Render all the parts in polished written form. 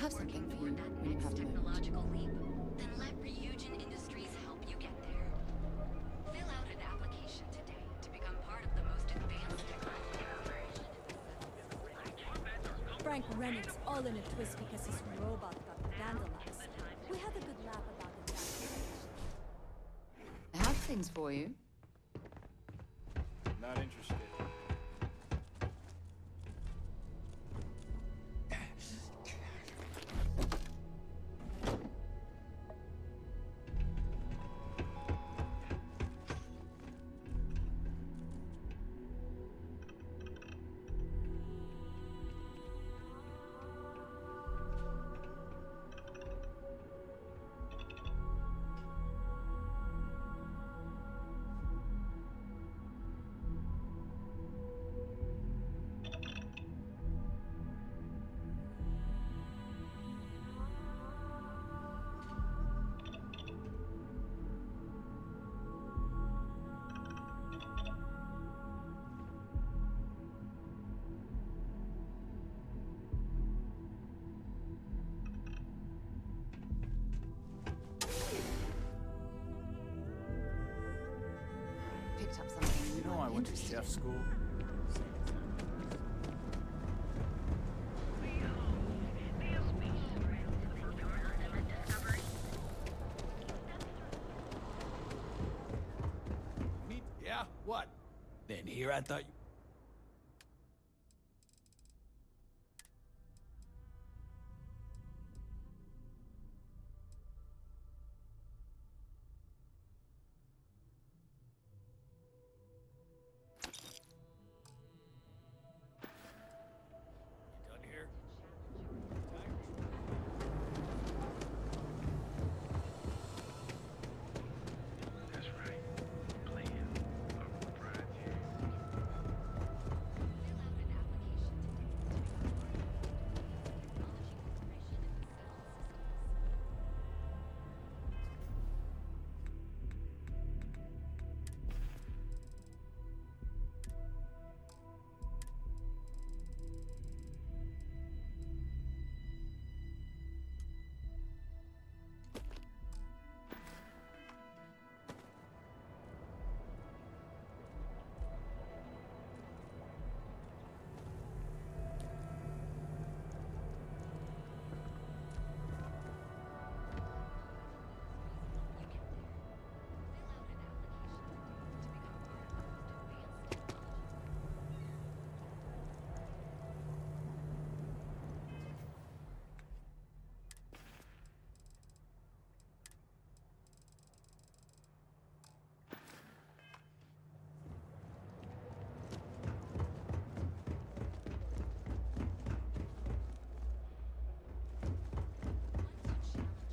have something for you that when you next have a moment. technological leap? Then let Ryujin Industries help you get there. Fill out an application today to become part of the most advanced technology operation in the Frank Rennick's all in a twist because his robot got vandalized. We had a good laugh about it last night. I have things for you. Not interested. Picked up something You know I went to chef school. Yeah? What? Then here I thought you... You done here? That's right. Playing a project.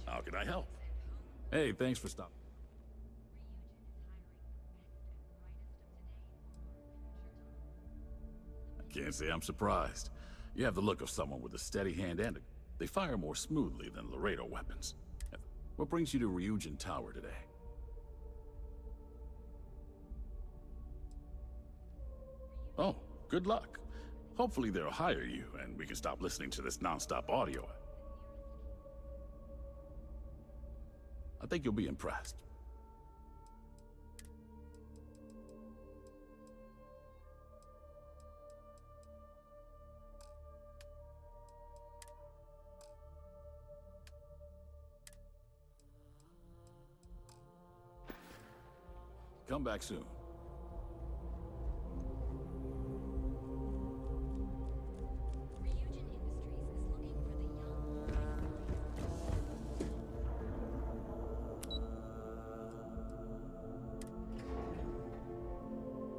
How can I help? Hey, thanks for stopping. I can't say I'm surprised. You have the look of someone with a steady hand and they fire more smoothly than Laredo weapons. What brings you to Ryujin Tower today? Oh, good luck. Hopefully they'll hire you and we can stop listening to this non-stop audio. I think you'll be impressed. Come back soon. Ryujin Industries is looking for the young.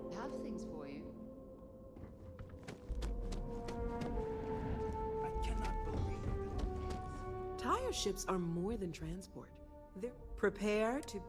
I have things for you. I cannot believe... Tire ships are more than transport. They're prepared to...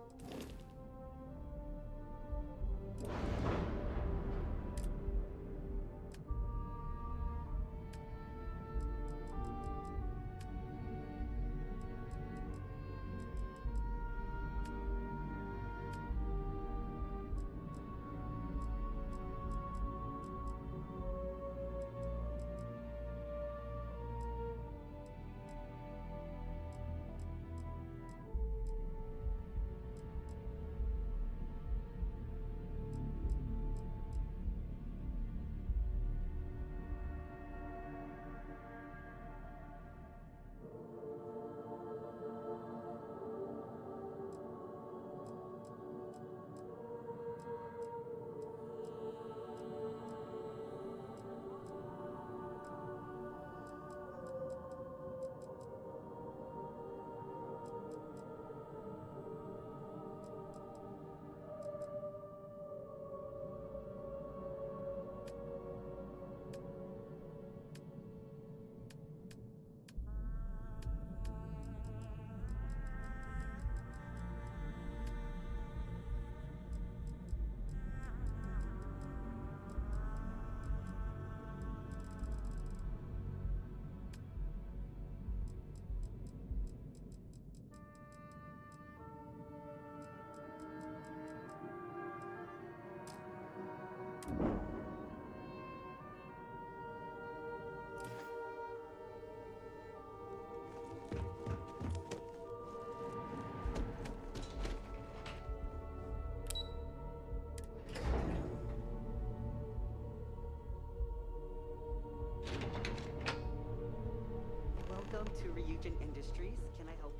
worries. Can I help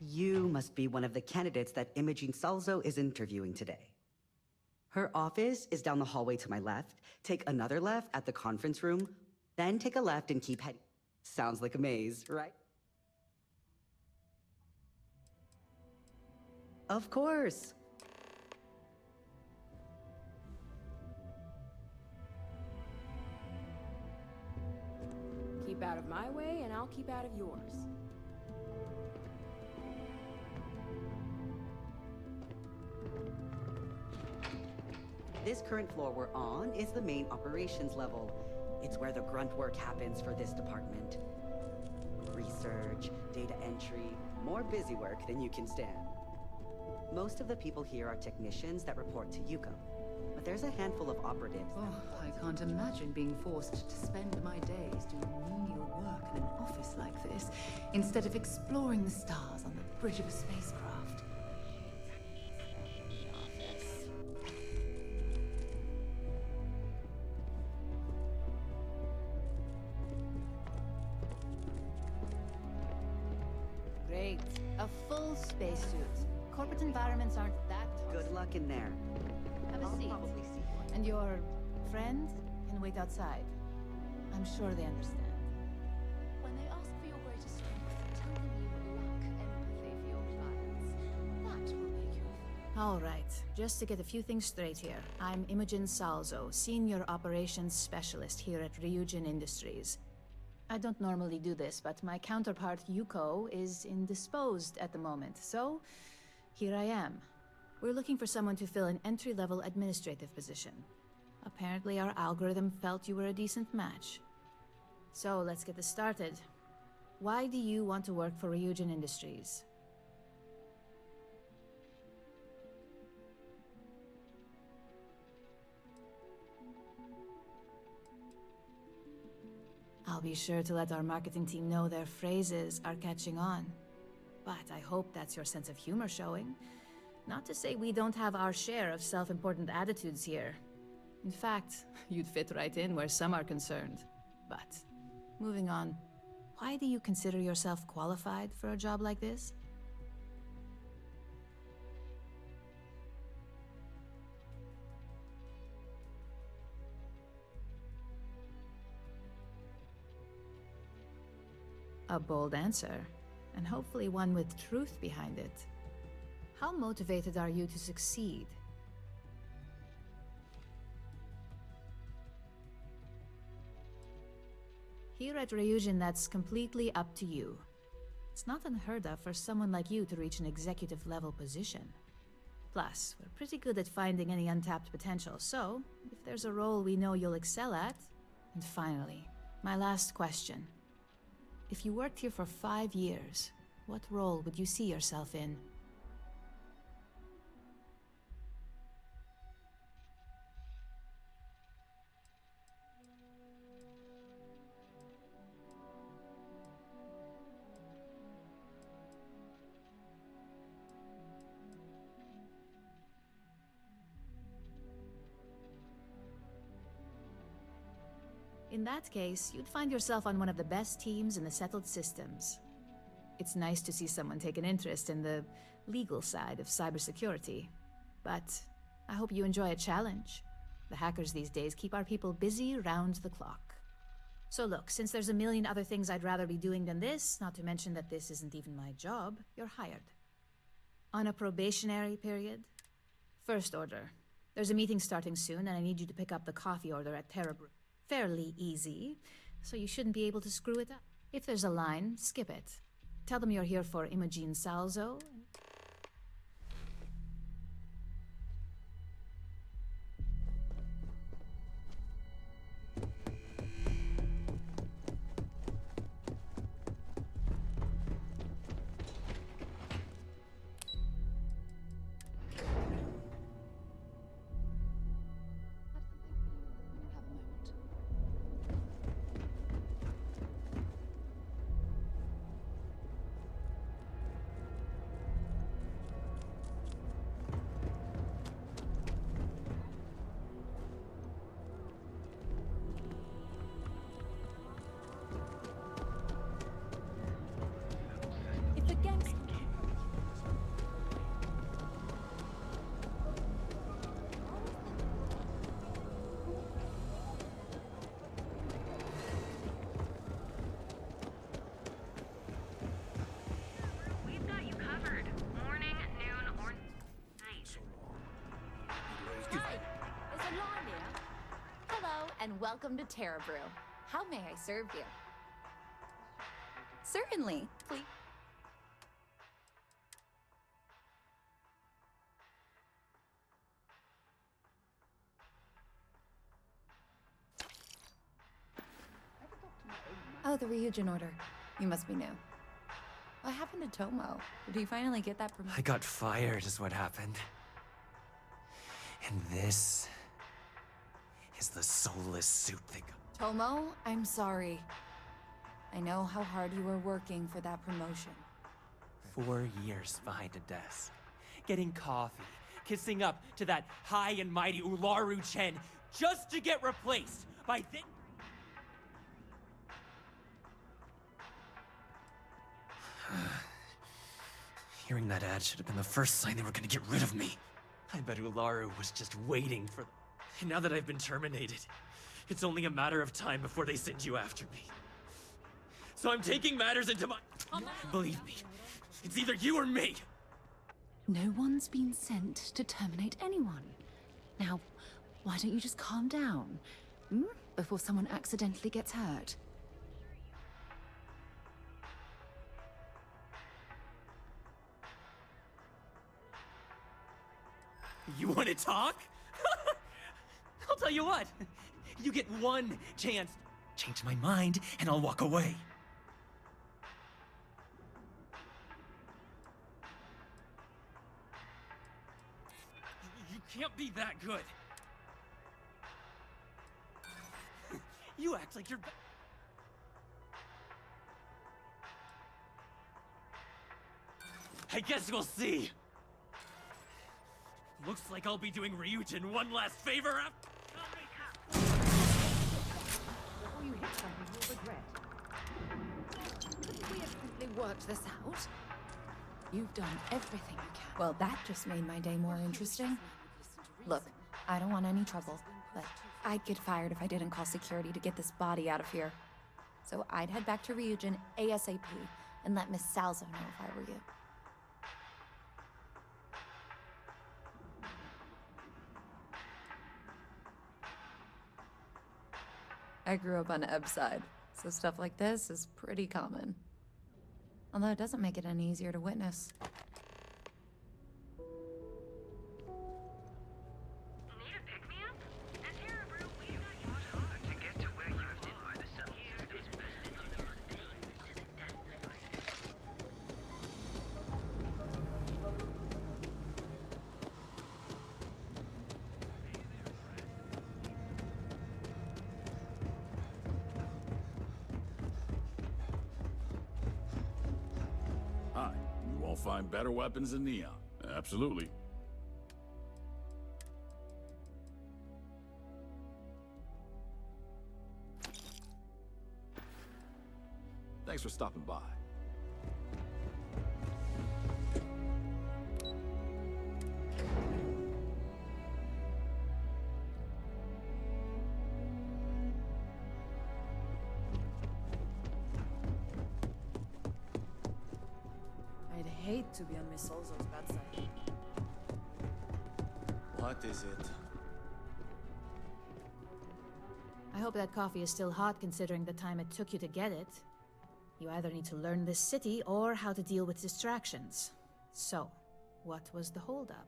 you? You must be one of the candidates that Imogene Salzo is interviewing today. Her office is down the hallway to my left. Take another left at the conference room, then take a left and keep heading. Sounds like a maze, right? Of course. Keep out of my way, and I'll keep out of yours. This current floor we're on is the main operations level. It's where the grunt work happens for this department. Research, data entry, more busy work than you can stand. Most of the people here are technicians that report to Yuko, but there's a handful of operatives. Oh, I can't imagine being forced to spend my days doing menial work in an office like this, instead of exploring the stars on the bridge of a spacecraft. Great. A full spacesuit. Corporate environments aren't that toxic. Good luck in there. Have a I'll seat. probably see you. And your friend can wait outside. I'm sure they understand. When they ask for your greatest strength, tell them you lack empathy for your clients. That will make you All right. Just to get a few things straight here. I'm Imogen Salzo, Senior Operations Specialist here at Ryujin Industries. I don't normally do this, but my counterpart, Yuko, is indisposed at the moment, so here I am. We're looking for someone to fill an entry-level administrative position. Apparently our algorithm felt you were a decent match. So let's get this started. Why do you want to work for Ryujin Industries? I'll be sure to let our marketing team know their phrases are catching on. But I hope that's your sense of humor showing. Not to say we don't have our share of self-important attitudes here. In fact, you'd fit right in where some are concerned. But, moving on, why do you consider yourself qualified for a job like this? A bold answer, and hopefully one with truth behind it. How motivated are you to succeed? Here at Ryujin, that's completely up to you. It's not unheard of for someone like you to reach an executive level position. Plus, we're pretty good at finding any untapped potential, so if there's a role we know you'll excel at... And finally, my last question. If you worked here for 5 years, what role would you see yourself in? In that case, you'd find yourself on one of the best teams in the settled systems. It's nice to see someone take an interest in the legal side of cybersecurity. But I hope you enjoy a challenge. The hackers these days keep our people busy round the clock. So look, since there's a million other things I'd rather be doing than this, not to mention that this isn't even my job, you're hired. On a probationary period? First order. There's a meeting starting soon, and I need you to pick up the coffee order at Terra Brew. Fairly easy, so you shouldn't be able to screw it up. If there's a line, skip it. Tell them you're here for Imogen Salzo. Welcome to Terra Brew. How may I serve you? Certainly. Please. Oh, the Ryujin order. You must be new. What happened to Tomo? Did he finally get that promotion? I got fired is what happened. And this is the soulless suit that got... Tomo, I'm sorry. I know how hard you were working for that promotion. 4 years behind a desk, getting coffee, kissing up to that high and mighty Ryujin just to get replaced by this... Hearing that ad should have been the first sign they were gonna get rid of me. I bet Ularu was just waiting for... And now that I've been terminated, it's only a matter of time before they send you after me. So I'm taking matters into my... Believe me, it's either you or me! No one's been sent to terminate anyone. Now, why don't you just calm down? Before someone accidentally gets hurt. You want to talk? I'll tell you what. You get one chance. Change my mind, and I'll walk away. You can't be that good. You act like you're... I guess we'll see. Looks like I'll be doing Ryujin one last favor after... Before you hit something you'll regret. Couldn't we have simply worked this out? You've done everything you can. Well, that just made my day more interesting. Look, I don't want any trouble, but I'd get fired if I didn't call security to get this body out of here. So I'd head back to Ryujin ASAP and let Miss Salzo know if I were you. I grew up on Ebside, so stuff like this is pretty common. Although it doesn't make it any easier to witness. Need a pick-me-up? At Terra Brew, we've got you hard to get to where you are by the sun. Hi, you won't find better weapons than Neon. Absolutely. Thanks for stopping by. I'd hate to be on Miss Salzo's bad side. What is it? I hope that coffee is still hot considering the time it took you to get it. You either need to learn this city or how to deal with distractions. So, what was the holdup?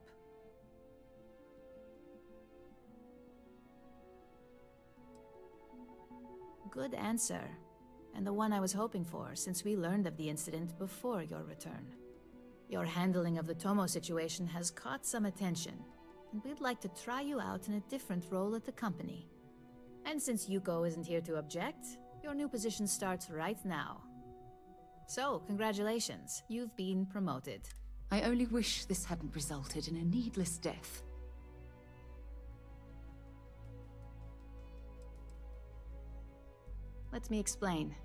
Good answer. And the one I was hoping for, since we learned of the incident before your return. Your handling of the Tomo situation has caught some attention, and we'd like to try you out in a different role at the company. And since Yuko isn't here to object, your new position starts right now. So, congratulations, you've been promoted. I only wish this hadn't resulted in a needless death. Let me explain.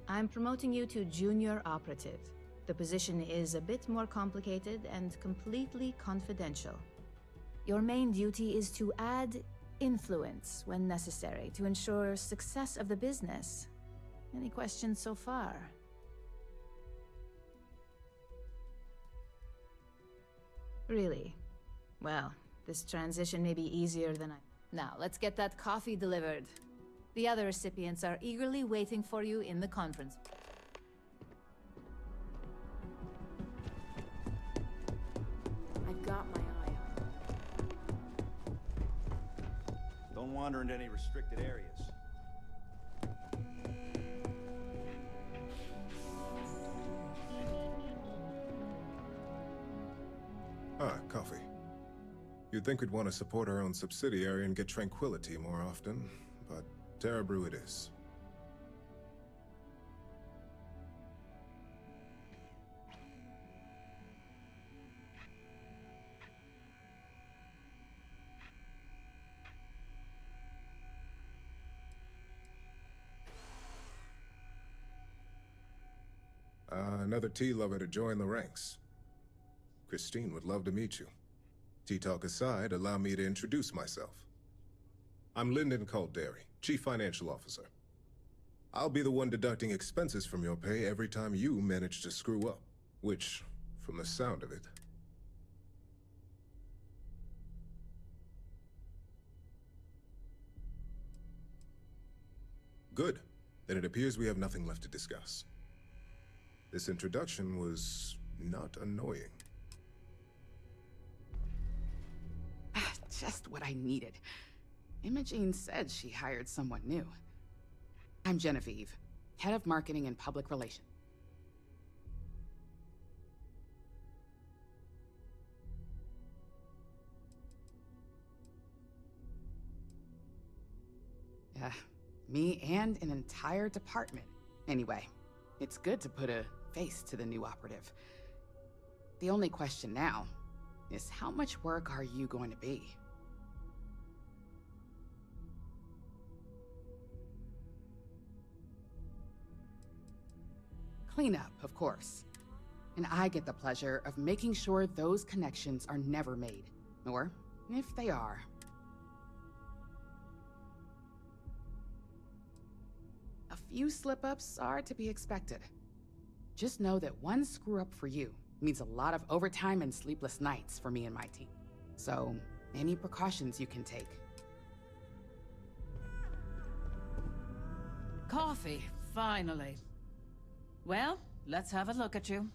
I'm promoting you to junior operative. The position is a bit more complicated and completely confidential. Your main duty is to add influence when necessary to ensure success of the business. Any questions so far? Really? Well, this transition may be easier than I... Now, let's get that coffee delivered. The other recipients are eagerly waiting for you in the conference. I've got my eye on. Don't wander into any restricted areas. Ah, coffee. You'd think we'd want to support our own subsidiary and get tranquility more often, but Terra Brew it is. Another tea lover to join the ranks. Christine would love to meet you. Tea talk aside, allow me to introduce myself. I'm Lyndon Calderi, Chief Financial Officer. I'll be the one deducting expenses from your pay every time you manage to screw up, which, from the sound of it... Good. Then it appears we have nothing left to discuss. This introduction was not annoying. Just what I needed. Imogene said she hired someone new. I'm Genevieve, Head of Marketing and Public Relations. Yeah, me and an entire department. Anyway, it's good to put a face to the new operative. The only question now is how much work are you going to be? Cleanup, of course. And I get the pleasure of making sure those connections are never made. Or, if they are... a few slip-ups are to be expected. Just know that one screw-up for you means a lot of overtime and sleepless nights for me and my team. So, any precautions you can take. Coffee, finally. Well, let's have a look at you.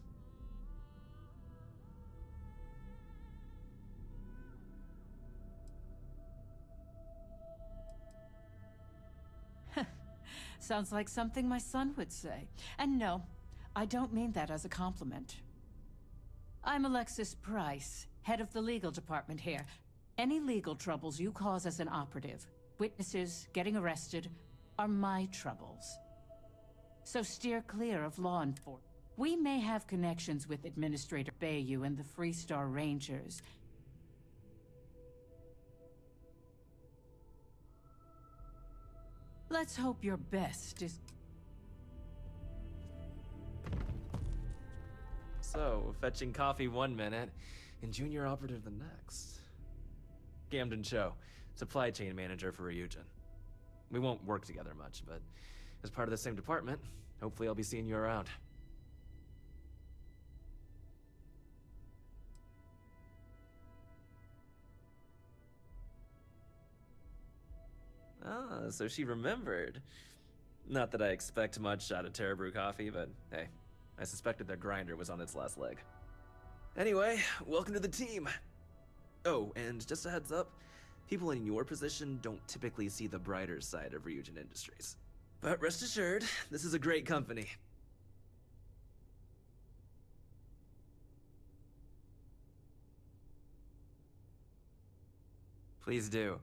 Sounds like something my son would say. And no, I don't mean that as a compliment. I'm Alexis Price, head of the legal department here. Any legal troubles you cause as an operative, witnesses, getting arrested, are my troubles. So steer clear of law enforcement. We may have connections with Administrator Bayou and the Freestar Rangers. Let's hope your best is... So, fetching coffee one minute, and junior operative the next. Camden Cho, supply chain manager for Ryujin. We won't work together much, but as part of the same department, hopefully I'll be seeing you around. Ah, so she remembered. Not that I expect much out of Terra Brew Coffee, but hey, I suspected their grinder was on its last leg. Anyway, welcome to the team. Oh, and just a heads up, people in your position don't typically see the brighter side of Ryujin Industries. But rest assured, this is a great company. Please do.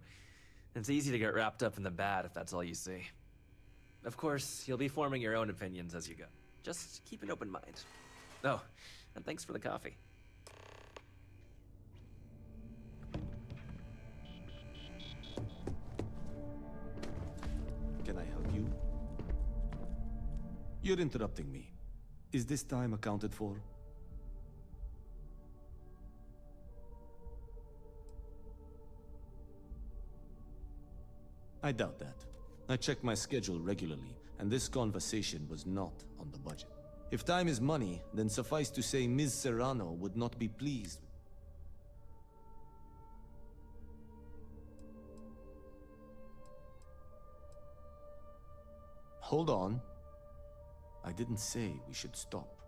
It's easy to get wrapped up in the bad if that's all you see. Of course, you'll be forming your own opinions as you go. Just keep an open mind. Oh, and thanks for the coffee. Can I help you? You're interrupting me. Is this time accounted for? I doubt that. I check my schedule regularly, and this conversation was not on the budget. If time is money, then suffice to say Ms. Serrano would not be pleased. Hold on. I didn't say we should stop.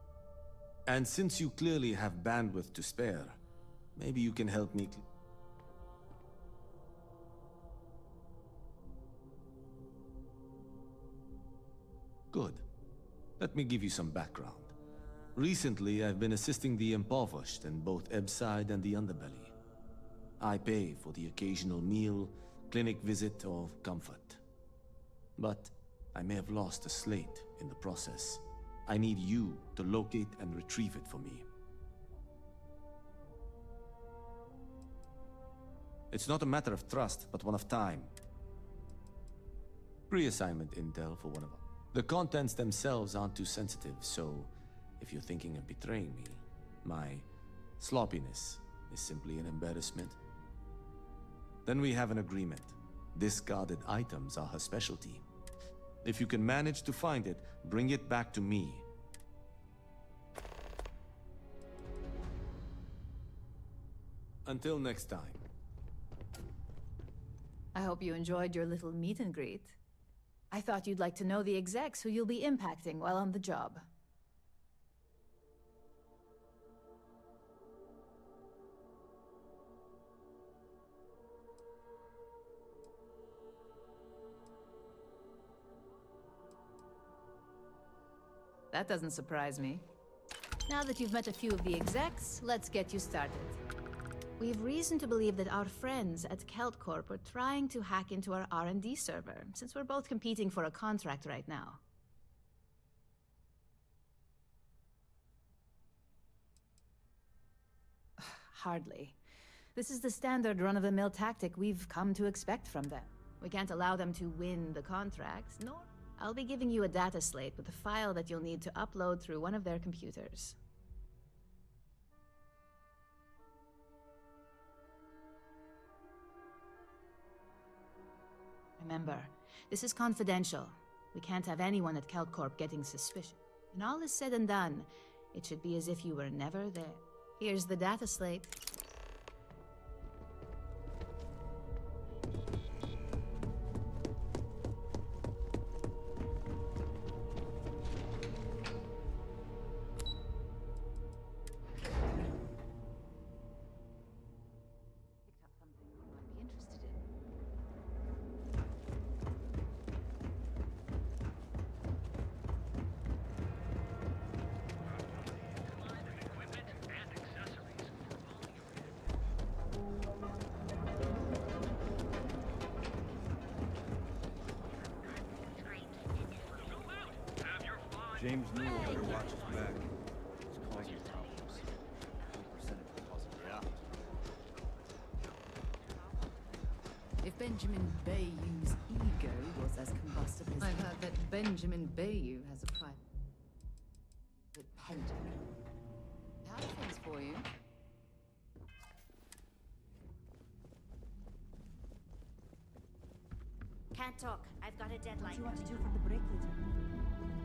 And since you clearly have bandwidth to spare, maybe you can help me. Good. Let me give you some background. Recently, I've been assisting the impoverished in both Ebside and the Underbelly. I pay for the occasional meal, clinic visit, or comfort. But I may have lost a slate in the process. I need you to locate and retrieve it for me. It's not a matter of trust, but one of time. Pre-assignment intel for one of them. The contents themselves aren't too sensitive, so if you're thinking of betraying me, my sloppiness is simply an embarrassment. Then we have an agreement. Discarded items are her specialty. If you can manage to find it, bring it back to me. Until next time. I hope you enjoyed your little meet and greet. I thought you'd like to know the execs who you'll be impacting while on the job. That doesn't surprise me. Now that you've met a few of the execs, let's get you started. We've reason to believe that our friends at Kelt Corp are trying to hack into our R&D server, since we're both competing for a contract right now. Hardly. This is the standard run-of-the-mill tactic we've come to expect from them. We can't allow them to win the contract, nor I'll be giving you a data slate with a file that you'll need to upload through one of their computers. Remember, this is confidential. We can't have anyone at Kelt Corp getting suspicious. When all is said and done, it should be as if you were never there. Here's the data slate. James Newell better watch his back. It's causing problems. 20% of it causing If Benjamin Bayou's ego was as combustible as... I've heard that Benjamin Bayou has a private pentagram. How are things for you? Can't talk. I've got a deadline. What do you want to do for the break later?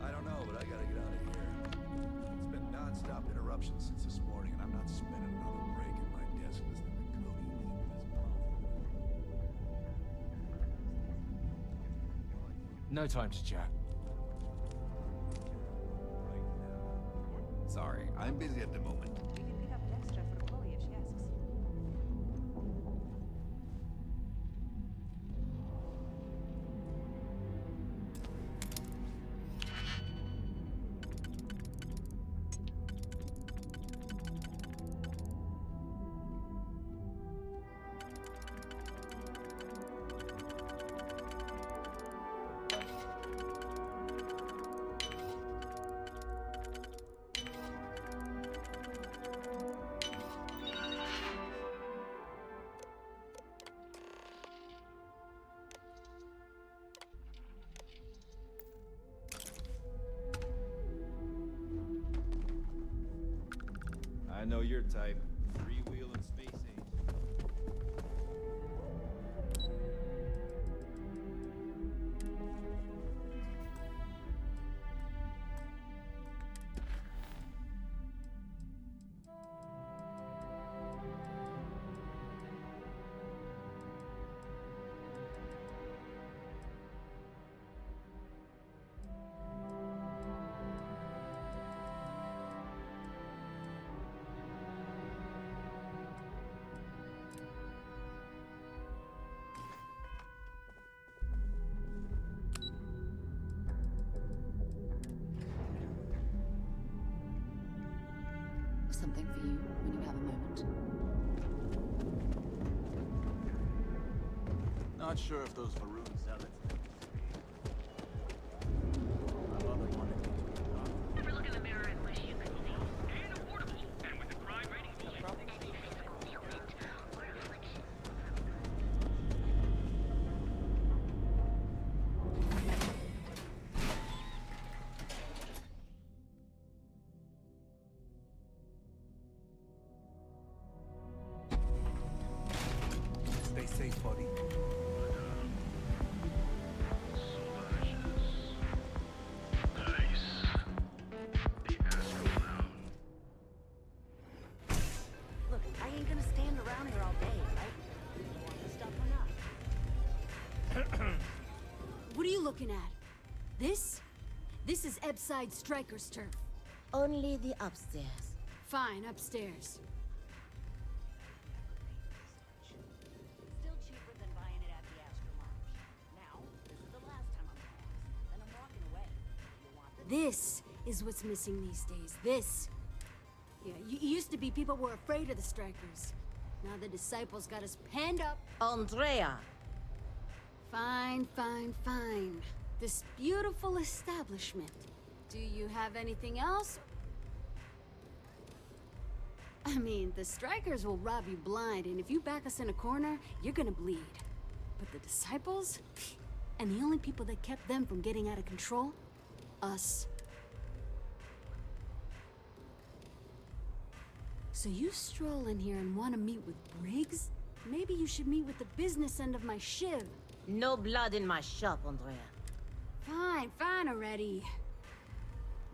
I don't know, but I gotta get out of here. It's been non-stop interruptions since this morning, and I'm not spending another break at my desk listening to Cody eat with his mouth. No time to chat. Sorry, I'm busy at the moment. We can pick up an extra for Chloe if she asks. I know your type. Three-wheel and space age. something for you when you have a moment. Not sure if those maroon zealots. Ever look in the mirror and wish you could see? And affordable. And with the crime rating bullet. Stay safe, buddy. Look, I ain't gonna stand around here all day, right? You want the stuff or not? What are you looking at? This? This is Ebside Striker's turf. Only the upstairs. Fine, upstairs. Still cheaper than buying it at the Astro Lounge. Now, this is the last time I'm gonna ask. Then I'm walking away. You want the This is what's missing these days. This. Yeah, it used to be people were afraid of the Strikers. Now the disciples got us penned up. Andrea! Fine, fine, fine. This beautiful establishment. Do you have anything else? I mean, the Strikers will rob you blind, and if you back us in a corner, you're gonna bleed. But the disciples? And the only people that kept them from getting out of control? Us. So you stroll in here and want to meet with Briggs? Maybe you should meet with the business end of my shiv. No blood in my shop, Andrea. Fine, fine already.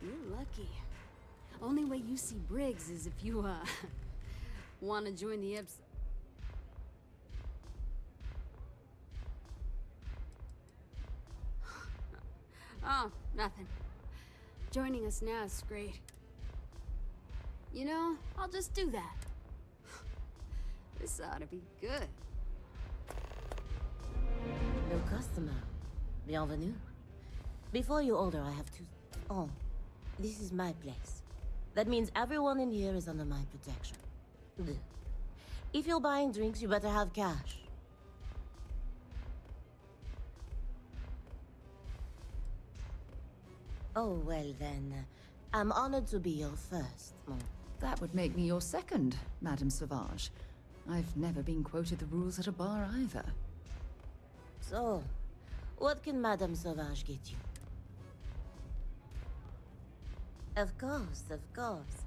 You're lucky. Only way you see Briggs is if you, want to join the Ebs... Oh, nothing. Joining us now is great. You know, I'll just do that. This ought to be good. No customer. Bienvenue. Before you order, I have to... Oh, this is my place. That means everyone in here is under my protection. Ugh. If you're buying drinks, you better have cash. Oh, well then. I'm honored to be your first. That would make me your second, Madame Sauvage. I've never been quoted the rules at a bar either. So, what can Madame Sauvage get you? Of course, of course.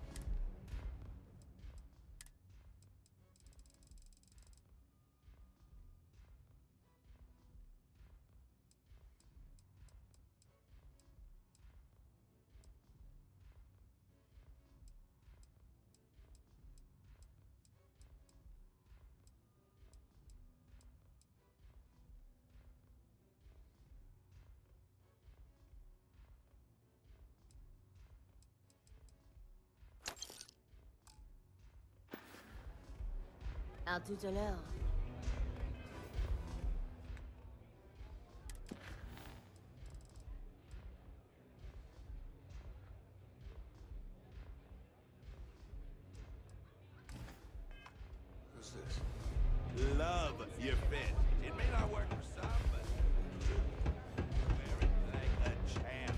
À tout à l'heure. Who's this? Love your fit. It may not work for some, but wear it like a champ.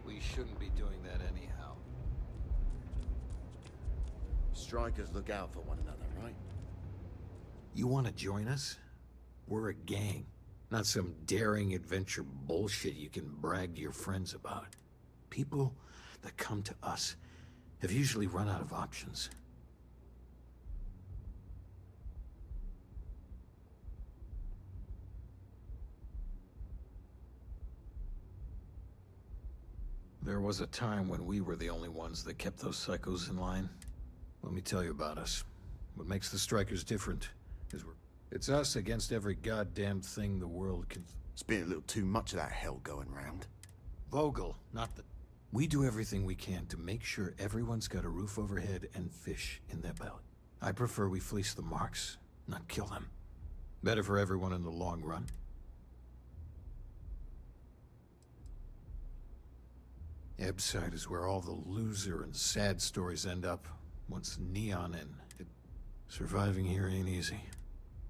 We shouldn't be doing that anyhow. Strikers look out for one another, right? You want to join us? We're a gang, not some daring adventure bullshit you can brag to your friends about. People that come to us have usually run out of options. There was a time when we were the only ones that kept those psychos in line. Let me tell you about us. What makes the Strikers different is it's us against every goddamn thing the world can... It's been a little too much of that hell going round. Vogel, not the... We do everything we can to make sure everyone's got a roof overhead and fish in their belly. I prefer we fleece the marks, not kill them. Better for everyone in the long run. Ebbside is where all the loser and sad stories end up once Neon in. Surviving here ain't easy.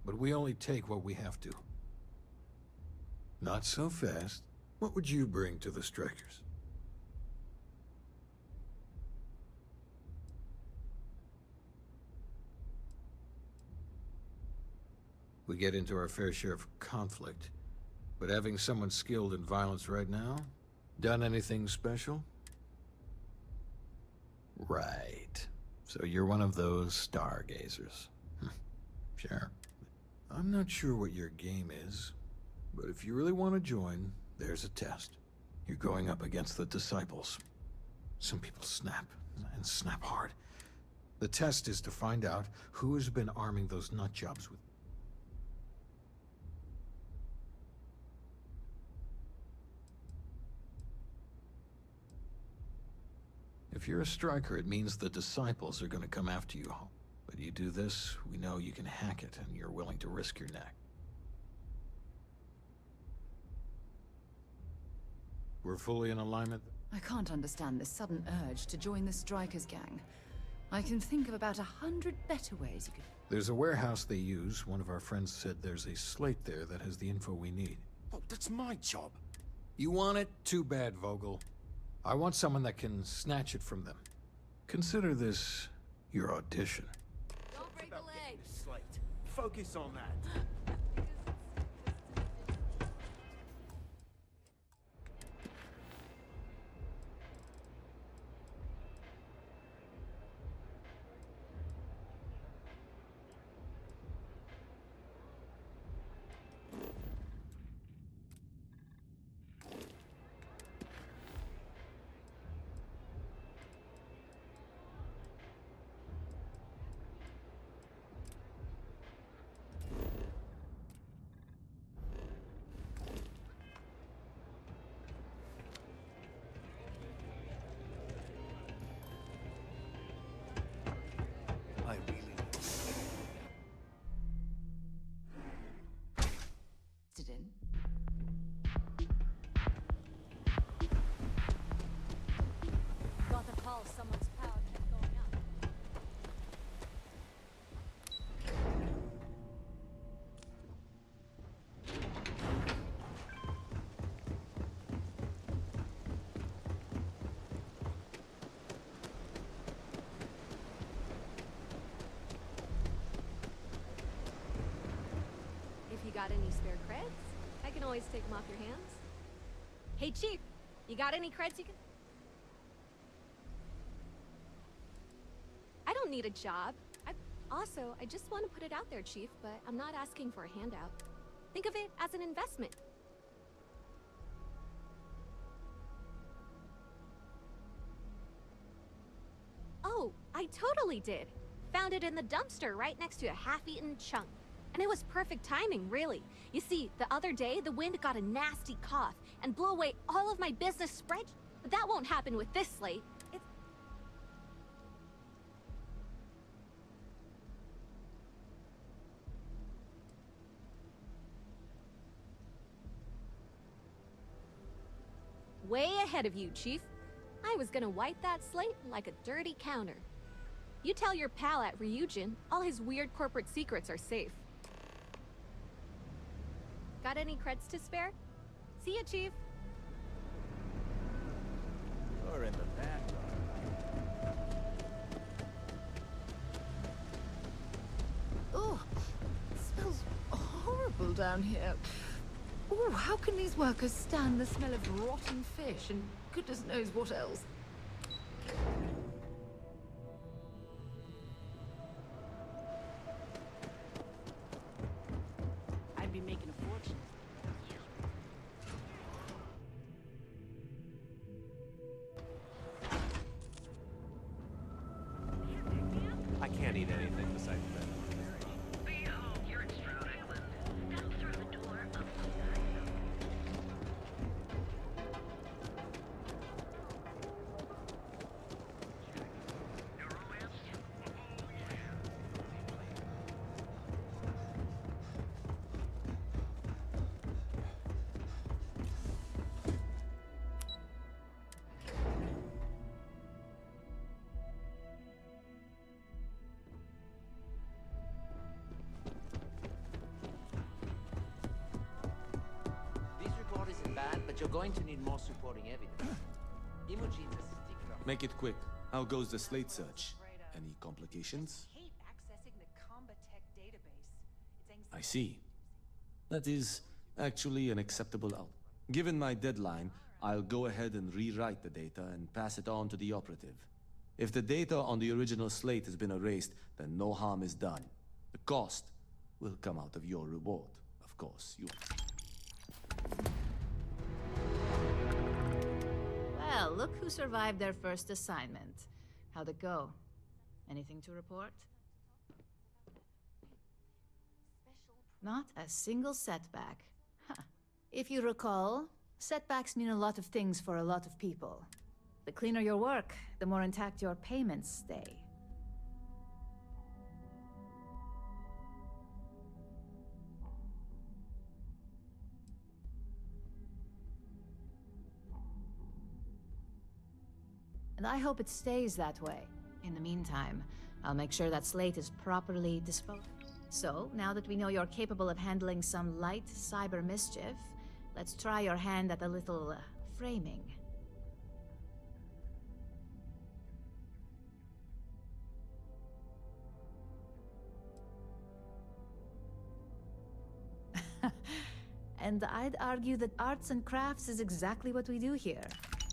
But we only take what we have to. Not so fast. What would you bring to the Strikers? We get into our fair share of conflict, but having someone skilled in violence right now? Done anything special? Right. So you're one of those stargazers. Sure. I'm not sure what your game is, but if you really want to join, there's a test. You're going up against the Disciples. Some people snap, and snap hard. The test is to find out who has been arming those nutjobs with. If you're a striker, it means the Disciples are going to come after you. But you do this, we know you can hack it, and you're willing to risk your neck. We're fully in alignment? I can't understand this sudden urge to join the Strikers gang. I can think of about 100 better ways you could... There's a warehouse they use. One of our friends said there's a slate there that has the info we need. Oh, that's my job. You want it? Too bad, Vogel. I want someone that can snatch it from them. Consider this your audition. Don't break a leg. Slate. Focus on that. Got the call, someone's power kept going up. If you got any spare creds, I can always take them off your hands. Hey, Chief, you got any creds you can... I don't need a job. I just want to put it out there, Chief, but I'm not asking for a handout. Think of it as an investment. Oh, I totally did. Found it in the dumpster right next to a half-eaten chunk. And it was perfect timing, really. You see, the other day, the wind got a nasty cough and blew away all of my business spread. But that won't happen with this slate. It's... way ahead of you, Chief. I was gonna wipe that slate like a dirty counter. You tell your pal at Ryujin, all his weird corporate secrets are safe. Got any creds to spare? See ya, Chief. You're in the vanguard. Oh, it smells horrible down here. Oh, how can these workers stand the smell of rotten fish and goodness knows what else? I'd be making a fortune. I can't eat anything besides bread. Behold, you're in Stroud Island. Now through the door up the but you're going to need more supporting evidence. Imogene's a stickler. Make it quick. How goes the slate search? Any complications? Hate accessing the Combatech database. It's I see. That is actually an acceptable out. Given my deadline, I'll go ahead and rewrite the data and pass it on to the operative. If the data on the original slate has been erased, then no harm is done. The cost will come out of your reward, of course. Well, look who survived their first assignment. How'd it go? Anything to report? Not a single setback. Huh. If you recall, setbacks mean a lot of things for a lot of people. The cleaner your work, the more intact your payments stay. And I hope it stays that way. In the meantime, I'll make sure that slate is properly disposed. So, now that we know you're capable of handling some light cyber mischief, let's try your hand at a little framing. And I'd argue that arts and crafts is exactly what we do here.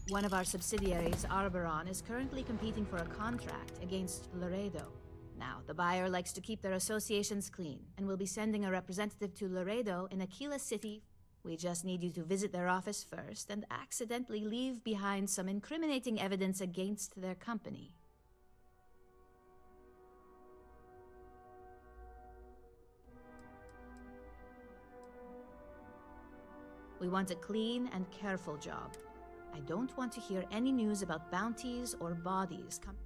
One of our subsidiaries, Arboron, is currently competing for a contract against Laredo. Now, the buyer likes to keep their associations clean, and will be sending a representative to Laredo in Aquila City. We just need you to visit their office first and accidentally leave behind some incriminating evidence against their company. We want a clean and careful job. I don't want to hear any news about bounties or bodies come.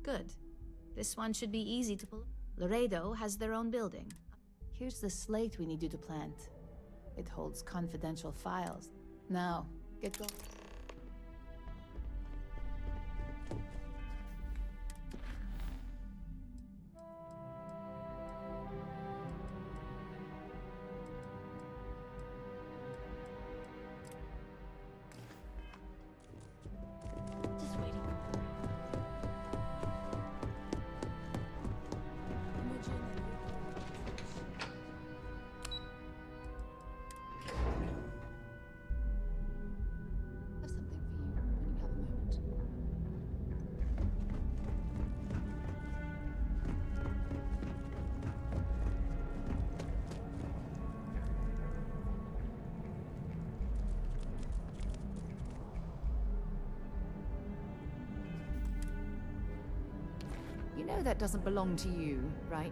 Good. This one should be easy to pull. Laredo has their own building. Here's the slate we need you to plant. It holds confidential files. Now, get going. You know that doesn't belong to you, right?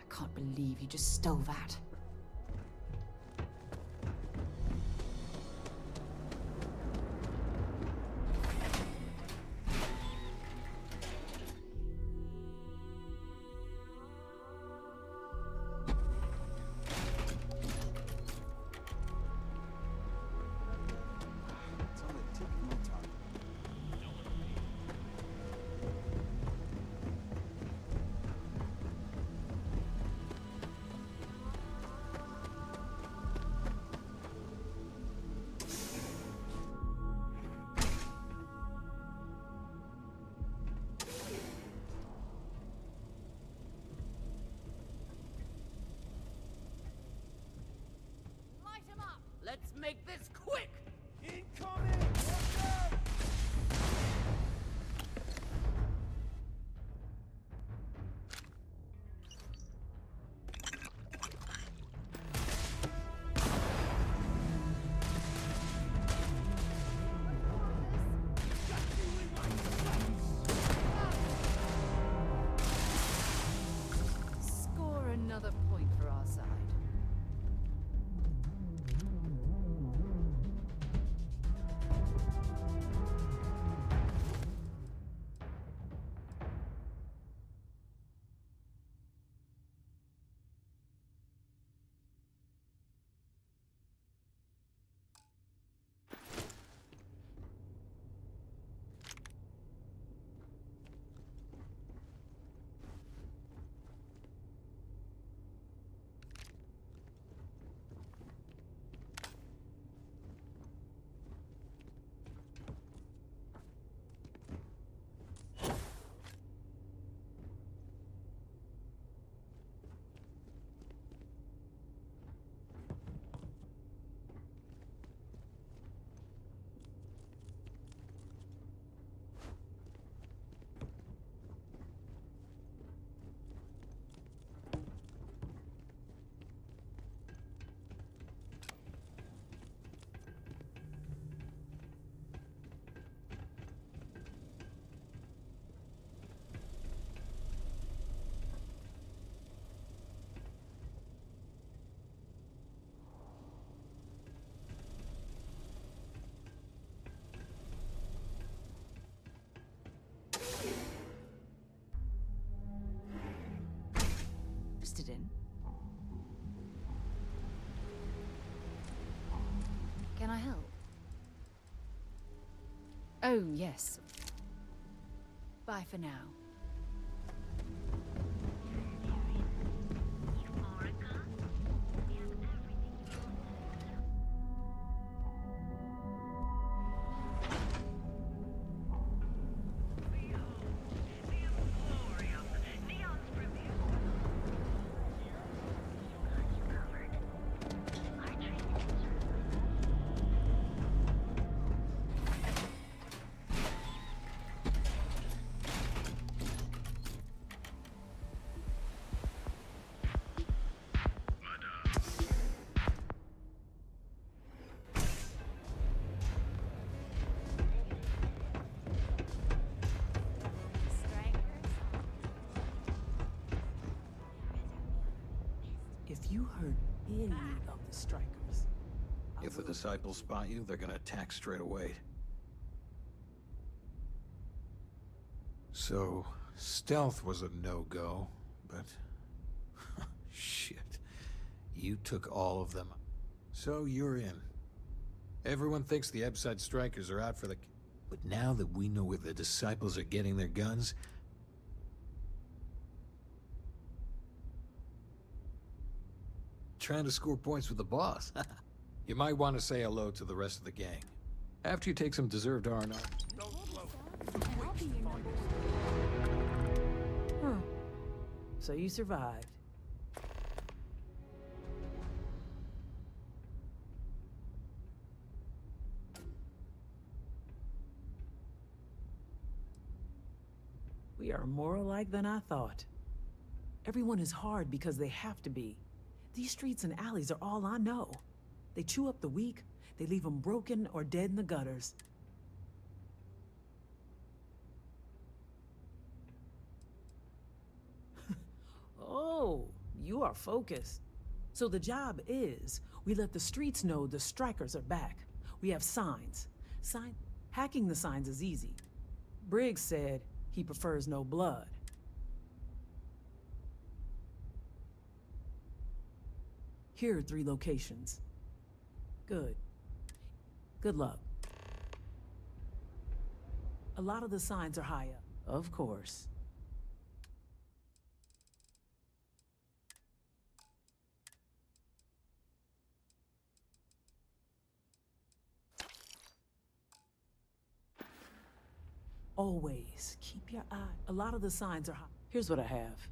I can't believe you just stole that. Oh, yes. Bye for now. If you hurt any of the strikers, If the disciples spot you, they're gonna attack straight away. So, stealth was a no-go, but... shit. You took all of them. So you're in. Everyone thinks the Ebside strikers are out for the... But now that we know where the disciples are getting their guns... Trying to score points with the boss. You might want to say hello to the rest of the gang. After you take some deserved R&R. huh? So you survived. We are more alike than I thought. Everyone is hard because they have to be. These streets and alleys are all I know. They chew up the weak, they leave them broken or dead in the gutters. Oh, you are focused. So the job is, we let the streets know the strikers are back. We have signs. Hacking the signs is easy. Briggs said he prefers no blood. Here are 3 locations. Good. Good luck. A lot of the signs are high up, of course. Always keep your eye. A lot of the signs are high. Here's what I have.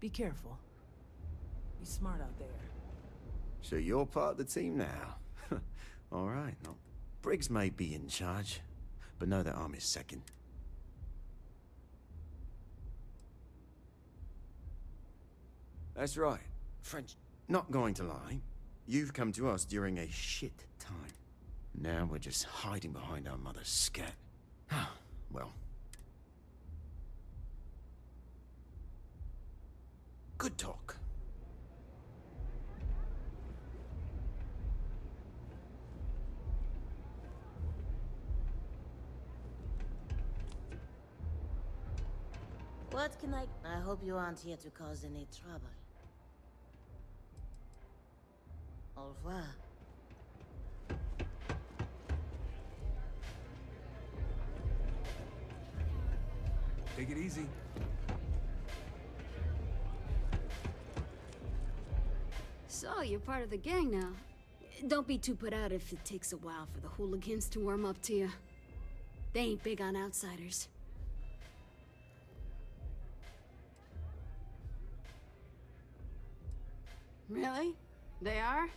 Be careful. Be smart out there. So you're part of the team now? All right, no. Briggs may be in charge, but know that I'm his second. That's right, French. Not going to lie, you've come to us during a shit time. Now we're just hiding behind our mother's scat. Well. Good talk. What can I hope you aren't here to cause any trouble. Au revoir. Take it easy. So, you're part of the gang now. Don't be too put out if it takes a while for the hooligans to warm up to you. They ain't big on outsiders. Really? They are?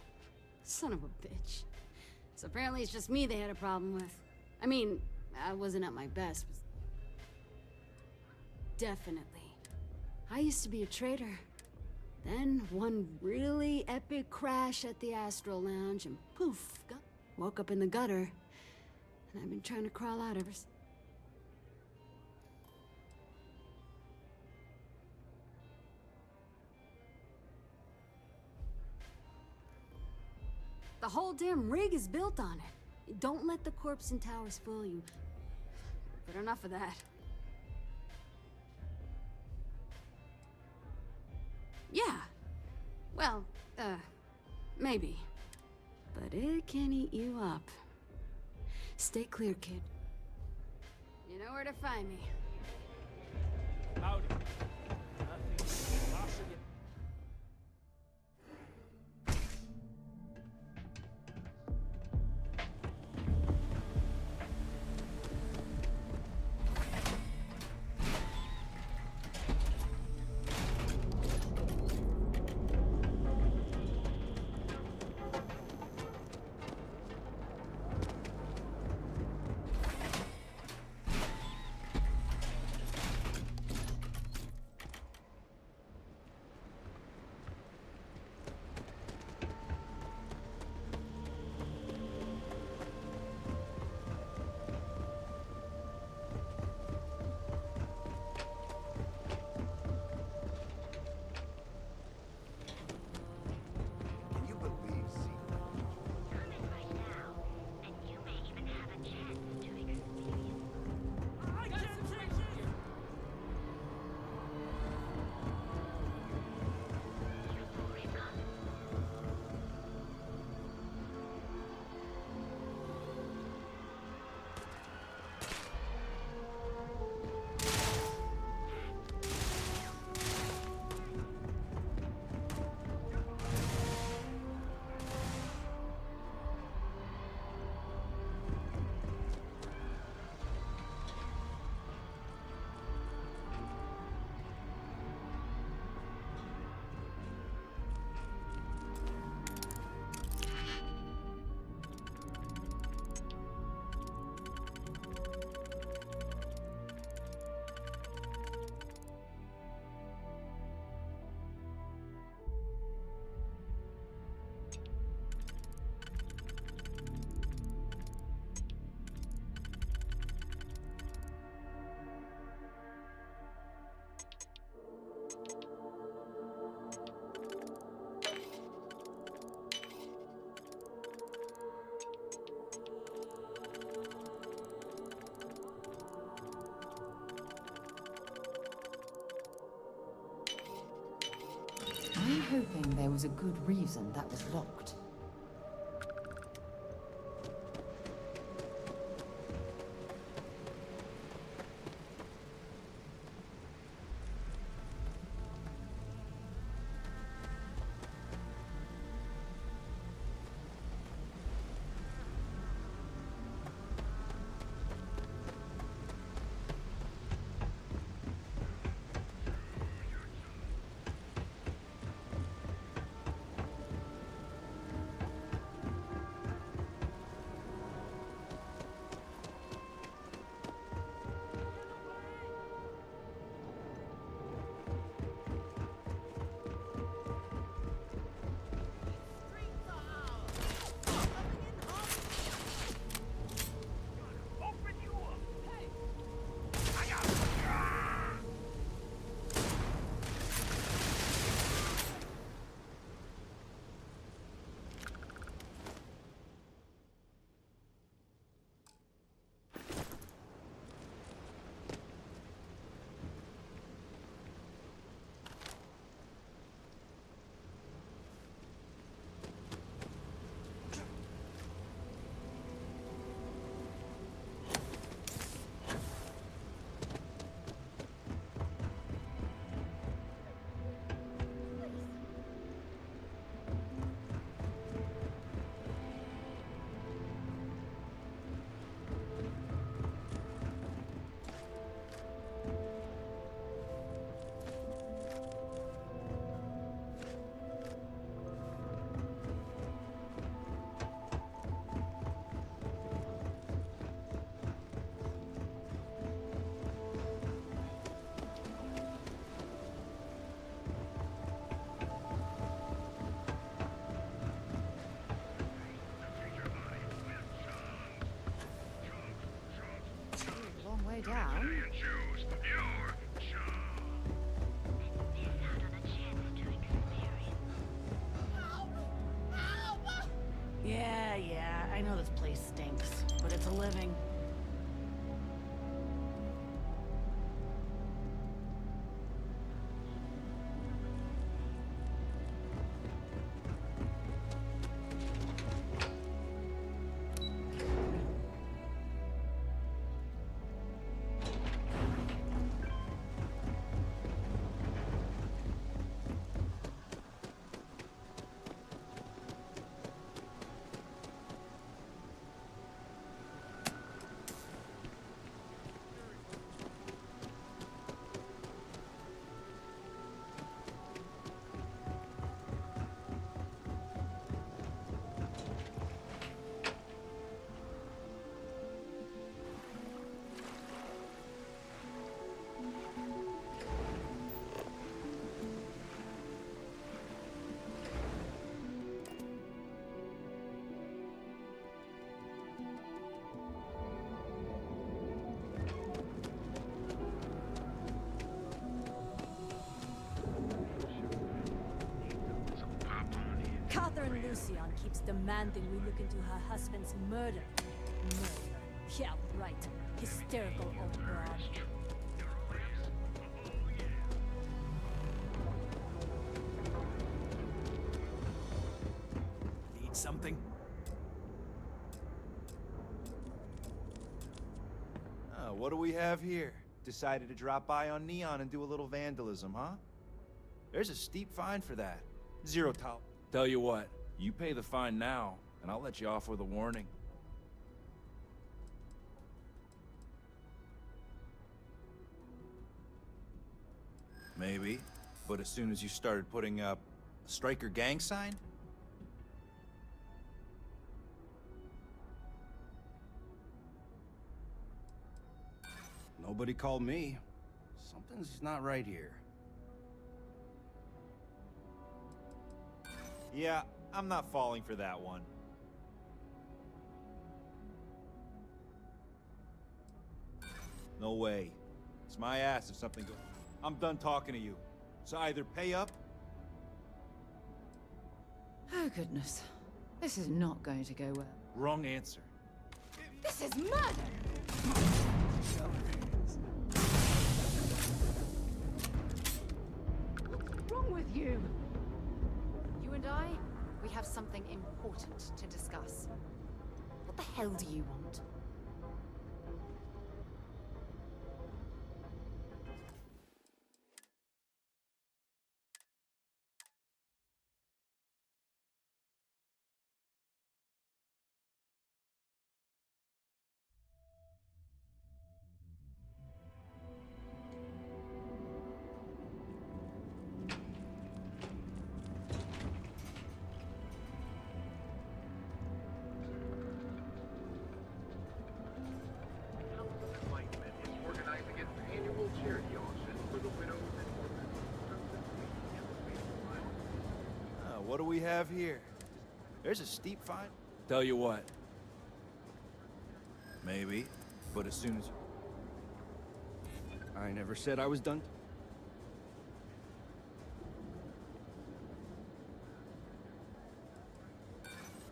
Son of a bitch. So apparently it's just me they had a problem with. I mean, I wasn't at my best. Definitely. I used to be a traitor. Then one really epic crash at the Astro Lounge and poof, woke up in the gutter. And I've been trying to crawl out ever since. The whole damn rig is built on it. Don't let the corpse and towers fool you. But enough of that. Yeah. Well, maybe. But it can eat you up. Stay clear, kid. You know where to find me. Howdy. I'm hoping there was a good reason that was locked. down. Yeah, I know this place stinks, but it's a living. Catherine Lucian keeps demanding we look into her husband's murder. Murder. Yeah, right. Hysterical old broad. Need something? What do we have here? Decided to drop by on Neon and do a little vandalism, huh? There's a steep fine for that. Zero tolerance. Tell you what, you pay the fine now, and I'll let you off with a warning. Maybe, but as soon as you started putting up a Striker gang sign? Nobody called me. Something's not right here. Yeah, I'm not falling for that one. No way. It's my ass if something goes... I'm done talking to you. So either pay up... Oh, goodness. This is not going to go well. Wrong answer. This is murder! What's wrong with you? You and I, we have something important to discuss. What the hell do you want? What do we have here? There's a steep fine. Tell you what. Maybe, but as soon as... I never said I was done.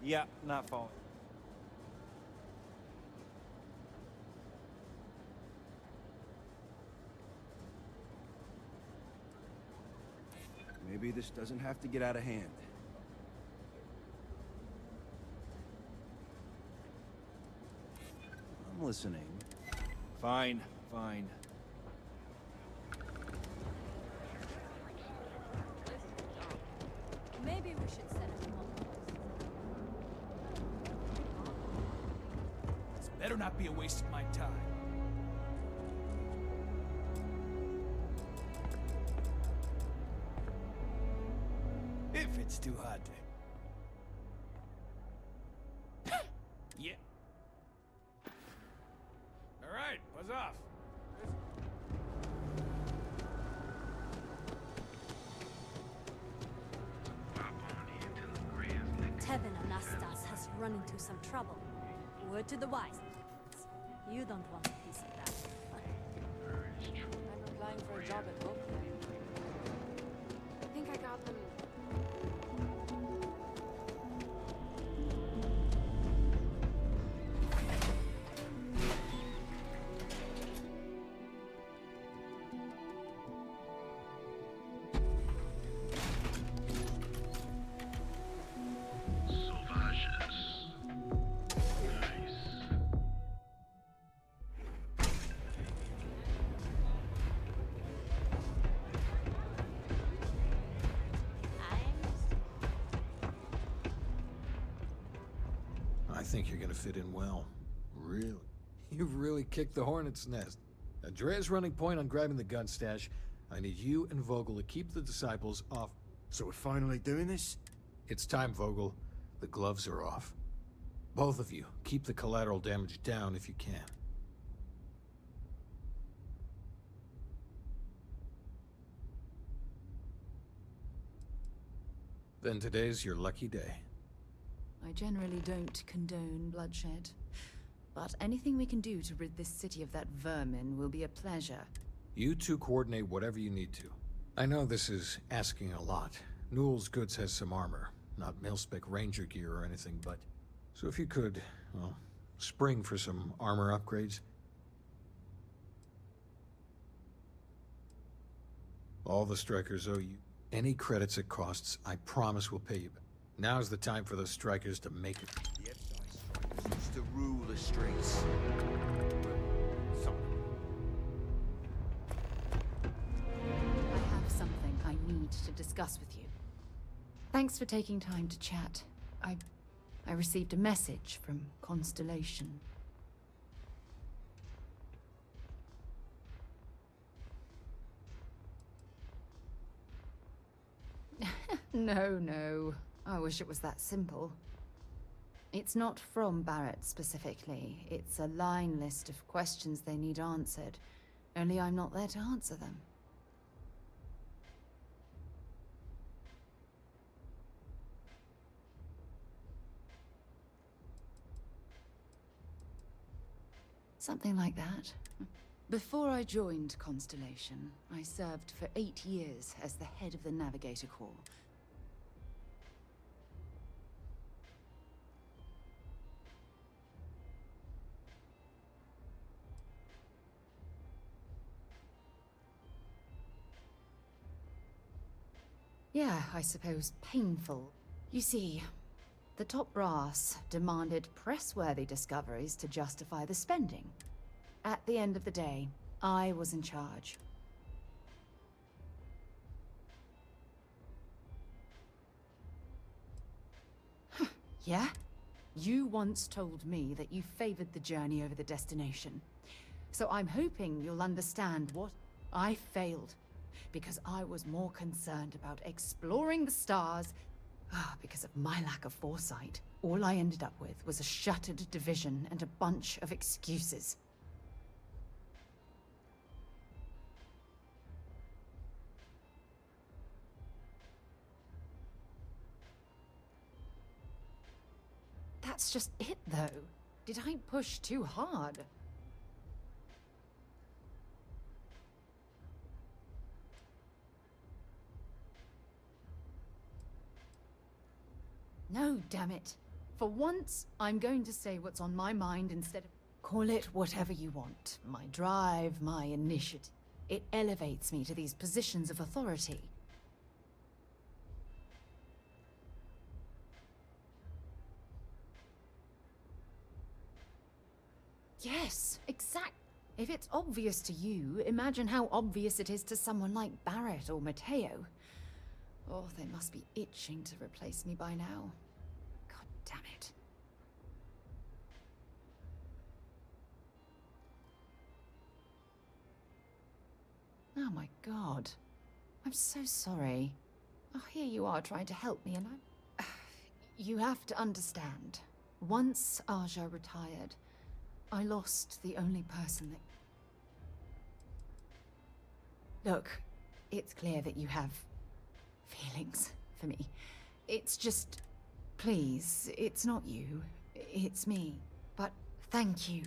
Yeah, not falling. Maybe this doesn't have to get out of hand. I'm listening. Fine, fine. Maybe we should set it up. This better not be a waste of my time. If it's too hot to... Yeah. All right, buzz off. Tevin Anastas has run into some trouble. Word to the wise. You don't want a piece of that. applying for a job at home? I think I got them. I think you're gonna fit in well. Really? You've really kicked the hornet's nest. Andrea's running point on grabbing the gun stash. I need you and Vogel to keep the disciples off. So we're finally doing this? It's time, Vogel. The gloves are off. Both of you, keep the collateral damage down if you can. Then today's your lucky day. I generally don't condone bloodshed, but anything we can do to rid this city of that vermin will be a pleasure. You two coordinate whatever you need to. I know this is asking a lot. Newell's Goods has some armor. Not mil-spec ranger gear or anything, but... So if you could, well, spring for some armor upgrades. All the strikers owe you. Any credits it costs, I promise we'll pay you back. Now's the time for the strikers to make it. The Epside strikers used to rule the streets. I have something I need to discuss with you. Thanks for taking time to chat. I received a message from Constellation. No. I wish it was that simple. It's not from Barrett specifically. It's a line list of questions they need answered. Only I'm not there to answer them. Something like that. Before I joined Constellation, I served for 8 years as the head of the Navigator Corps. Yeah, I suppose painful. You see, the top brass demanded press-worthy discoveries to justify the spending. At the end of the day, I was in charge. Yeah? You once told me that you favored the journey over the destination. So I'm hoping you'll understand what I failed. Because I was more concerned about exploring the stars. Because of my lack of foresight, all I ended up with was a shattered division and a bunch of excuses. That's just it, though. Did I push too hard? No, damn it. For once, I'm going to say what's on my mind instead of... Call it whatever you want. My drive, my initiative. It elevates me to these positions of authority. Yes, exact. If it's obvious to you, imagine how obvious it is to someone like Barrett or Mateo. Oh, they must be itching to replace me by now. God damn it. Oh my god. I'm so sorry. Oh, here you are trying to help me and I'm... You have to understand. Once Aja retired, I lost the only person that... Look, it's clear that you have feelings for me. It's just... Please, it's not you. It's me. But thank you.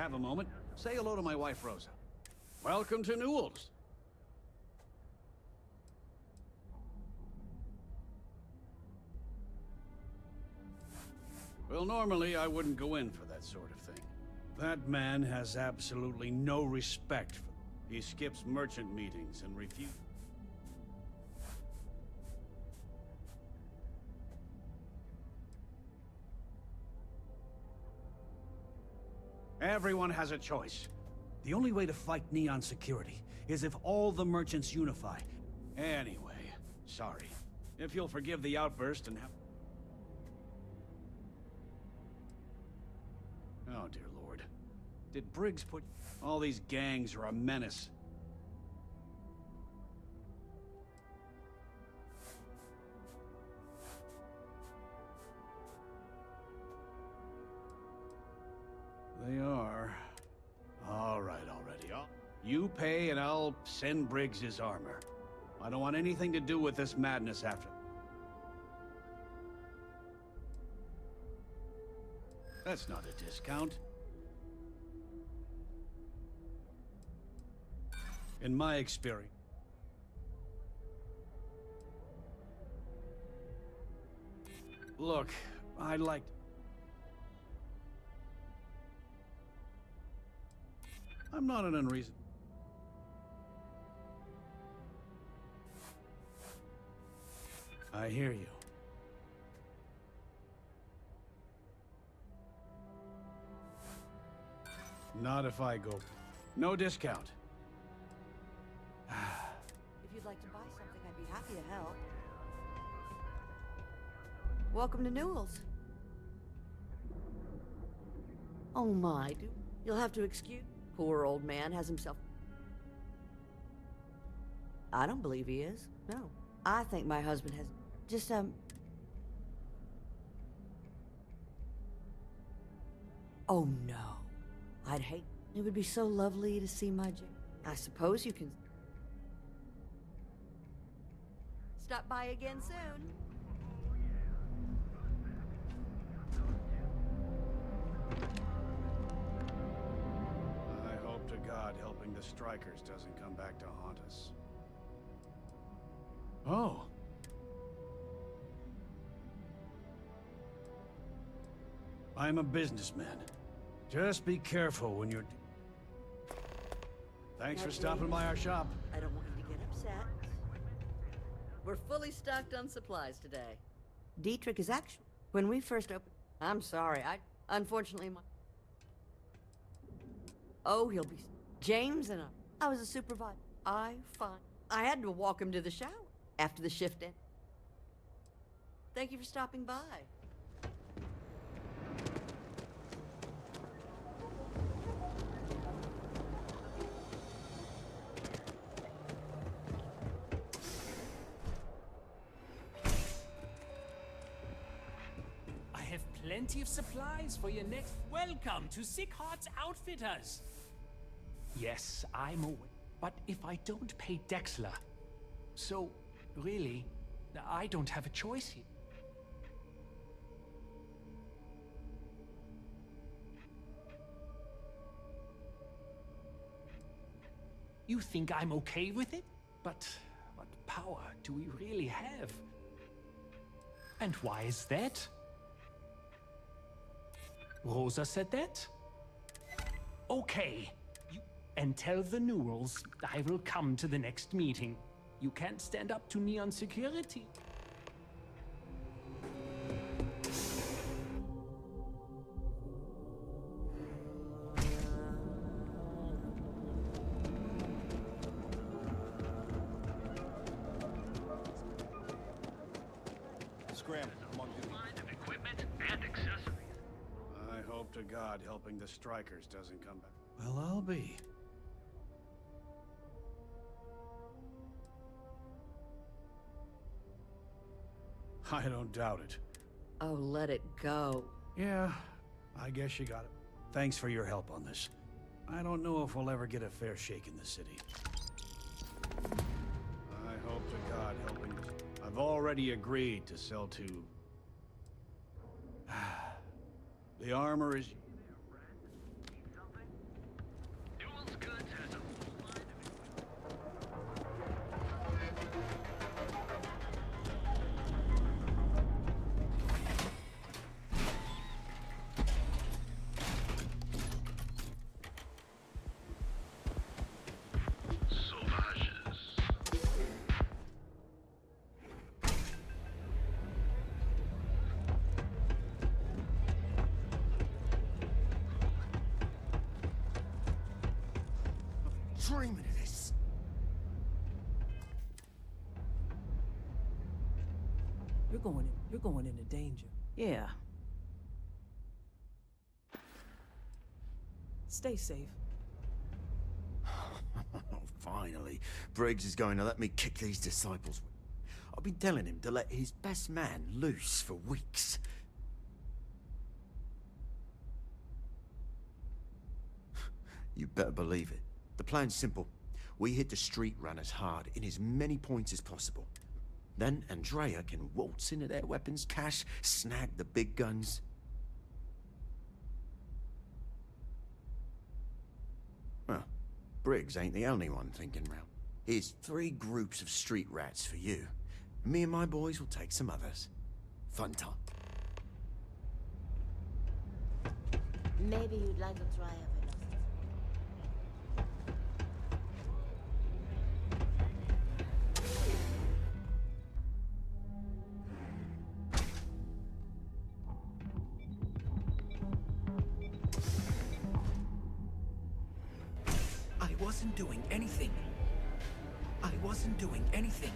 have a moment, say hello to my wife, Rosa. Welcome to Newell's. Well, normally I wouldn't go in for that sort of thing. That man has absolutely no respect for them. He skips merchant meetings and refuses. Everyone has a choice. The only way to fight Neon security is if all the merchants unify. Anyway, sorry. If you'll forgive the outburst and have... Oh, dear Lord. Did Briggs put... All these gangs are a menace. They are. All right, already. You pay and I'll send Briggs his armor. I don't want anything to do with this madness after. That's not a discount. In my experience. Look, I'd like... I'm not an unreason. I hear you. Not if I go. No discount. If you'd like to buy something, I'd be happy to help. Welcome to Newell's. Oh my, you'll have to excuse... Poor old man has himself... I don't believe he is. No. I think my husband has... Just, Oh no. I'd hate... It would be so lovely to see my I suppose you can... Stop by again soon. I hope to God helping the strikers doesn't come back to haunt us. Oh. I'm a businessman. Just be careful when you're... Thanks for stopping by our shop. I don't want you to get upset. We're fully stocked on supplies today. Dietrich is actually... When we first opened... I'm sorry, Unfortunately, my... Oh, he'll be... James and I was a supervisor. I had to walk him to the shower after the shift ended. Thank you for stopping by. I have plenty of supplies for your next... Welcome to Sick Heart's Outfitters. Yes, I'm aware. But if I don't pay Dexler... So, really, I don't have a choice here. You think I'm okay with it? But what power do we really have? And why is that? Rosa said that? Okay. And tell the Newells I will come to the next meeting. You can't stand up to Neon security. Scram, I'm on duty. Equipment and accessories. I hope to God helping the strikers doesn't come back. Well, I'll be. I don't doubt it. Oh, let it go. Yeah, I guess you got it. Thanks for your help on this. I don't know if we'll ever get a fair shake in the city. I hope to God helping this. I've already agreed to sell to... The armor is... dreaming of this. You're going into danger. Yeah. Stay safe. Finally, Briggs is going to let me kick these disciples. I've been telling him to let his best man loose for weeks. You better believe it. The plan's simple. We hit the street runners hard in as many points as possible. Then Andrea can waltz into their weapons cache, snag the big guns. Well, Briggs ain't the only one thinking round. Here's 3 groups of street rats for you. Me and my boys will take some others. Fun time. Maybe you'd like a try of it. I wasn't doing anything. I wasn't doing anything.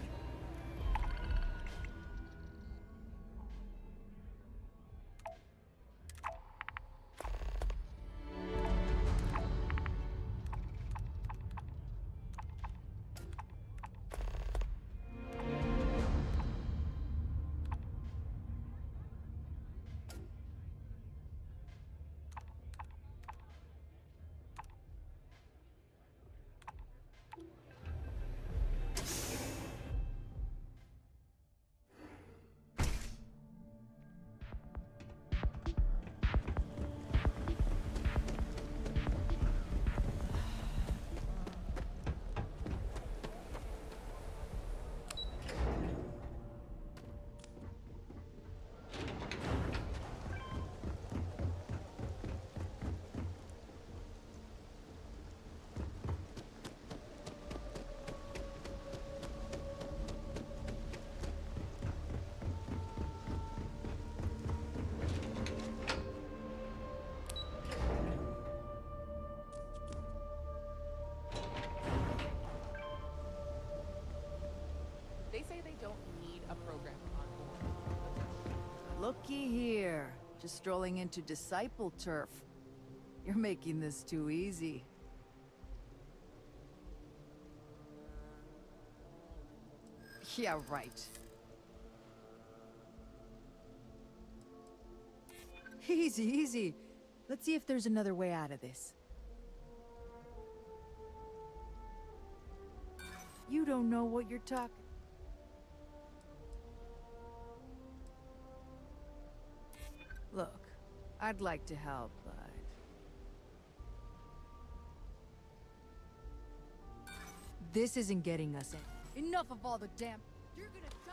They say they don't need a program on board. Looky here. Just strolling into disciple turf. You're making this too easy. Yeah, right. Easy, easy. Let's see if there's another way out of this. You don't know what you're talking. Look, I'd like to help, but... this isn't getting us in. Enough of all the damn... You're gonna die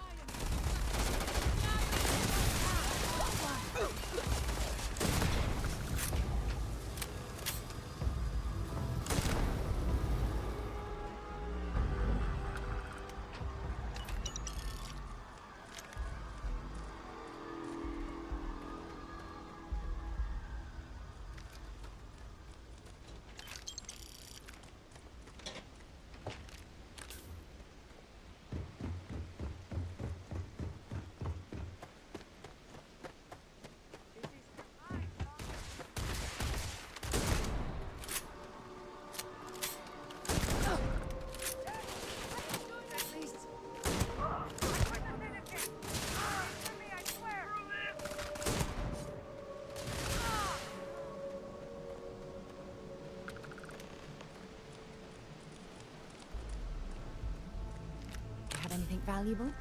Have anything valuable?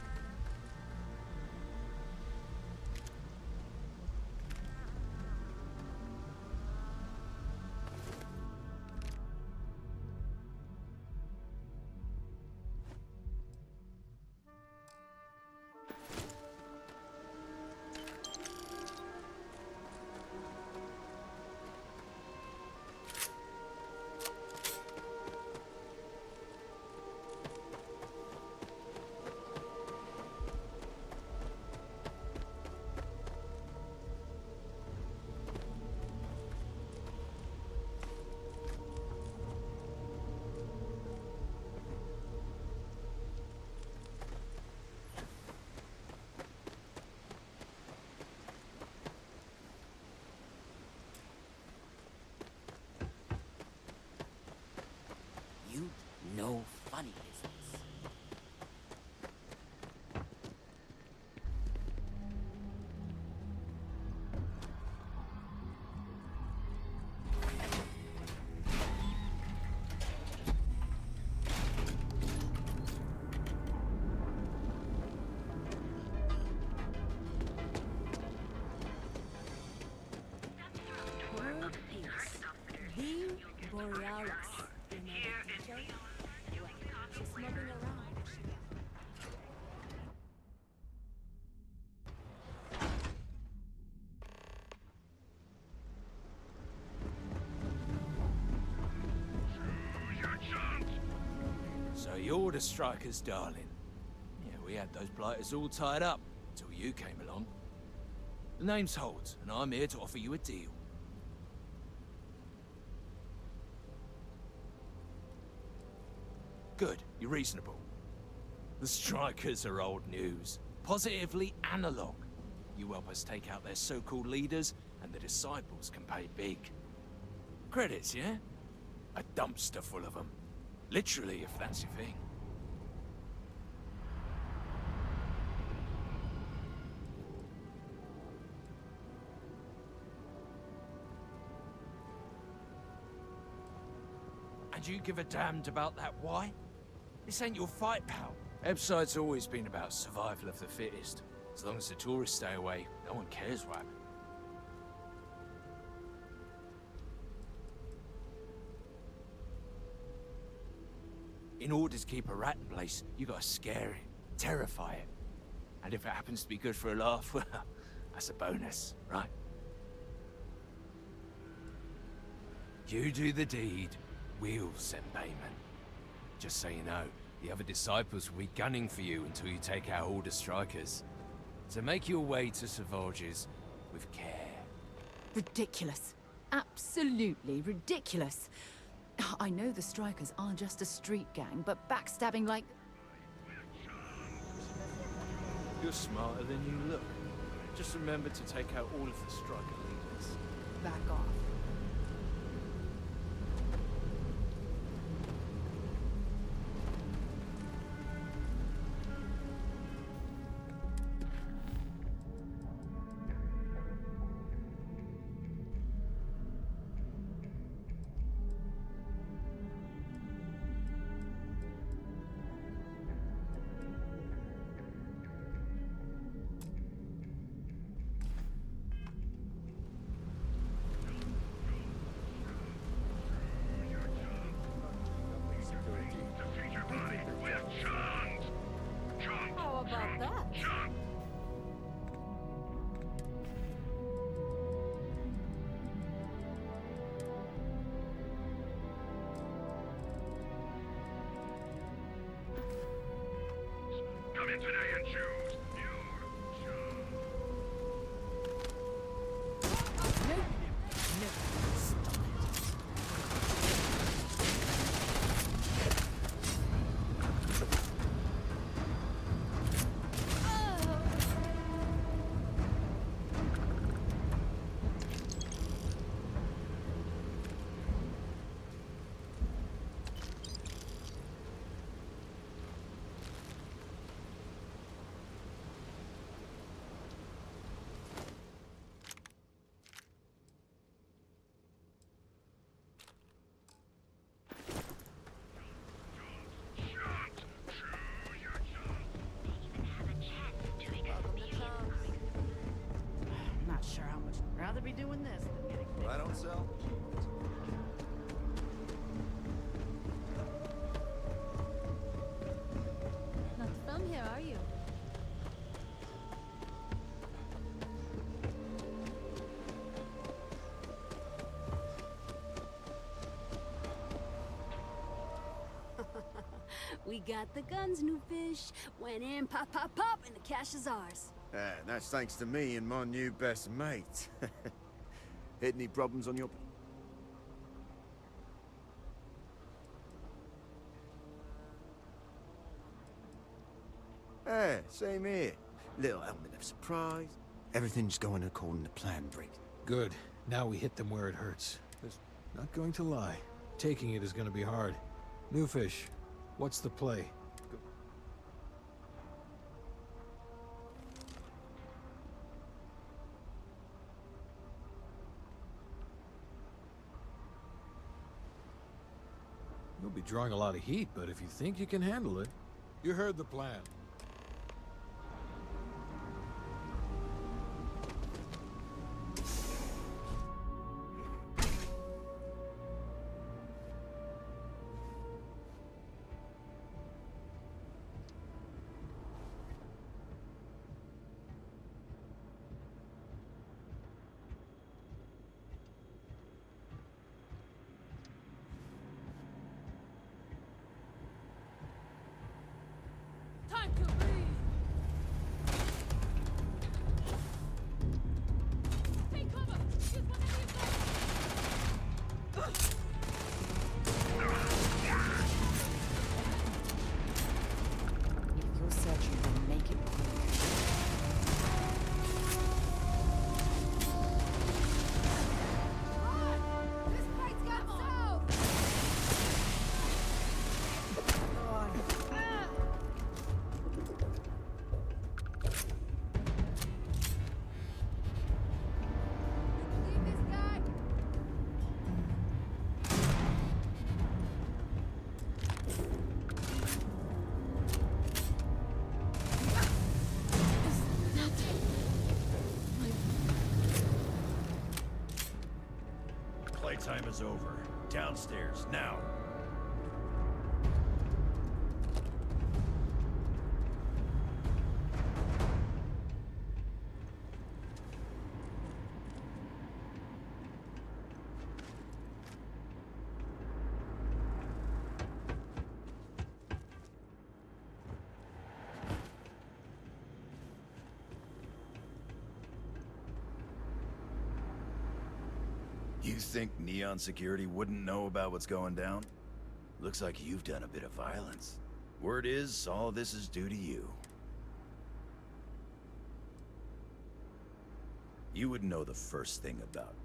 you're the strikers, darling. Yeah, we had those blighters all tied up until you came along. The name's Holt, and I'm here to offer you a deal. Good, you're reasonable. The strikers are old news. Positively analog. You help us take out their so-called leaders, and the disciples can pay big. Credits, yeah? A dumpster full of them. Literally, if that's your thing. And you give a damned about that why? This ain't your fight, pal. Ebside's always been about survival of the fittest. As long as the tourists stay away, no one cares what happens. In order to keep a rat in place, you gotta scare it, terrify it. And if it happens to be good for a laugh, well, that's a bonus, right? You do the deed, we'll send payment. Just so you know, the other disciples will be gunning for you until you take out all the strikers. So make your way to Savages with care. Ridiculous. Absolutely ridiculous. I know the strikers aren't just a street gang, but backstabbing like... You're smarter than you look. Just remember to take out all of the striker leaders. Back off. How about that? Come in today and choose. I'm not sure how much I'd rather be doing this than getting What I don't sell? Not from here, are you? We got the guns, new fish. Went in, pop, pop, pop, and the cash is ours. That's thanks to me and my new best mate. Hit any problems on your... Same here. Little element of surprise. Everything's going according to plan, Briggs. Good. Now we hit them where it hurts. There's not going to lie. Taking it is going to be hard. New fish, what's the play? You'll be drawing a lot of heat, but if you think you can handle it... You heard the plan. Playtime is over. Downstairs, now. You think Neon Security wouldn't know about what's going down? Looks like you've done a bit of violence. Word is, all of this is due to you. You wouldn't know the first thing about it.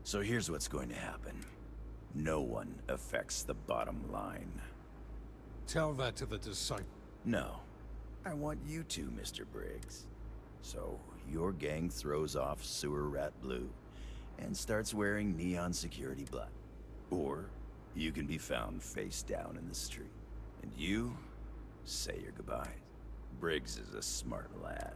So here's what's going to happen. No one affects the bottom line. Tell that to the disciple. No. I want you to, Mr. Briggs. So, your gang throws off Sewer Rat Blue and starts wearing Neon Security black. Or, you can be found face down in the street. And you say your goodbyes. Briggs is a smart lad.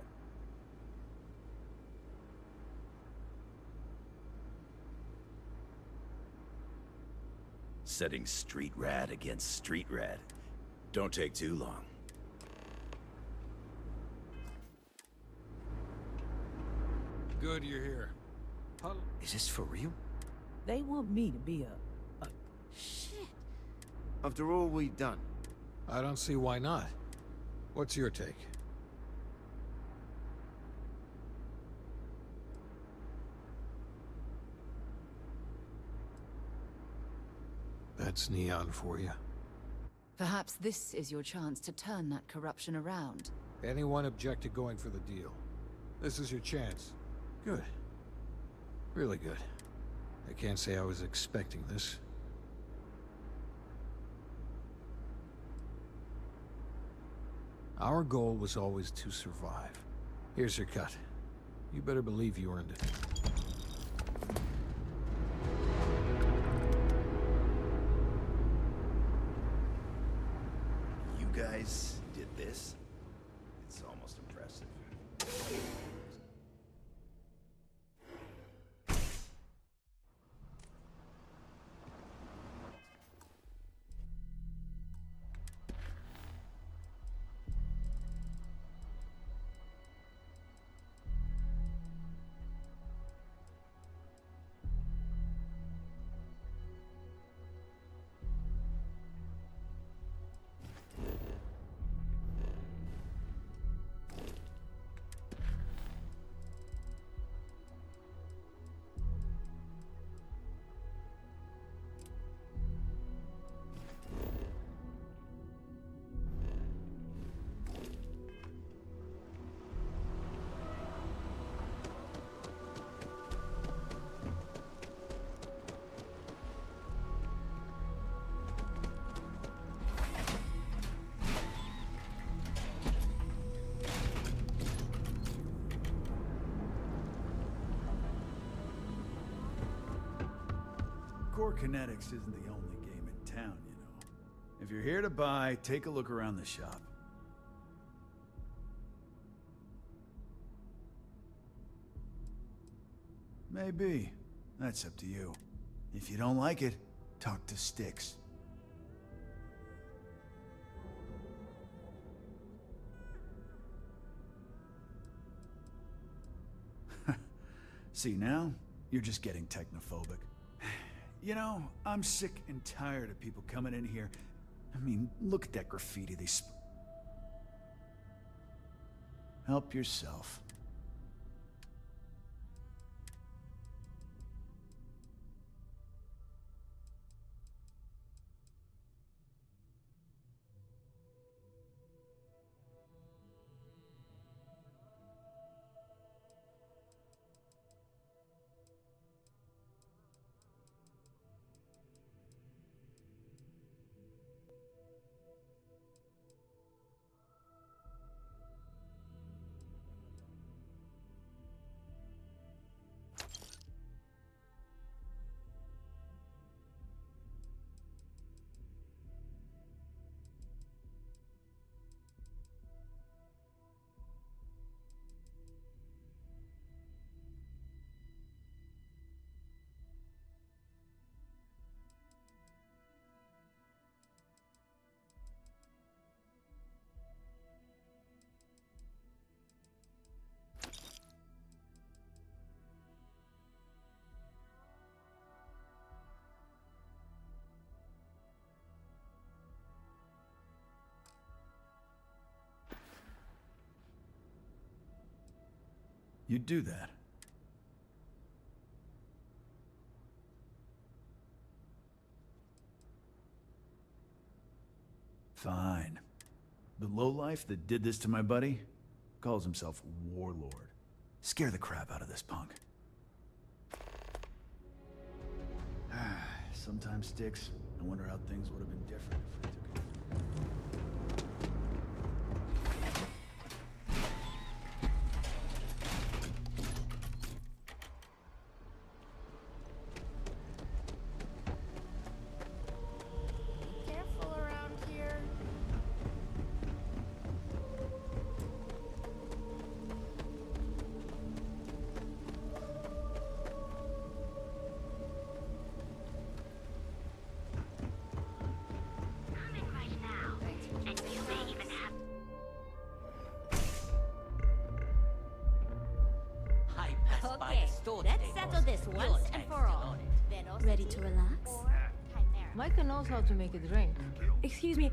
Setting street rat against street rat. Don't take too long. Good you're here. Is this for real? They want me to be a... Shit. After all we've done. I don't see why not. What's your take? That's Neon for you. Perhaps this is your chance to turn that corruption around. Anyone object to going for the deal? This is your chance. Good. Really good. I can't say I was expecting this. Our goal was always to survive. Here's your cut. You better believe you earned it. You guys did this? It's almost impressive. Core Kinetics isn't the only game in town, you know. If you're here to buy, take a look around the shop. Maybe. That's up to you. If you don't like it, talk to Styx. See, now, you're just getting technophobic. You know, I'm sick and tired of people coming in here. I mean, look at that graffiti they Help yourself. You'd do that. Fine. The lowlife that did this to my buddy calls himself Warlord. Scare the crap out of this punk. Sometimes sticks. I wonder how things would have been different if we took it. Careful around here. I passed by the store let's today, settle boss. this Your once and tax for is all. on it. Ready to relax? Micah knows how to make a drink. Excuse me,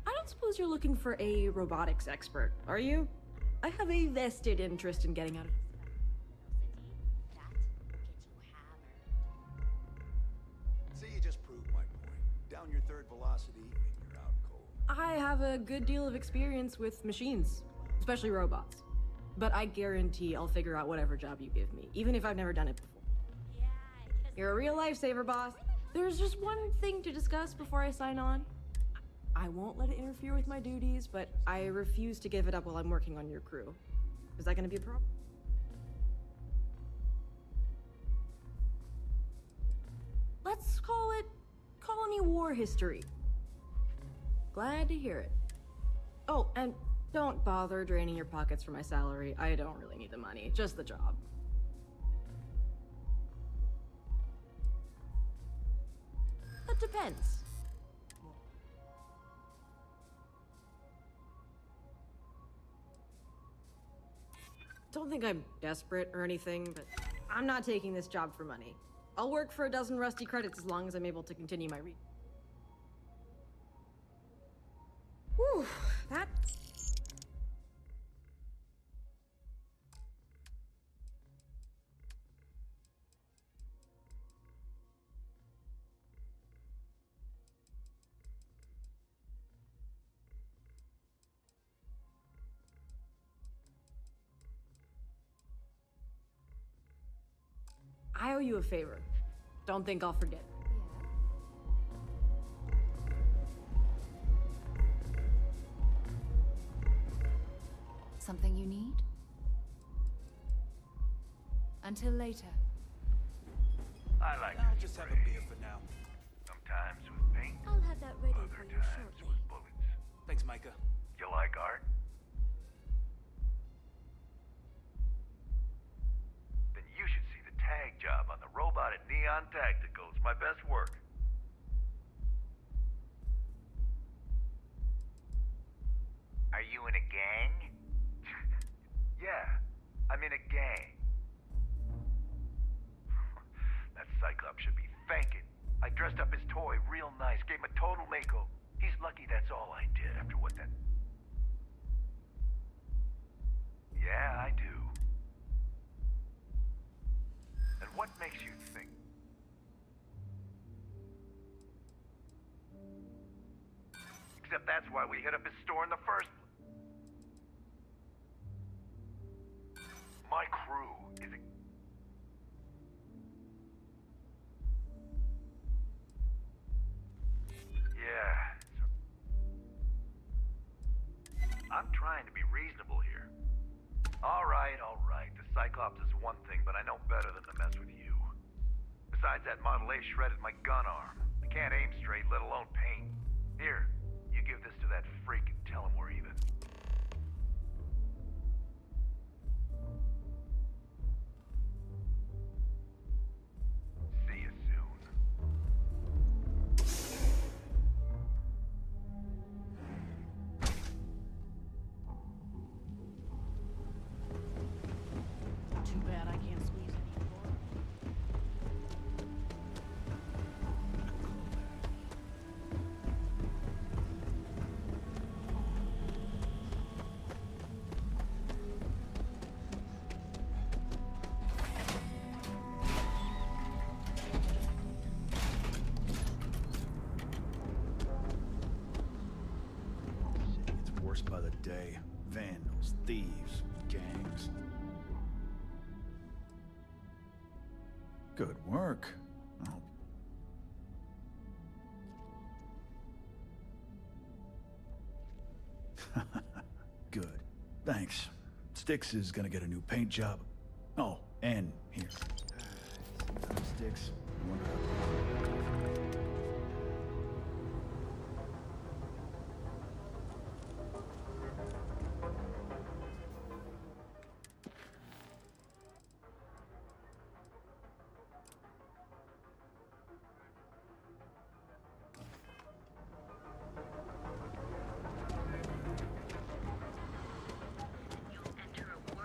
I don't suppose you're looking for a robotics expert, are you? I have a vested interest in getting out of. See, you just proved my point. Down your third velocity, and you're out cold. I have a good deal of experience with machines, especially robots. But I guarantee I'll figure out whatever job you give me, even if I've never done it before. You're a real lifesaver, boss. There's just one thing to discuss before I sign on. I won't let it interfere with my duties, but I refuse to give it up while I'm working on your crew. Is that gonna be a problem? Let's call it colony war history. Glad to hear it. Oh, and don't bother draining your pockets for my salary. I don't really need the money, just the job. That depends. Don't think I'm desperate or anything, but I'm not taking this job for money. I'll work for a dozen rusty credits as long as I'm able to continue my read. Whew, that... I owe you a favor. Don't think I'll forget. Something you need? Until later. I like I'll just have a beer for now. Sometimes with paint, I'll have that ready for you shortly. bullets. Thanks, Micah. You like art? Then you should see the tag job on the robot at Neon Tactical. It's my best work. Are you in a gang? Yeah, I'm in a gang. That Cyclops should be thanking. I dressed up his toy real nice, gave him a total makeover. He's lucky that's all I did after what that... Yeah, I do. And what makes you think? Except that's why we hit up his store in the first place. My crew is a... Yeah. I'm trying to be reasonable here. All right, all right. The Cyclops is one thing, but I know better than to mess with you. Besides, that Model A shredded my gun arm. I can't aim straight, let alone paint. Here, you give this to that freak and tell him we're even. See you soon. Too bad I can't squeeze any more. day. Vandals, thieves, gangs. Good work. Oh. Good. Thanks. Styx is gonna get a new paint job. Oh, and here. Sometimes Styx. I wonder how...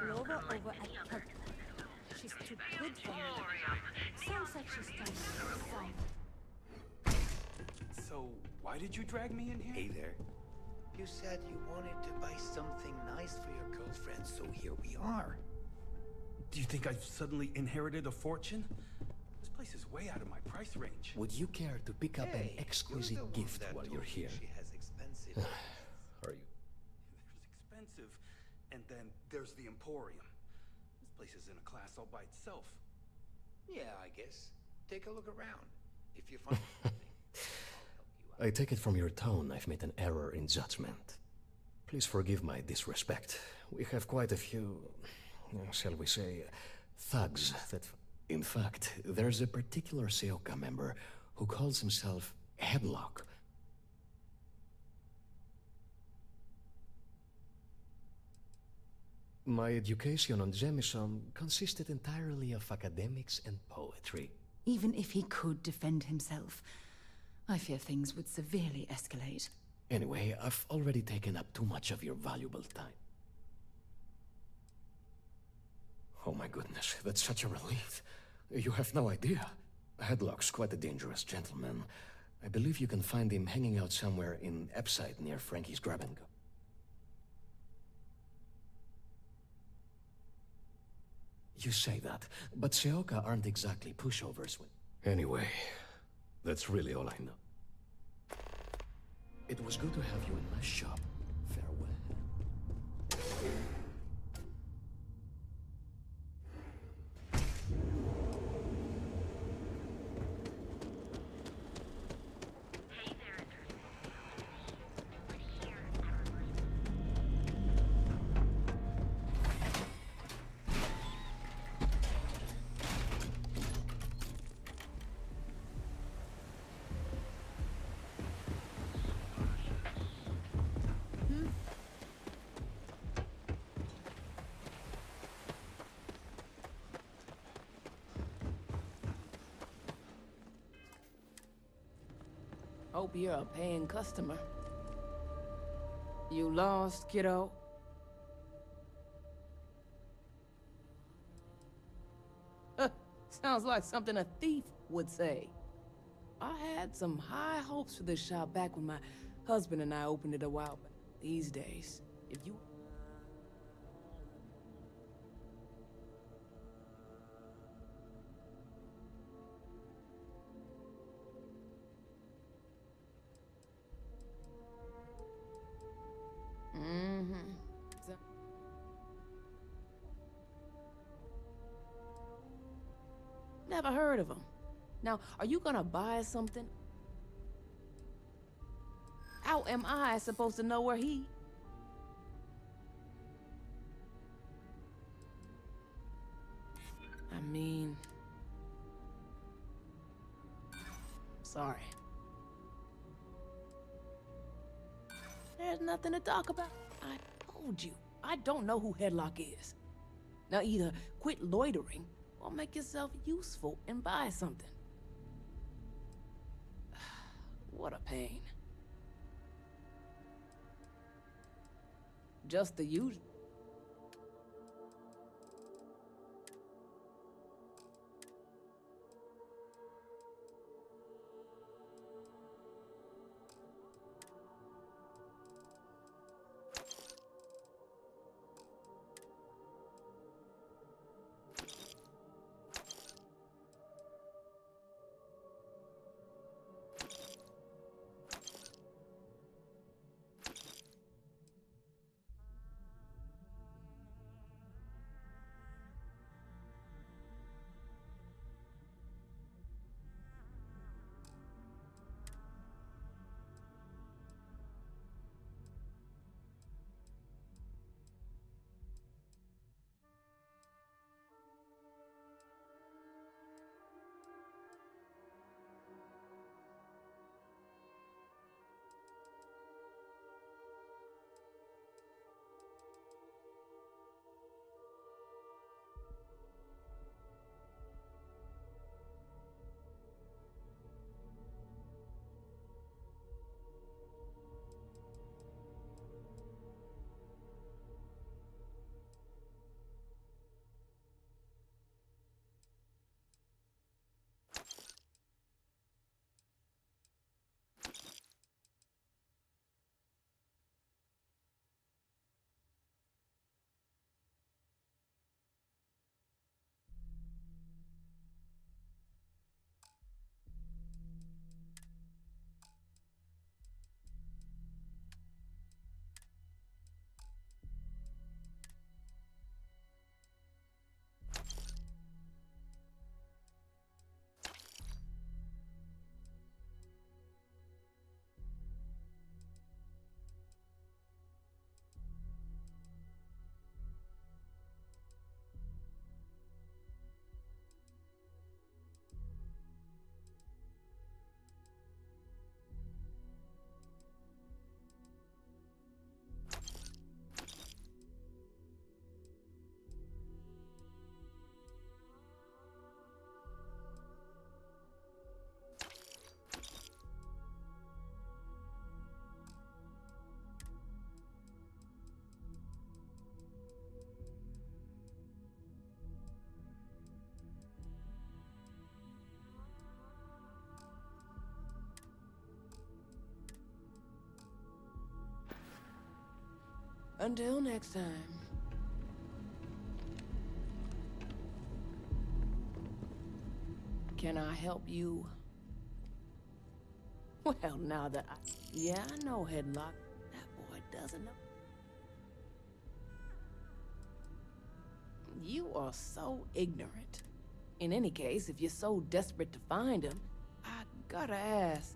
Nova over at Perk. She's too good for me. Sounds like she's trying to solve. So, why did you drag me in here? Hey there. You said you wanted to buy something nice for your girlfriend, so here we are. Do you think I've suddenly inherited a fortune? This place is way out of my price range. Would you care to pick up an exquisite gift while you're here? She has expensive. Are you? There's expensive, and then there's the Emporium. This place is in a class all by itself. Yeah, I guess. Take a look around. If you find something, I take it from your tone I've made an error in judgment. Please forgive my disrespect. We have quite a few, shall we say, thugs that... In fact, there's a particular Seoka member who calls himself Headlock. My education on Jemison consisted entirely of academics and poetry. Even if he could defend himself, I fear things would severely escalate. Anyway, I've already taken up too much of your valuable time. Oh my goodness, that's such a relief. You have no idea. Headlock's quite a dangerous gentleman. I believe you can find him hanging out somewhere in Epside near Frankie's Grab and Go. You say that, but Seoka aren't exactly pushovers. Anyway, that's really all I know. It was good to have you in my shop. Farewell. Hope you're a paying customer. You lost, kiddo? Sounds like something a thief would say. I had some high hopes for this shop back when my husband and I opened it a while back. These days, if you... Never heard of him. Now, are you gonna buy something? How am I supposed to know where he... I mean... Sorry. There's nothing to talk about. I told you, I don't know who Headlock is. Now either quit loitering, or make yourself useful and buy something. What a pain. Just the usual. Until next time. Can I help you? Well, now that I... Yeah, I know, Headlock. That boy doesn't know. You are so ignorant. In any case, if you're so desperate to find him, I gotta ask.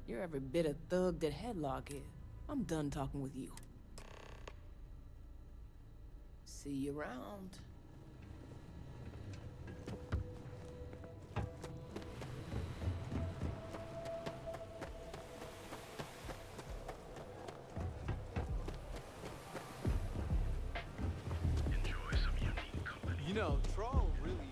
You're every bit a thug that Headlock is. I'm done talking with you. See you around. Enjoy some unique company. You know, Troll really is.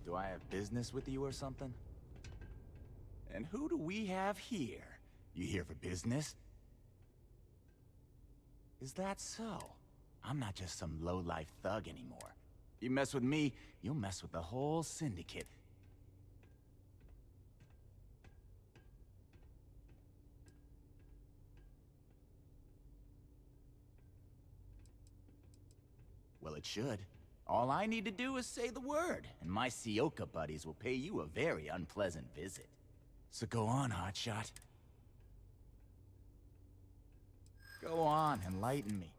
Do I have business with you or something? And who do we have here? You here for business? Is that so? I'm not just some low-life thug anymore. You mess with me, you'll mess with the whole syndicate. Well, it should. All I need to do is say the word, and my Sioka buddies will pay you a very unpleasant visit. So go on, hotshot. Go on, enlighten me.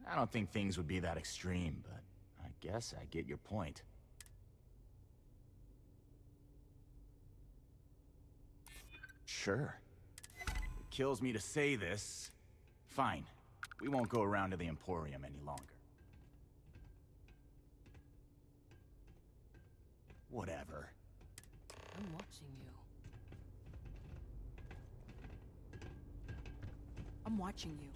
I don't think things would be that extreme, but I guess I get your point. Sure. It kills me to say this. Fine. We won't go around to the Emporium any longer. Whatever. I'm watching you. I'm watching you.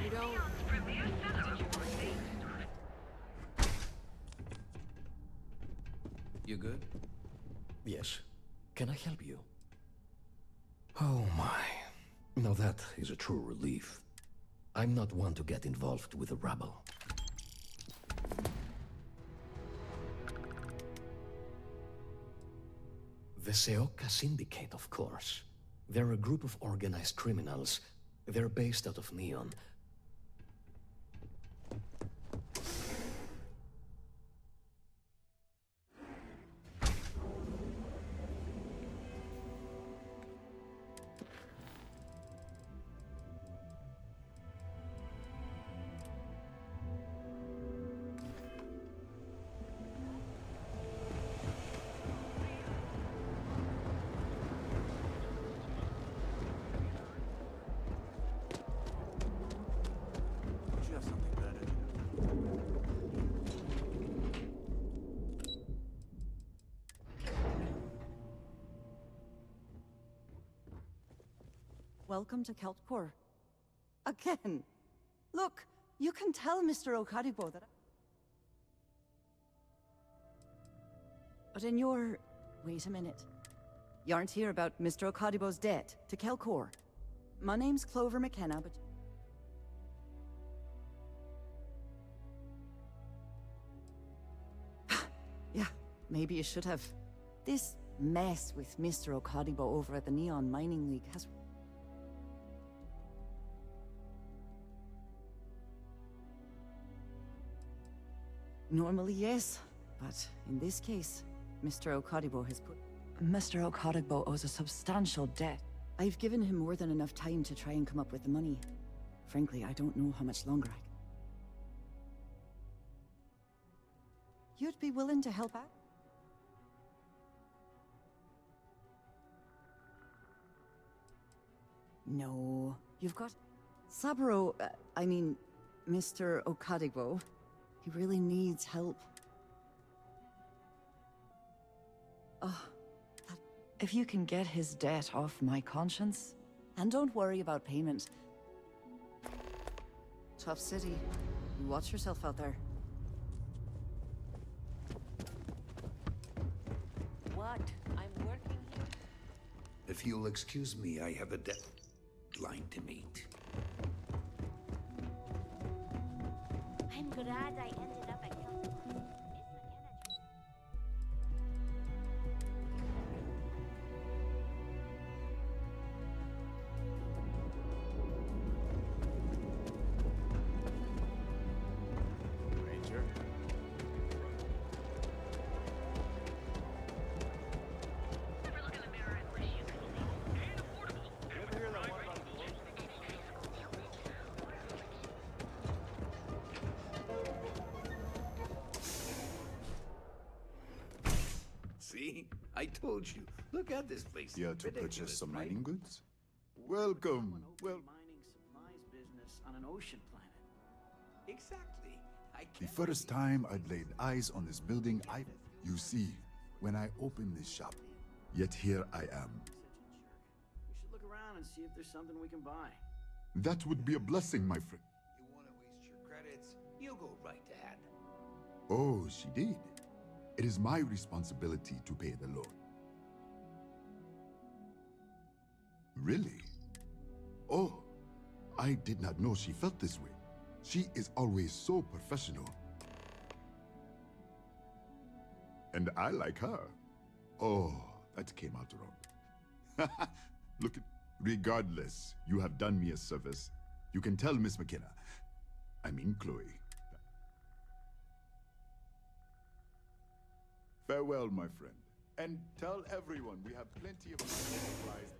You don't... You good? Yes. Can I help you? Oh my. Now that is a true relief. I'm not one to get involved with the rabble. The Seoka Syndicate, of course. They're a group of organized criminals. They're based out of Neon. You have something better to do. Welcome to Keltcore. Again! Look, you can tell Mr. Okaribo that But in your... Wait a minute. You aren't here about Mr. Okaribo's debt to Kelcor. My name's Clover McKenna, but... Yeah, maybe you should have. This mess with Mr. Okaribo over at the Neon Mining League has... Normally, yes. But in this case, Mr. Okadibo has put... Mr. Okadibo owes a substantial debt. I've given him more than enough time to try and come up with the money. Frankly, I don't know how much longer I can... You'd be willing to help out? No, you've got... Saburo, I mean, Mr. Okadibo. He really needs help. Oh, if you can get his debt off my conscience, and don't worry about payment. Tough city. You watch yourself out there. What? I'm working here? If you'll excuse me, I have a deadline to meet. I'm glad I ended up at Kelkor. Ranger? See? I told you. Look at this place. Here to Ridiculous, purchase some right? mining goods? Welcome. Well, Mining supplies business on an ocean planet. Exactly. the first time I'd laid eyes on this building, you see, when I opened this shop, yet here I am. We should look around and see if there's something we can buy. That would be a blessing, my friend. You want to waste your credits? You go right ahead. Oh, she did. It is my responsibility to pay the loan. Really? Oh, I did not know she felt this way. She is always so professional. And I like her. Oh, that came out wrong. Look at... Regardless, you have done me a service. You can tell Miss McKenna. I mean Chloe. Farewell, my friend. And tell everyone we have plenty of supplies.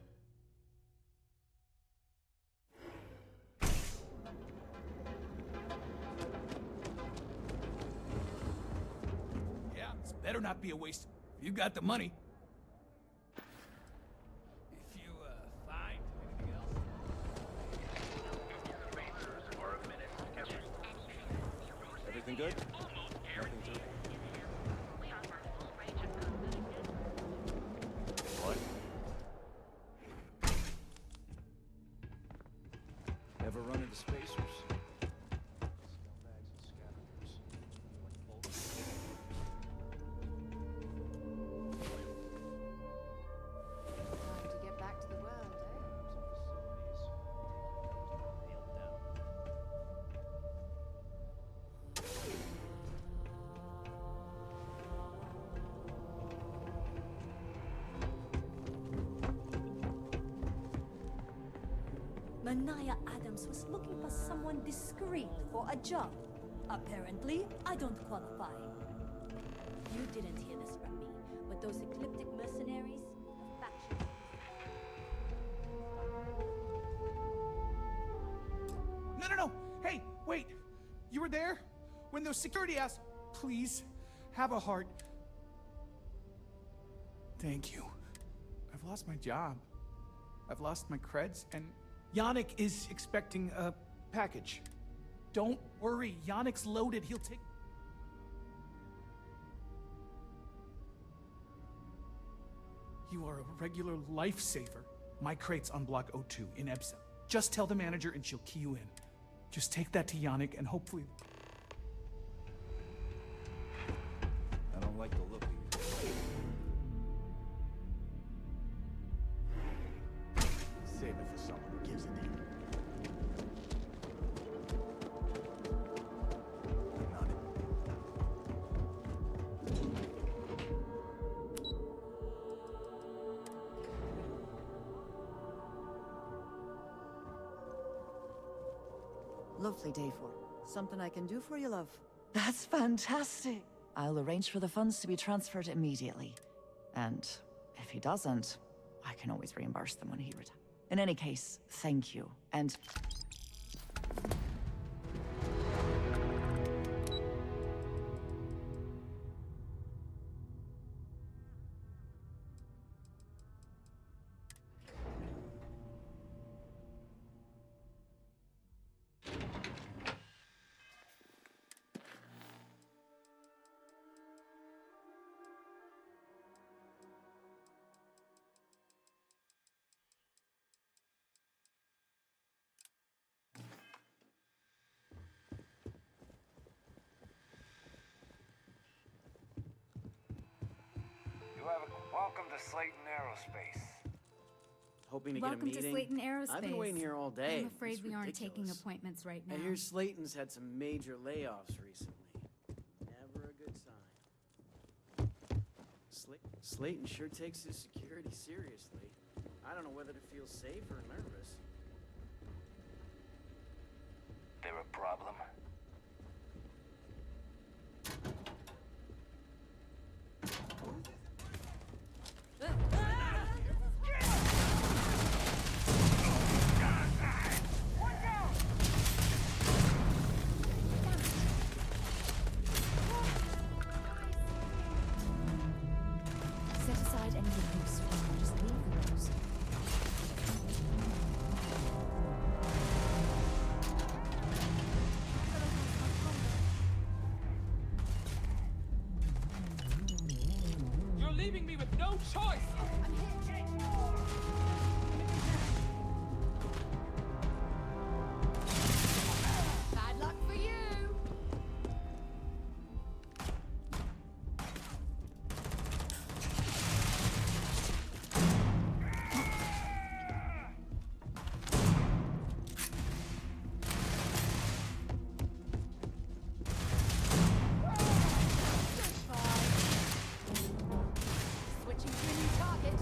Yeah, this better not be a waste. You got the money. If you, find anything else. Everything good? Nothing to... What? Ever run into spacers? Scumbags and scavengers. Time to get back to the world, eh? Manaya Adams was looking for someone discreet for a job. Apparently, I don't qualify. You didn't hear this from me, but those ecliptic mercenaries, the faction... No! Hey, wait! You were there? When those security asked, please, have a heart. Thank you. I've lost my job. I've lost my creds, and Yannick is expecting a package. Don't worry, Yannick's loaded. He'll take... You are a regular lifesaver. My crate's on block 02 in Ebsa. Just tell the manager and she'll key you in. Just take that to Yannick and hopefully... I don't like the look of you. Save it for someone who gives a damn. Lovely day for. Something I can do for you, love. That's fantastic. I'll arrange for the funds to be transferred immediately. And if he doesn't, I can always reimburse them when he retires. In any case, thank you. And Welcome to Slayton Aerospace. Hoping to Welcome get a to meeting. Slayton Aerospace. I've been waiting here all day. I'm afraid It's we aren't ridiculous. taking appointments right now. I hear Slayton's had some major layoffs recently. Never a good sign. Slayton sure takes his security seriously. I don't know whether to feel safe or nervous. There a problem? Set aside any abuse, or just leave the rose. You're leaving me with no choice! Bad luck for you! Switching to a new target.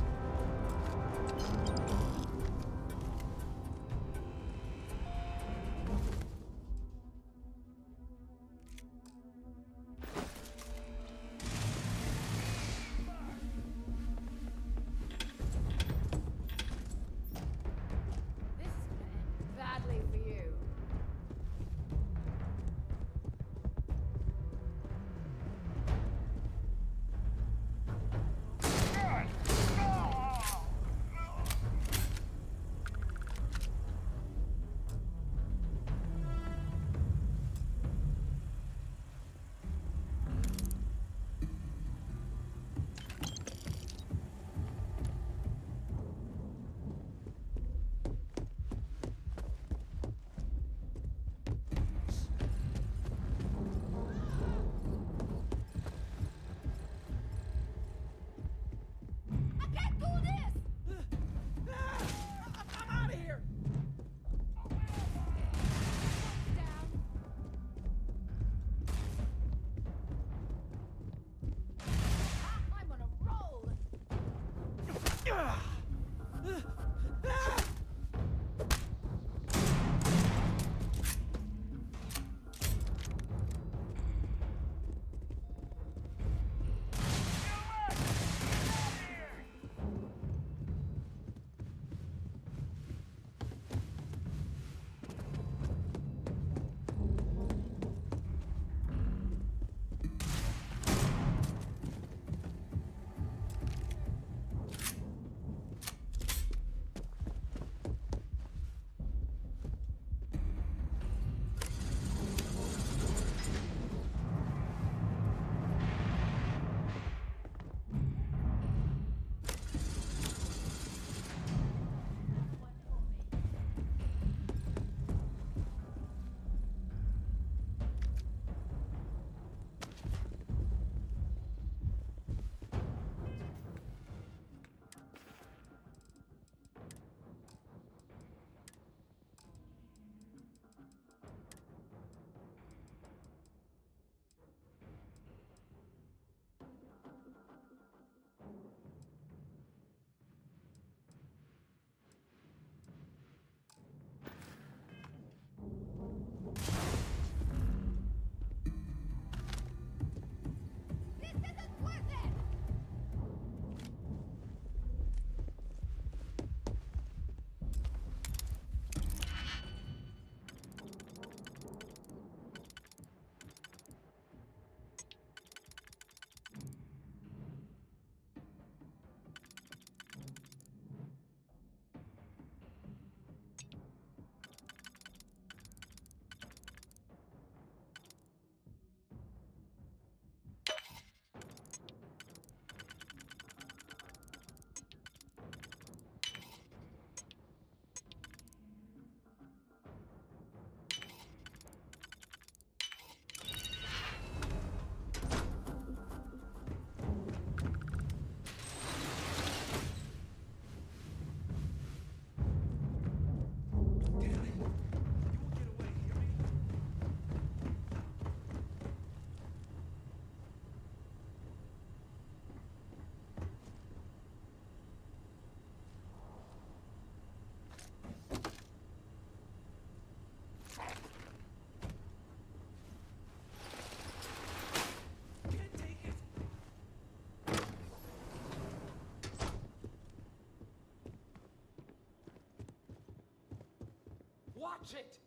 Watch it!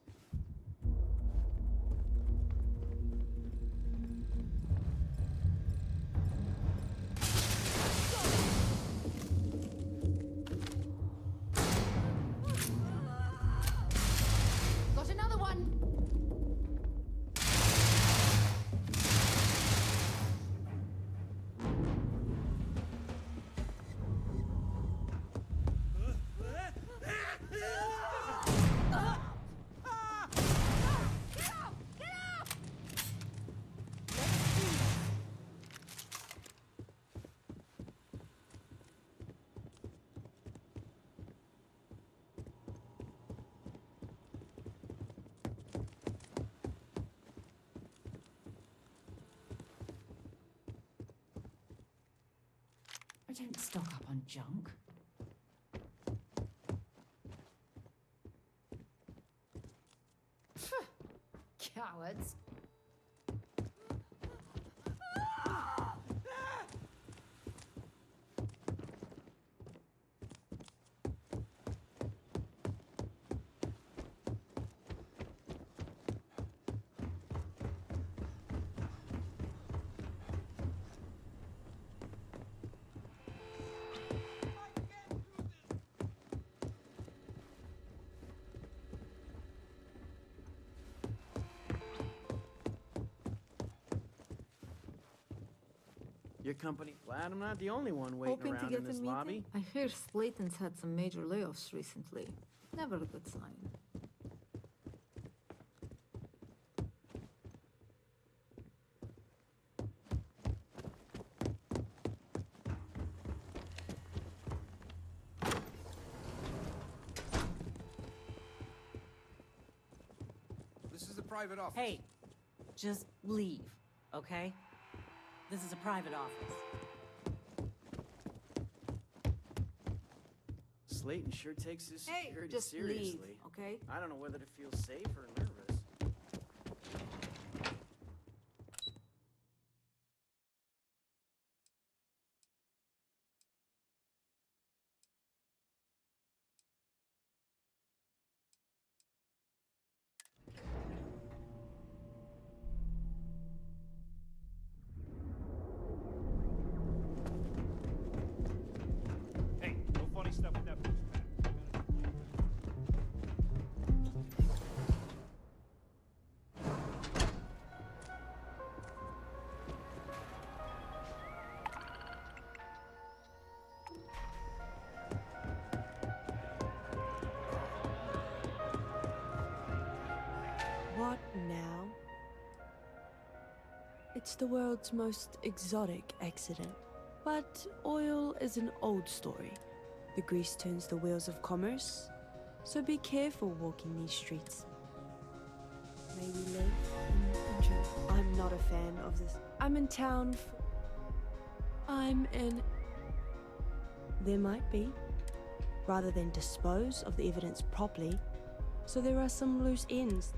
Got another one! I don't stock up on junk. Phew, cowards. Your company? Glad I'm not the only one waiting Hoping to around get in this a meeting? lobby. I hear Slayton's had some major layoffs recently. Never a good sign. This is a private office. Hey, just leave, okay? This is a private office. Slayton sure takes his Hey, security just seriously. leave, okay? I don't know whether to feel safe or nervous. Hey, no funny stuff with that. What now? It's the world's most exotic accident. But oil is an old story. The grease turns the wheels of commerce, so be careful walking these streets. May we live in enjoy. I'm not a fan of this. I'm in town There might be. Rather than dispose of the evidence properly, so there are some loose ends.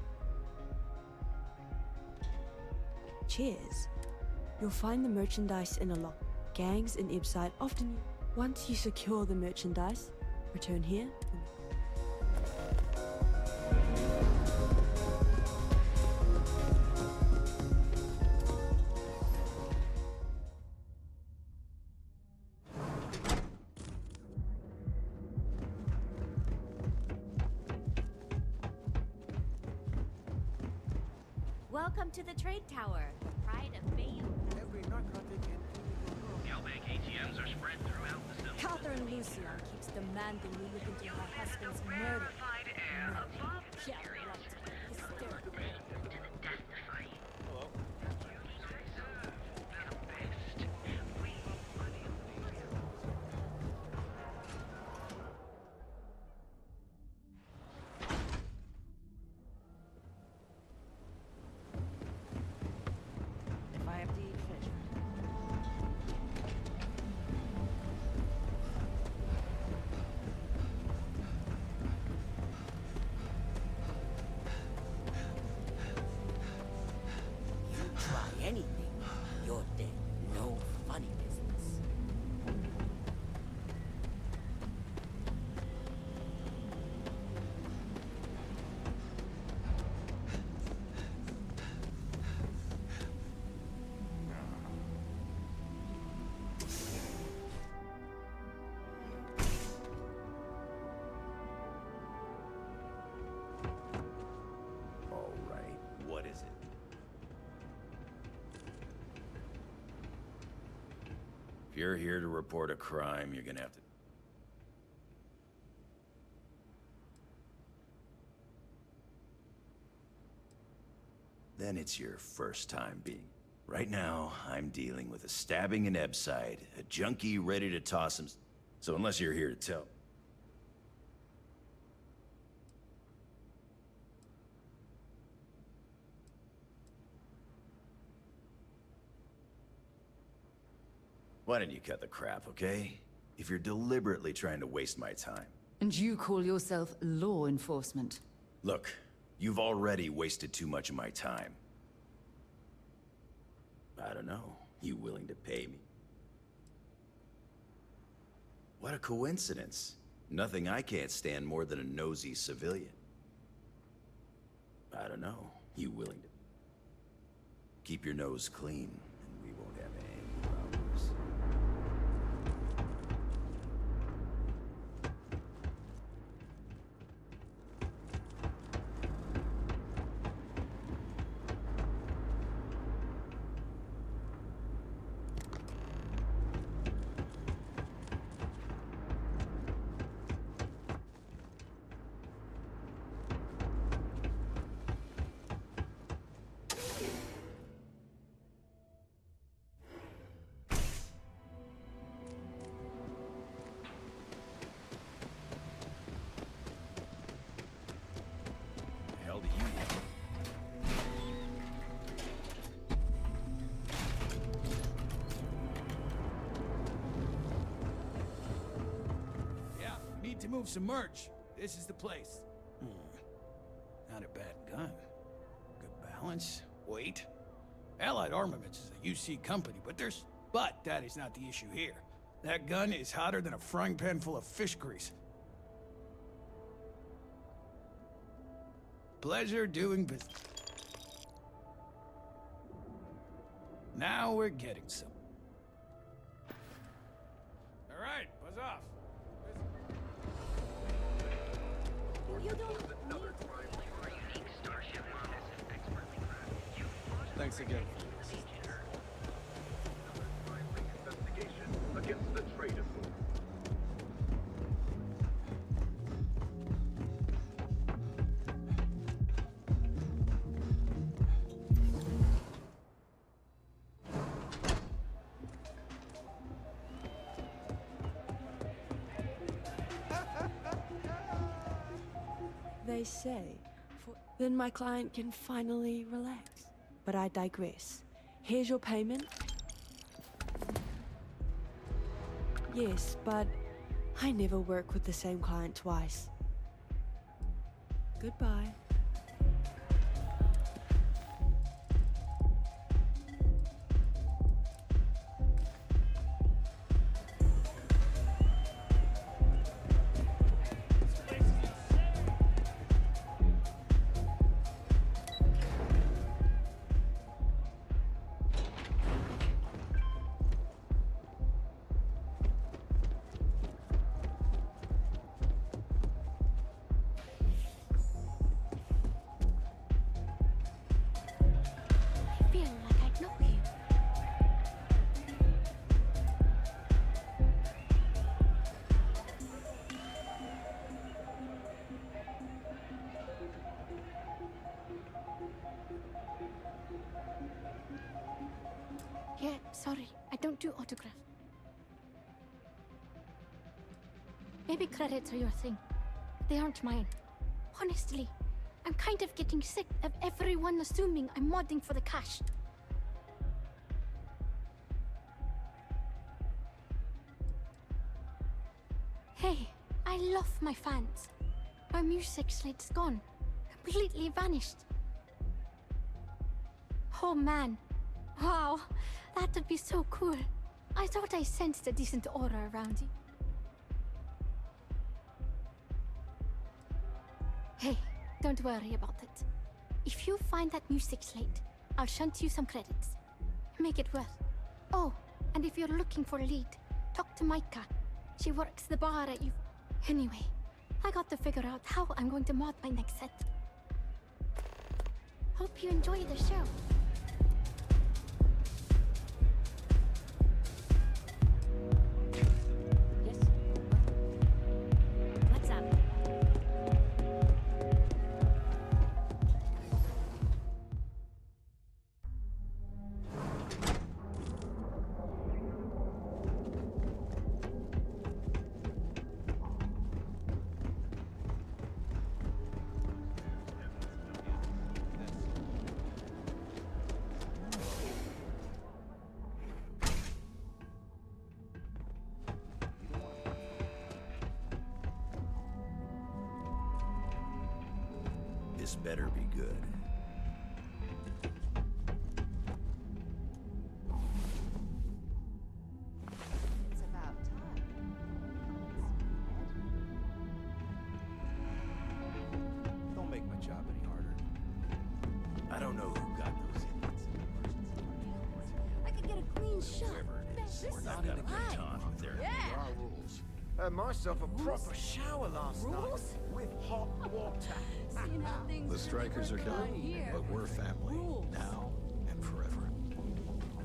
Cheers. You'll find the merchandise in a lock. Gangs in Ibside often. Once you secure the merchandise, return here. Welcome to the Trade Tower, the pride of Bayou. Every narcotic and Galbank ATMs are spread throughout the city. Catherine Lucian keeps demanding we look into her husband's murder. Yeah, right. Hysterical. If I have to eat fish. you're here to report a crime, you're gonna have to... Then it's your first time being... Right now, I'm dealing with a stabbing in Ebside, a junkie ready to toss him... So unless you're here to tell... Why don't you cut the crap, okay? If you're deliberately trying to waste my time. And you call yourself law enforcement? Look, you've already wasted too much of my time. I don't know. You willing to pay me? What a coincidence. Nothing I can't stand more than a nosy civilian. I don't know. You willing to... Keep your nose clean, and we won't have any problems. To move some merch. This is the place. Not a bad gun. Good balance, weight. Allied Armaments is a UC company, but that is not the issue here. That gun is hotter than a frying pan full of fish grease. Pleasure doing business. Now we're getting some. All right, buzz off. You don't Thanks again. Against the traitor. They say, then my client can finally relax. But I digress. Here's your payment. Yes, but I never work with the same client twice. Goodbye. Yeah, sorry, I don't do autograph. Maybe credits are your thing. They aren't mine. Honestly, I'm kind of getting sick of everyone assuming I'm modding for the cash. Hey, I love my fans. My music slate's gone. Completely vanished. Oh man. Wow, that would be so cool. I thought I sensed a decent aura around you. Hey, don't worry about it. If you find that music slate, I'll shunt you some credits. Make it worth. Oh, and if you're looking for a lead, talk to Micah. She works the bar at you. Anyway, I got to figure out how I'm going to mod my next set. Hope you enjoy the show. This better be good. It's about time. Don't make my job any harder. I don't know who got those idiots in I could get a clean shot. whoever it is. This We're is not gonna right. get on with their Yeah. Had myself a proper shower last night with hot water. Seeing how things The really strikers are work out done, here. but we're family, now and forever.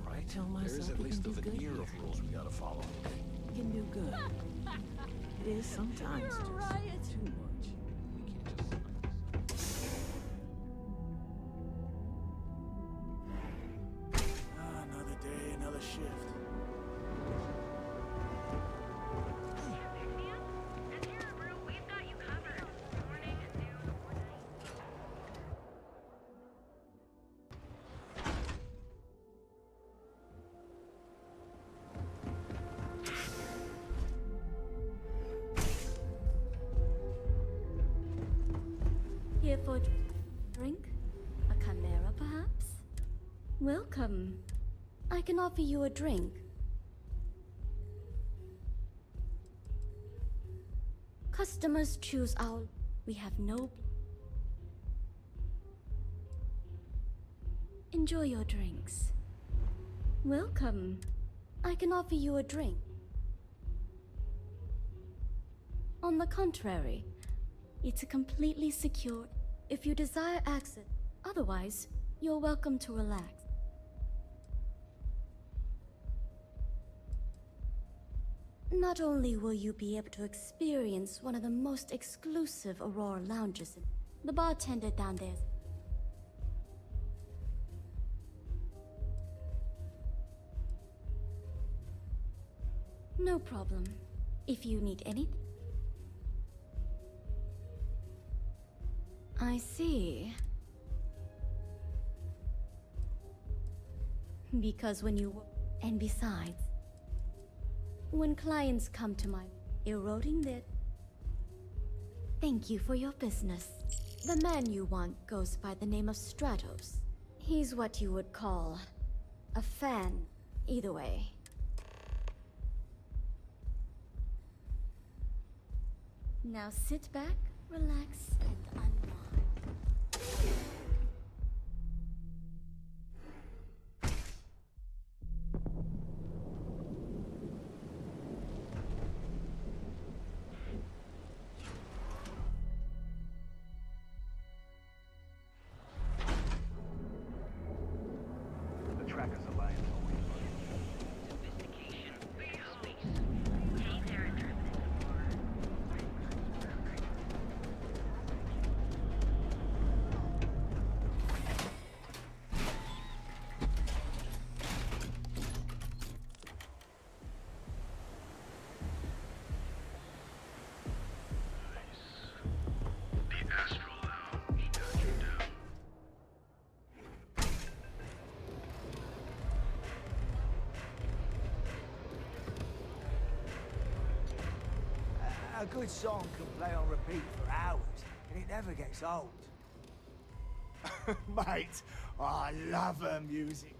I tell myself There's at we least can a do good veneer here. of rules we gotta follow. We can do good. It is sometimes You're a just riot. too much. Another day, another shift. Here for a drink? A chimera, perhaps? Welcome. I can offer you a drink. Customers choose our... We have no... Enjoy your drinks. Welcome. I can offer you a drink. On the contrary, it's completely secure if you desire access. Otherwise, you're welcome to relax. Not only will you be able to experience one of the most exclusive Aurora lounges, the bartender down there. No problem. If you need anything. I see. Because when you... And besides, when clients come to my... eroding their... Thank you for your business. The man you want goes by the name of Stratos. He's what you would call... a fan. Either way. Now sit back, relax, and unwind. The Trackers Alliance always runs. Sophistication, space. Hey there, the Astral Lounge got you down. A good song can play on repeat for hours, and it never gets old. Mate, I love her music.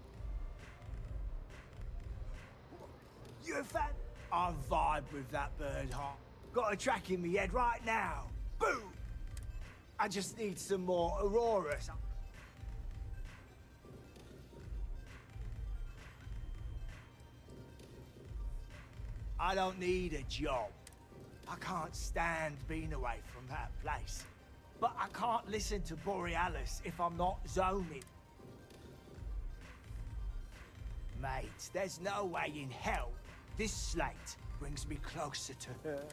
You a fan? I vibe with that bird heart. Got a track in my head right now. Boom! I just need some more Auroras. I don't need a job. I can't stand being away from that place. But I can't listen to Borealis if I'm not zoning. Mate, there's no way in hell this slate brings me closer to her.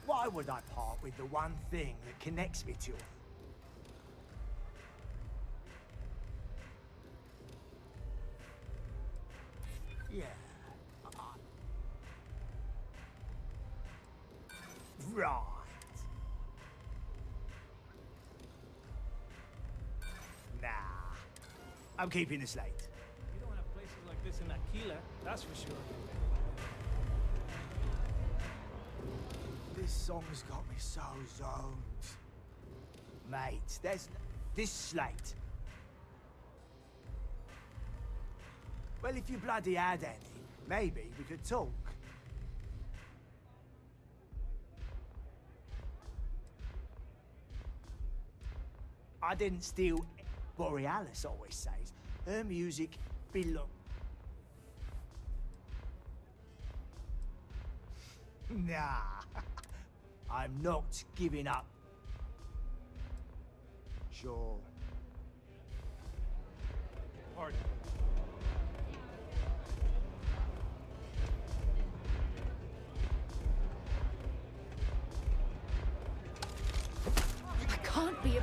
Why would I part with the one thing that connects me to her? Yeah. Right. Nah. I'm keeping the slate. You don't have places like this in Aquila, that's for sure. This song's got me so zoned. Mate, there's this slate. Well, if you bloody had any, maybe we could talk. I didn't steal. Borealis always says her music belongs. Nah, I'm not giving up. Sure. Pardon. I can't be a...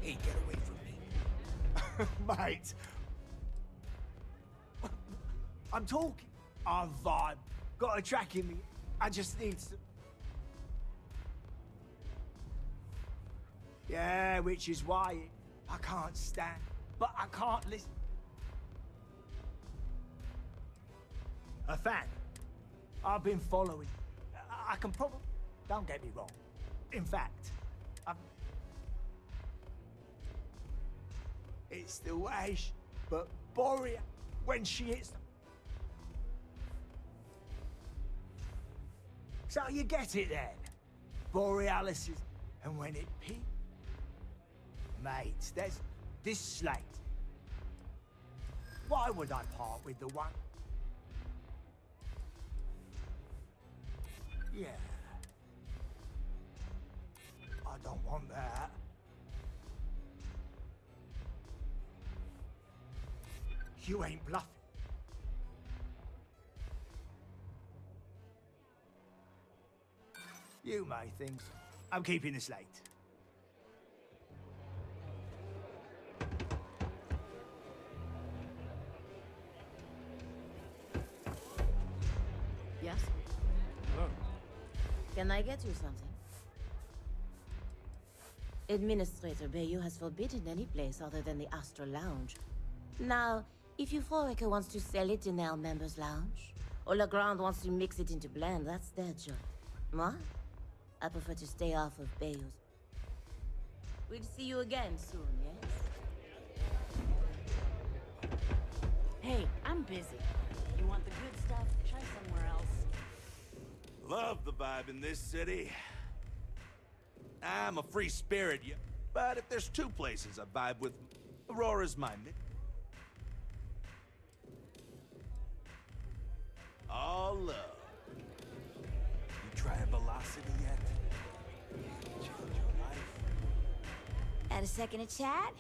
Hey, get away from me. Mate. I'm talking. I'm vibe. Got a track in me. I just need some... Yeah, which is why I can't stand. But I can't listen. A fan. I've been following. I can probably... Don't get me wrong. In fact, it's the way she... But Borea, when she hits... So you get it then? Borealis is... And when it peaks... Mate, there's this slate. Why would I part with the one? Yeah. I don't want that. You ain't bluffing. You may think so. I'm keeping the slate. Yes? Can I get you something? Administrator Bayou has forbidden any place other than the Astral Lounge. Now, if Euphorica wants to sell it in our members' lounge, or Legrand wants to mix it into blend, that's their job. Moi? I prefer to stay off of Bayou's. We'll see you again soon, yes? Hey, I'm busy. You want the good stuff? Try somewhere else. Love the vibe in this city. I'm a free spirit, but if there's two places I vibe with, Aurora's my nick. All love. You try Velocity yet? Change your life. Had a second to chat?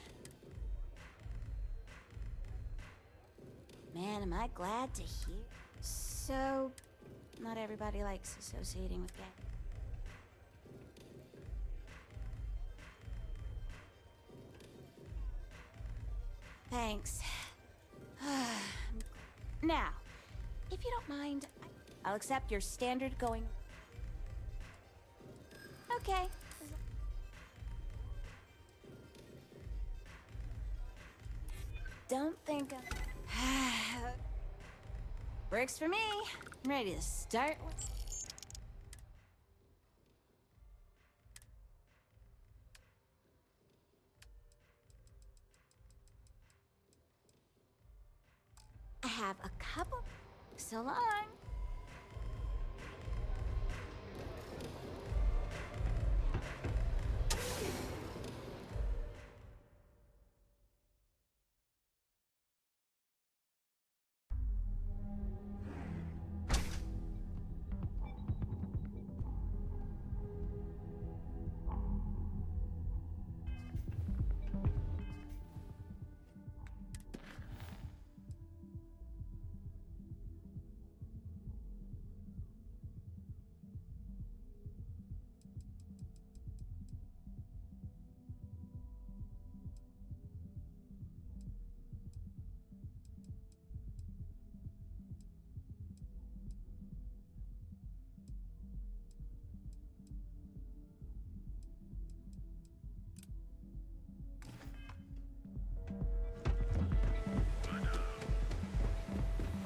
Man, am I glad to hear. So, not everybody likes associating with gangs. Thanks. Now, If you don't mind, I'll accept your standard going. Okay. Don't think of... Works for me. I'm ready to start. I have a couple. So long.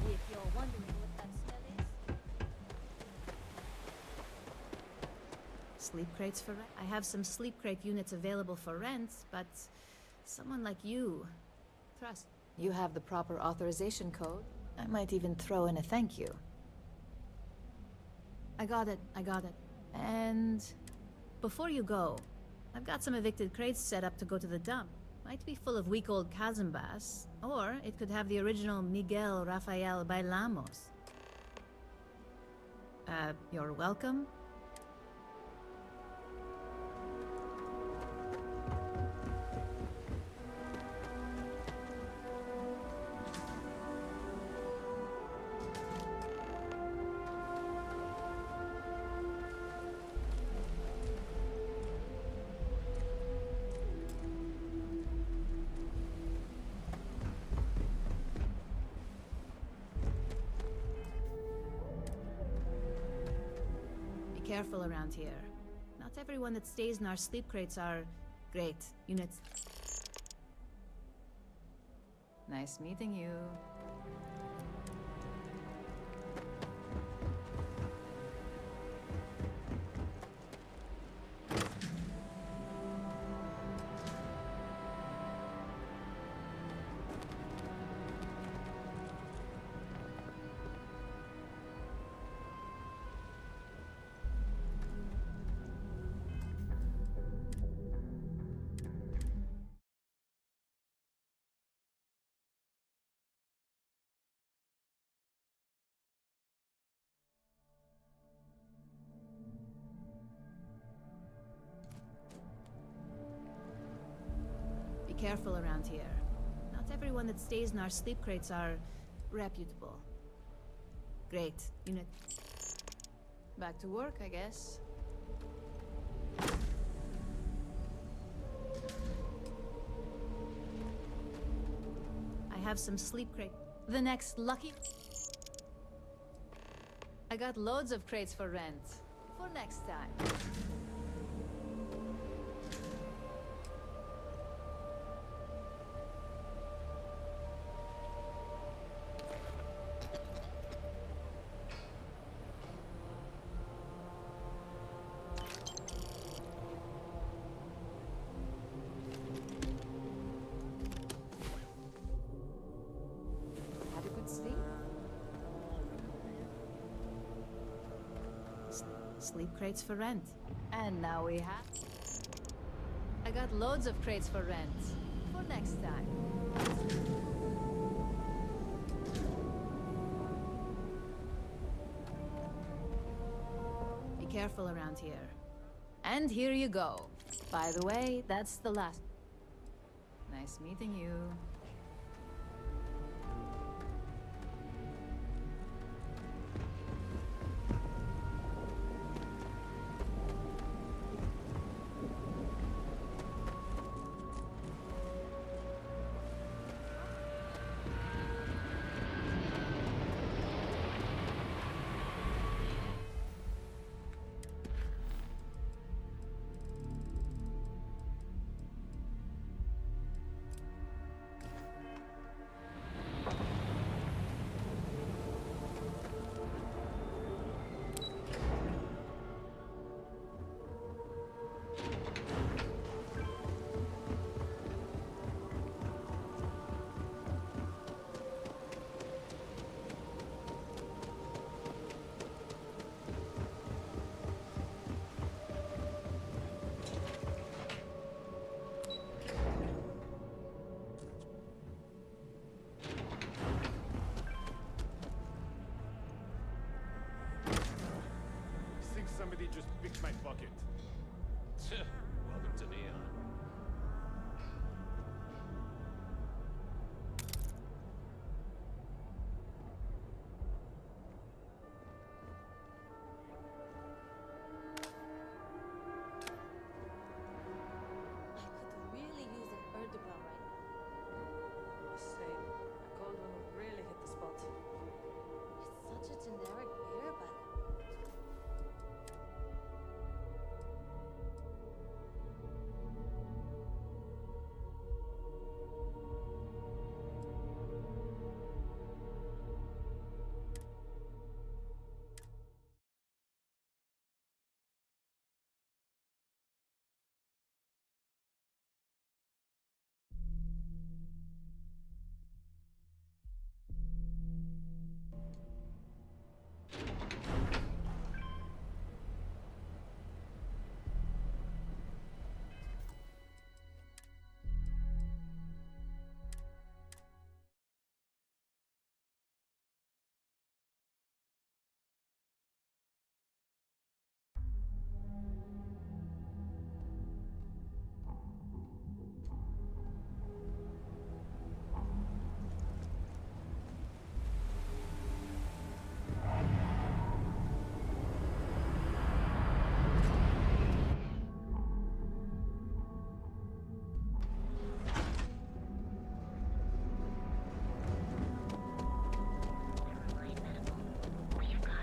If you're wondering what that smell is. Sleep crates for rent? I have some sleep crate units available for rent, but someone like you, trust. You have the proper authorization code. I might even throw in a thank you. I got it. And before you go, I've got some evicted crates set up to go to the dump. Might be full of week-old Kazambas, or it could have the original Miguel Rafael Bailamos. You're welcome. Careful around here. Not everyone that stays in our sleep crates are great units. Nice meeting you. Be careful around here. Not everyone that stays in our sleep crates are reputable. Great. Unit. Back to work, I guess. I have some sleep crate. The next lucky... I got loads of crates for rent. For next time. Had a good sleep? Sleep crates for rent. And now we have... I got loads of crates for rent. For next time. Be careful around here. And here you go. By the way, that's the last... Nice meeting you. he just fixed my bucket. Welcome to Neon. Really use an Erdebel right now. Same. A cold one would really hit the spot. It's such a generic beer, but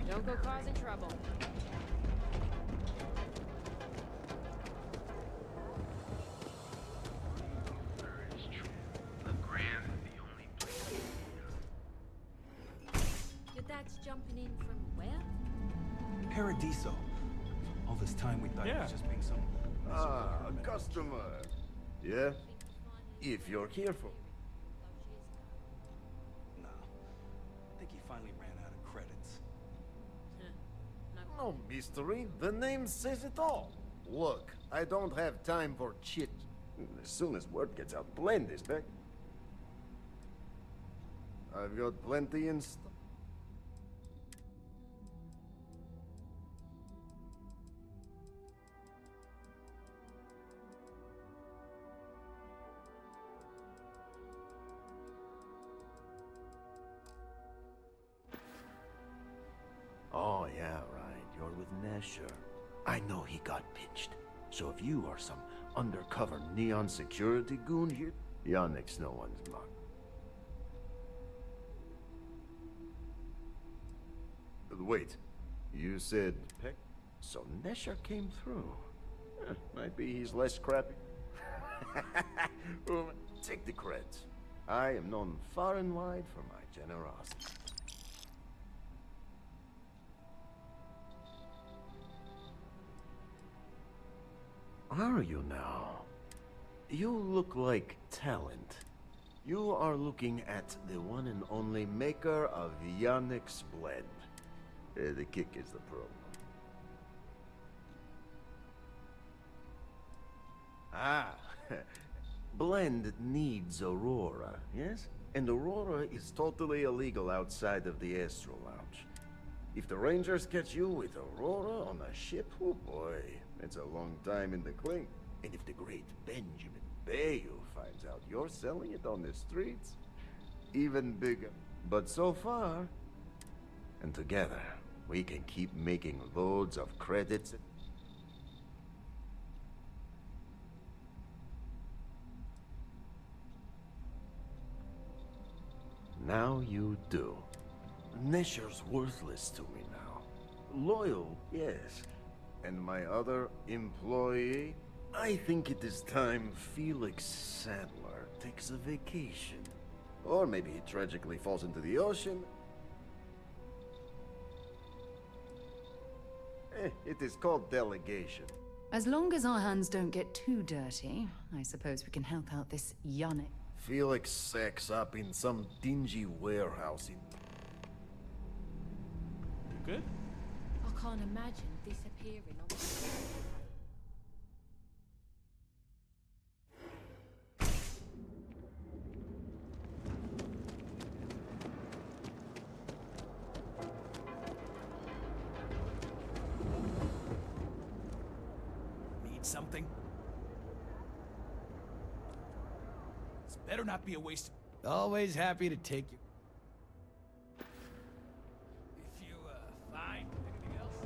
Don't go causing trouble. The Grand is the only place. your dad's jumping in from where? Paradiso. All this time we thought he was just being some... Ah, a customer. Yeah? If you're careful. No. I think he finally ran out of credits. No mystery. The name says it all. Look, I don't have time for chit. As soon as word gets out, blend is back. I've got plenty in stock. Oh, yeah, right. You're with Nesher. I know he got pinched. So if you are some undercover neon security goon here, Yannick's no one's mark. Wait, you said Peck? So Nesher came through. Might be he's less crappy. Take the creds. I am known far and wide for my generosity. Are you now? You look like talent. You are looking at the one and only maker of Yannick's blend. The kick is the problem. Ah, blend needs Aurora, yes? And Aurora is totally illegal outside of the Astro Lounge. If the Rangers catch you with Aurora on a ship, oh boy, it's a long time in the clink. And if the great Benjamin Bayou finds out you're selling it on the streets, even bigger. But so far, and together, we can keep making loads of credits. Now you do. Nesher's worthless to me now. Loyal, yes. And my other employee? I think it is time Felix Sadler takes a vacation. Or maybe he tragically falls into the ocean. It is called delegation. As long as our hands don't get too dirty, I suppose we can help out this Yannick. Felix sacks up in some dingy warehouse in... You good? I can't imagine disappearing on the something? This better not be a waste of... Always happy to take you. If you, find anything else?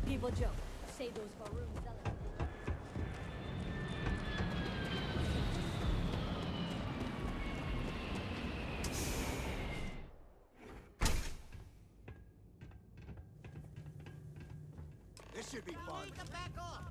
People joke. Say those Varun zealots. This should be fun. Back off.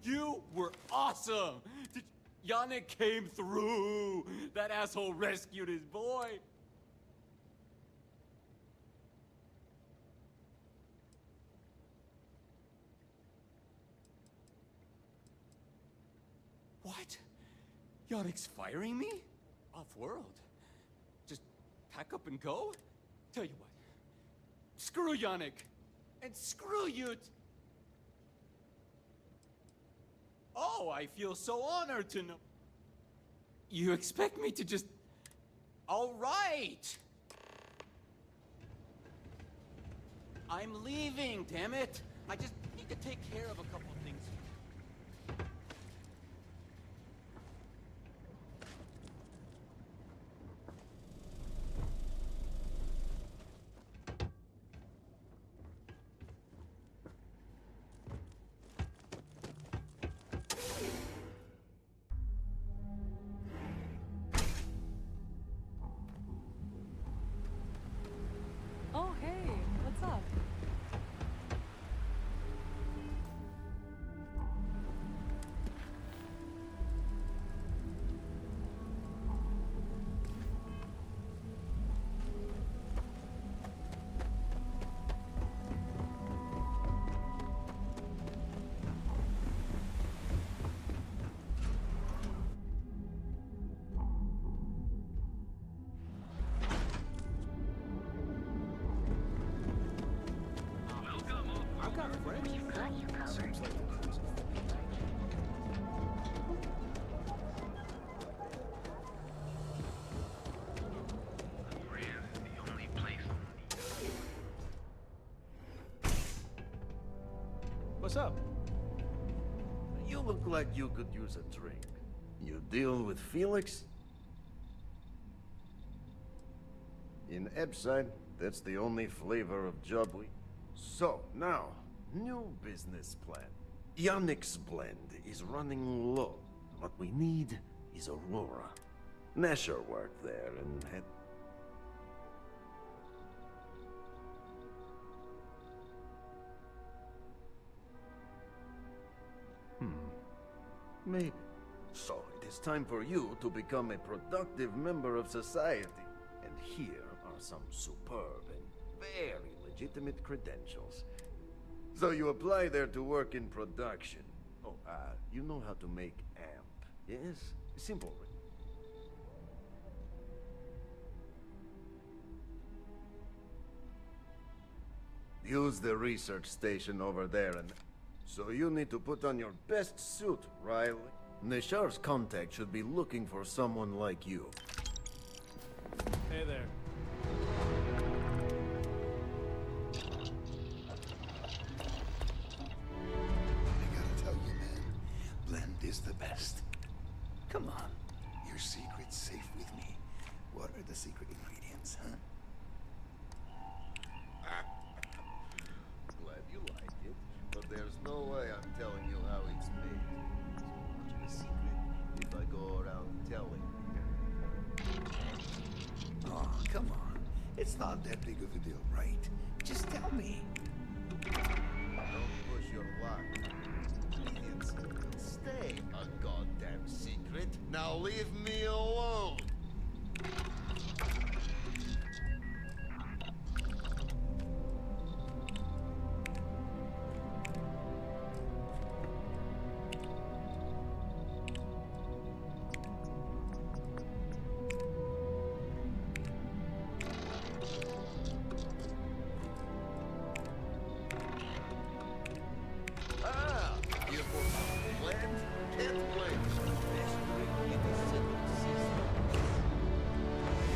You were awesome! Yannick came through! That asshole rescued his boy! What? Yannick's firing me? Off-world? Just pack up and go? Tell you what. Screw Yannick! And screw you! Oh, I feel so honored to know. You expect me to just... All right! I'm leaving, damn it! I just need to take care of a couple of things. Oh, hey, what's up? I've got friends. Seems like the cruise. What's up? You look like you could use a drink. You deal with Felix? In Ebside, that's the only flavor of job we... So, now, new business plan. Yannick's blend is running low. What we need is Aurora. Nasher worked there and had... Maybe. So, it is time for you to become a productive member of society. And here are some superb and very legitimate credentials. So you apply there to work in production. Oh, you know how to make amp, yes? Simple. Use the research station over there and... So you need to put on your best suit, Riley. Nishar's contact should be looking for someone like you. Hey there. I gotta tell you, man, blend is the best. Come on, your secret's safe with me. What are the secret ingredients, huh? Glad you like it, but There's no way I'm telling you how it's made. So much of a secret if I go around telling. Oh, come on. It's not that big of a deal, right? Just tell me. Don't push your luck. It's stay a goddamn secret. Now leave me alone.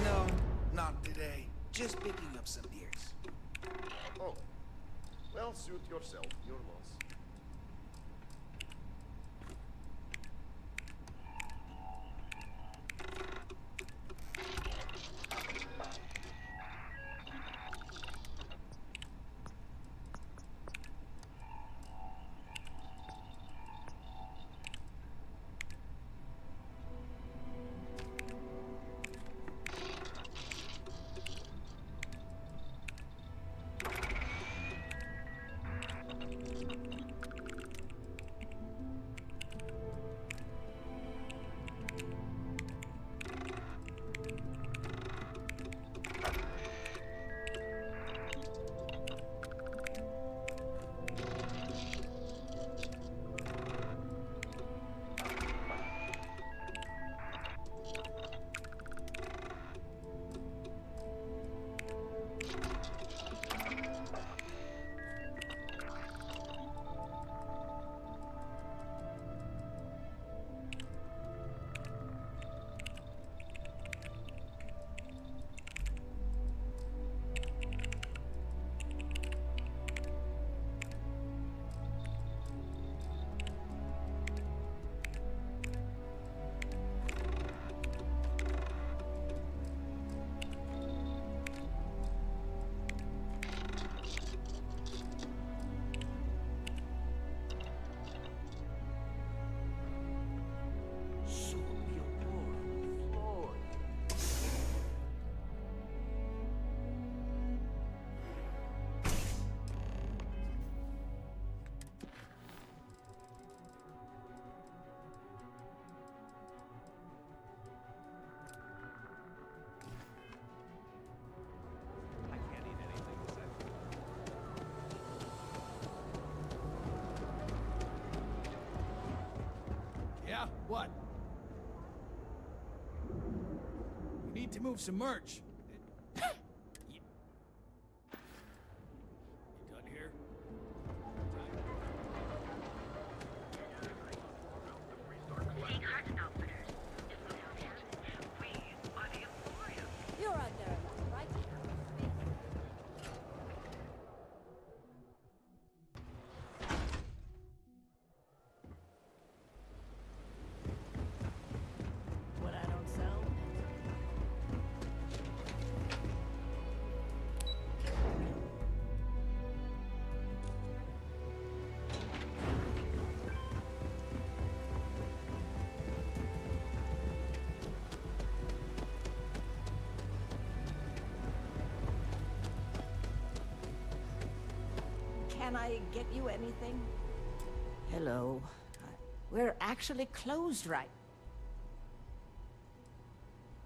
No, not today. Just picking up some beers. Oh. Well, suit yourself. Your loss. Yeah? What? We need to move some merch. You done here? You're out there a lot, right? What I don't sell. Can I get you anything? Hello. We're actually closed right.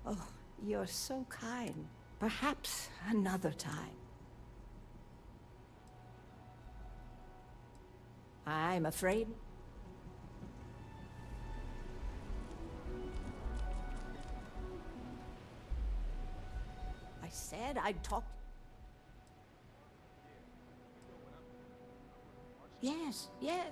Oh, you're so kind. Perhaps another time. I'm afraid. I said I'd talk. Yes, yes.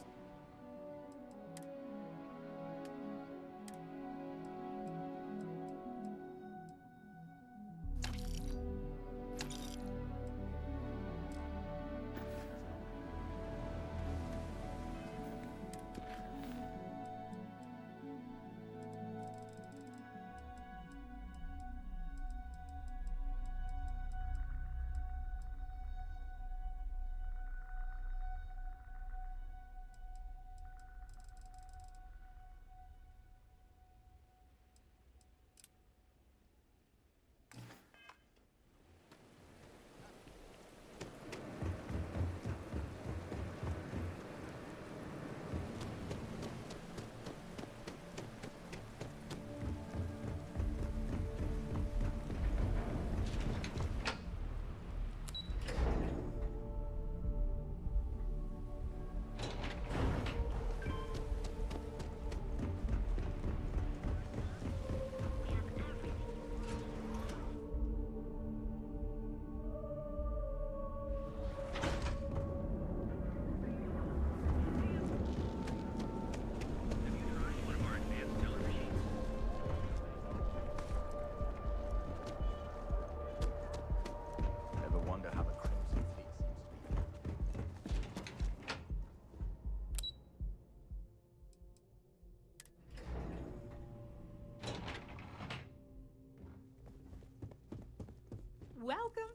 Welcome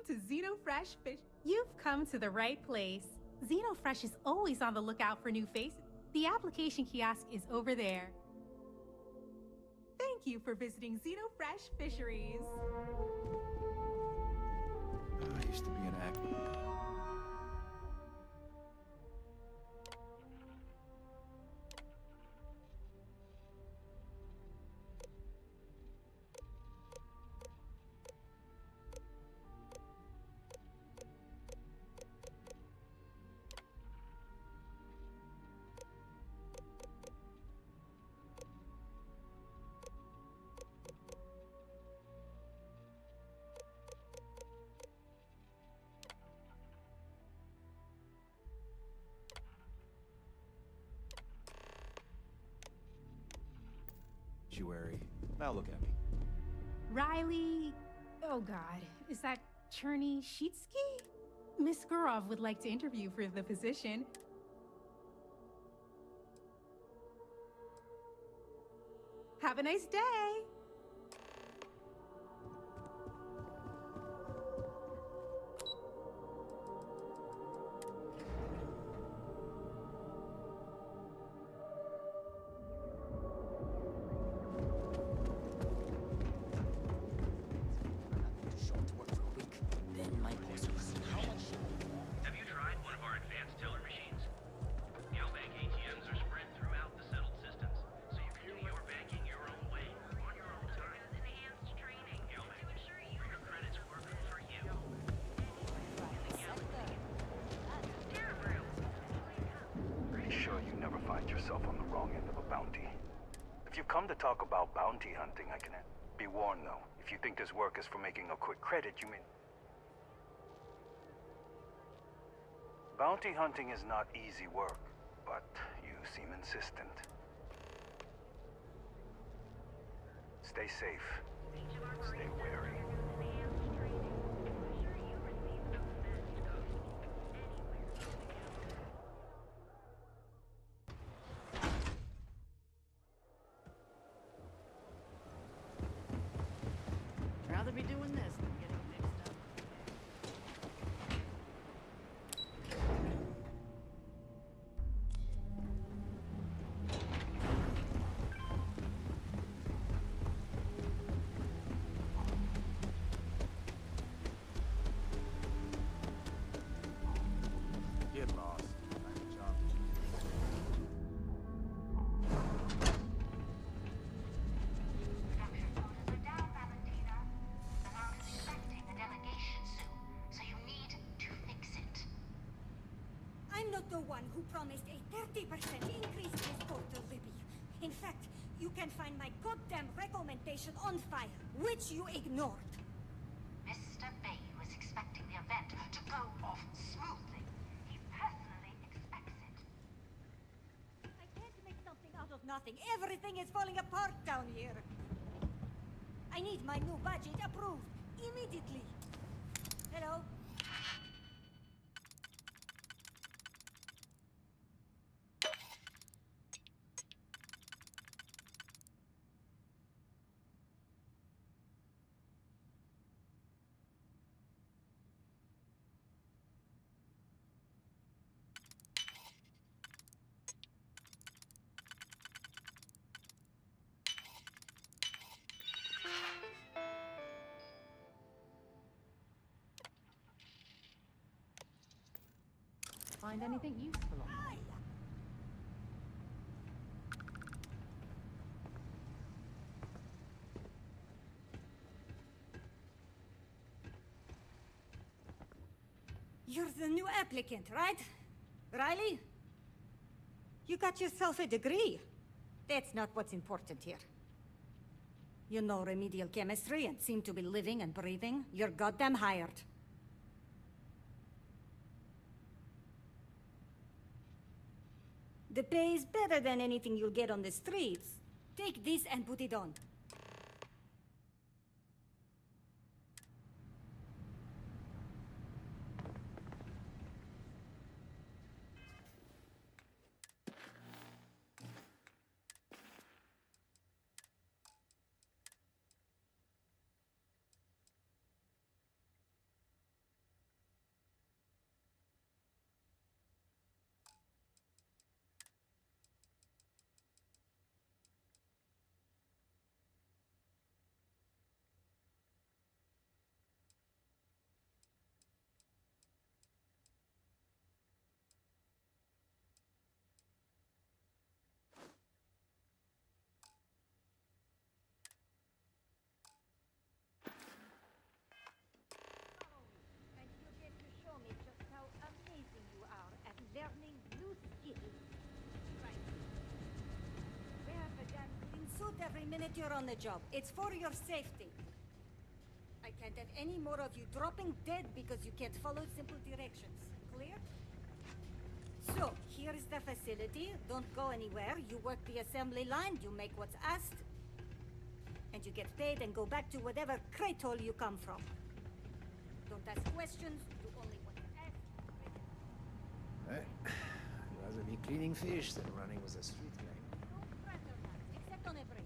to Xenofresh Fish. You've come to the right place. Xenofresh is always on the lookout for new faces. The application kiosk is over there. Thank you for visiting Xenofresh Fisheries. I used to be an actor. Sanctuary. Now look at me. Riley... Oh god, is that Cherny Sheetsky? Miss Gurov would like to interview for the position. Have a nice day! Have you tried one of our advanced teller machines? Bank ATMs are spread throughout the settled systems, so you can do your banking your own way, on your own time. Enhanced training to ensure your credits work for you. Be sure you never find yourself on the wrong end of a bounty. If you've come to talk about bounty hunting, I can be warned though. If you think this work is for making a quick credit, you mean... Bounty hunting is not easy work, but you seem insistent. Stay safe. Stay wary. Rather be doing this than getting mixed up. Get lost. Good job. I'm not the one who promised a 30% increase in exporter, Libby. In fact, you can find my goddamn recommendation on file, which you ignored. Mr. Bay was expecting the event to go off smoothly. He personally expects it. I can't make something out of nothing. Everything is falling apart down here. I need my new budget approved immediately. Hello? Find anything useful on there? You're the new applicant, right? Riley? You got yourself a degree. That's not what's important here. You know remedial chemistry and seem to be living and breathing. You're goddamn hired. The pay is better than anything you'll get on the streets. Take this and put it on. every minute you're on the job. It's for your safety. I can't have any more of you dropping dead because you can't follow simple directions. Clear? So, here is the facility. Don't go anywhere. You work the assembly line, you make what's asked, and you get paid and go back to whatever crate hole you come from. Don't ask questions, do only what you ask. I'd rather be cleaning fish than running with a street gang. Except on a break.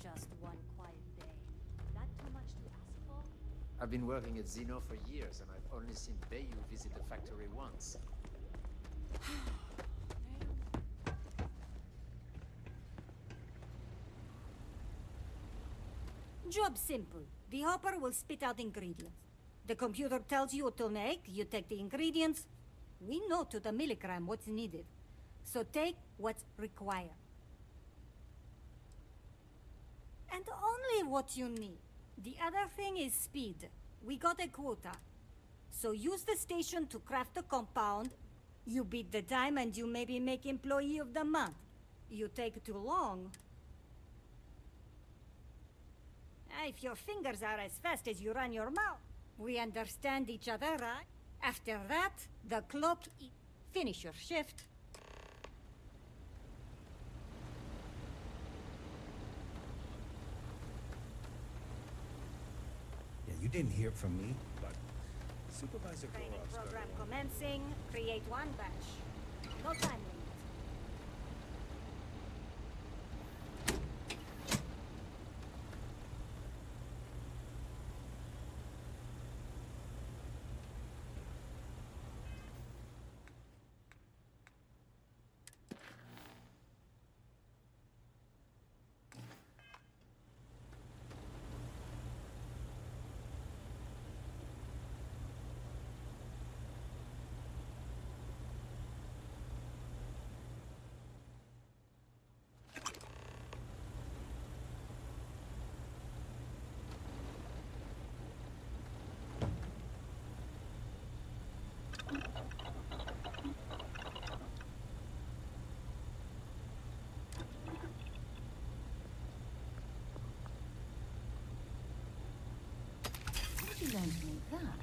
Just one quiet day. Not too much to ask for? I've been working at Xeno for years, and I've only seen Bayu visit the factory once. Job simple. The hopper will spit out ingredients. The computer tells you what to make, you take the ingredients. We know to the milligram what's needed. So take what's required. And only what you need. The other thing is speed. We got a quota. So use the station to craft a compound. You beat the time and you maybe make employee of the month. You take too long. If your fingers are as fast as you run your mouth, we understand each other, right? After that, the clock finish your shift. Yeah, you didn't hear from me, but Supervisor Training Gorov's got program her own. commencing. Create one batch. No time limit. How did you learn to make that?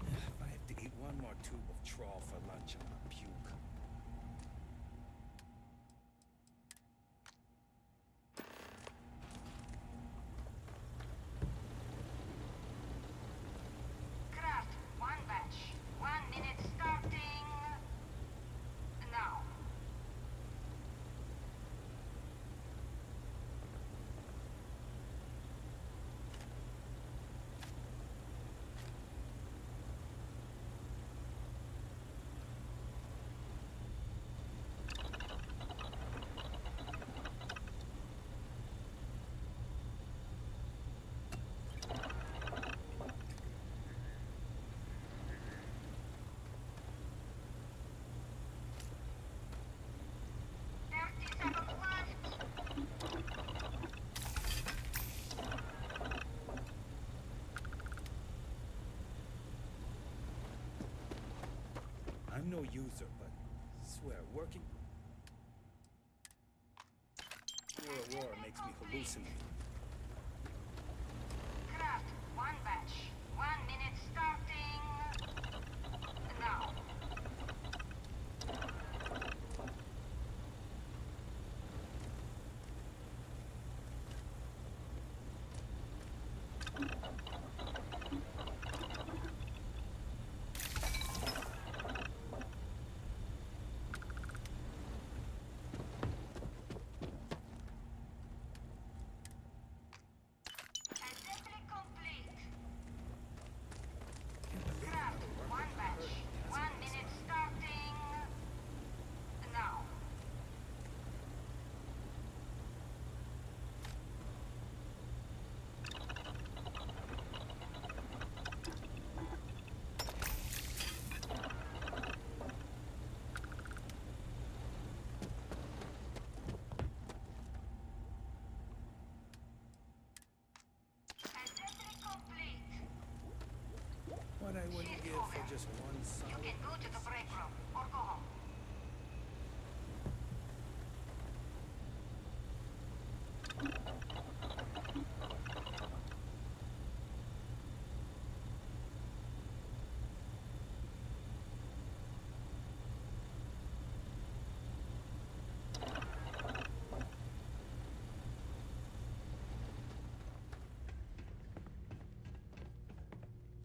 If I have to eat one more tube of trawl for lunch, I'm gonna puke. Craft one batch. 1 minute starting now. I'm no user, but swear, working for Aurora makes me hallucinate. Craft one batch. 1 minute starting now. Assembly complete. What I wouldn't give for just one solid... You can go to the break room or go home.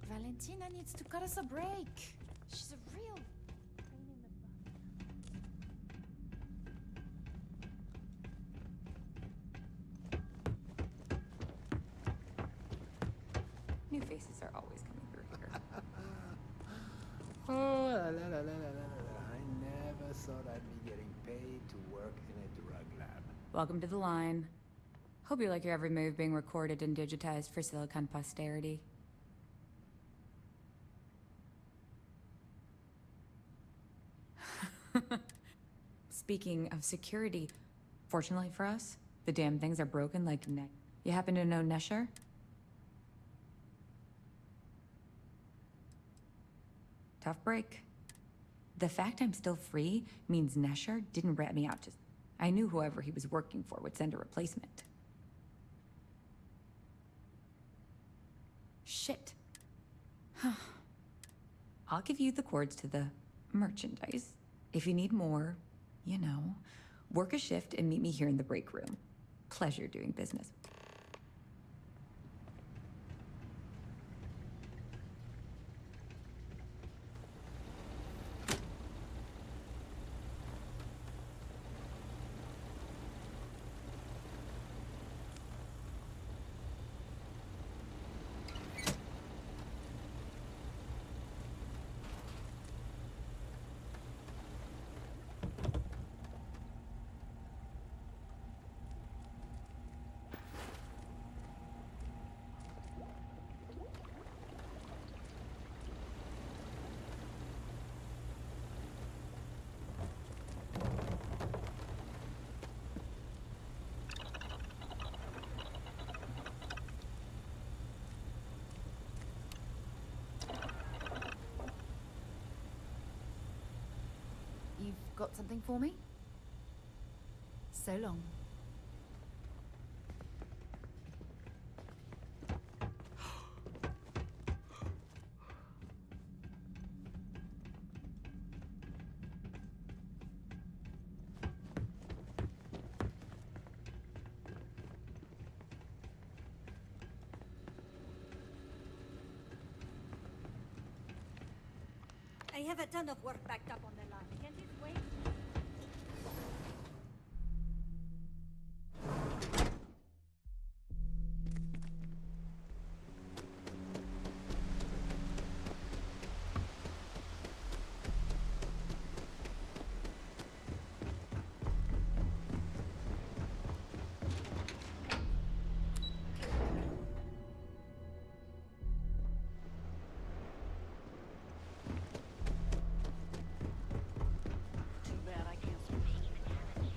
Valentina needs to cut us a break. She's a real pain in the butt. New faces are always coming through here. Oh, la la la la la la. I never thought I'd be getting paid to work in a drug lab. Welcome to the line. Hope you like your every move being recorded and digitized for Silicon posterity. Speaking of security, fortunately for us, the damn things are broken like neck. You happen to know Nesher? Tough break. The fact I'm still free means Nesher didn't rat me out. I knew whoever he was working for would send a replacement. Shit. I'll give you the cords to the merchandise. If you need more, you know, work a shift and meet me here in the break room. Pleasure doing business. You've got something for me? So long. I have a ton of work backed up on the line. Can this wait? Too bad I can't start taking the damage.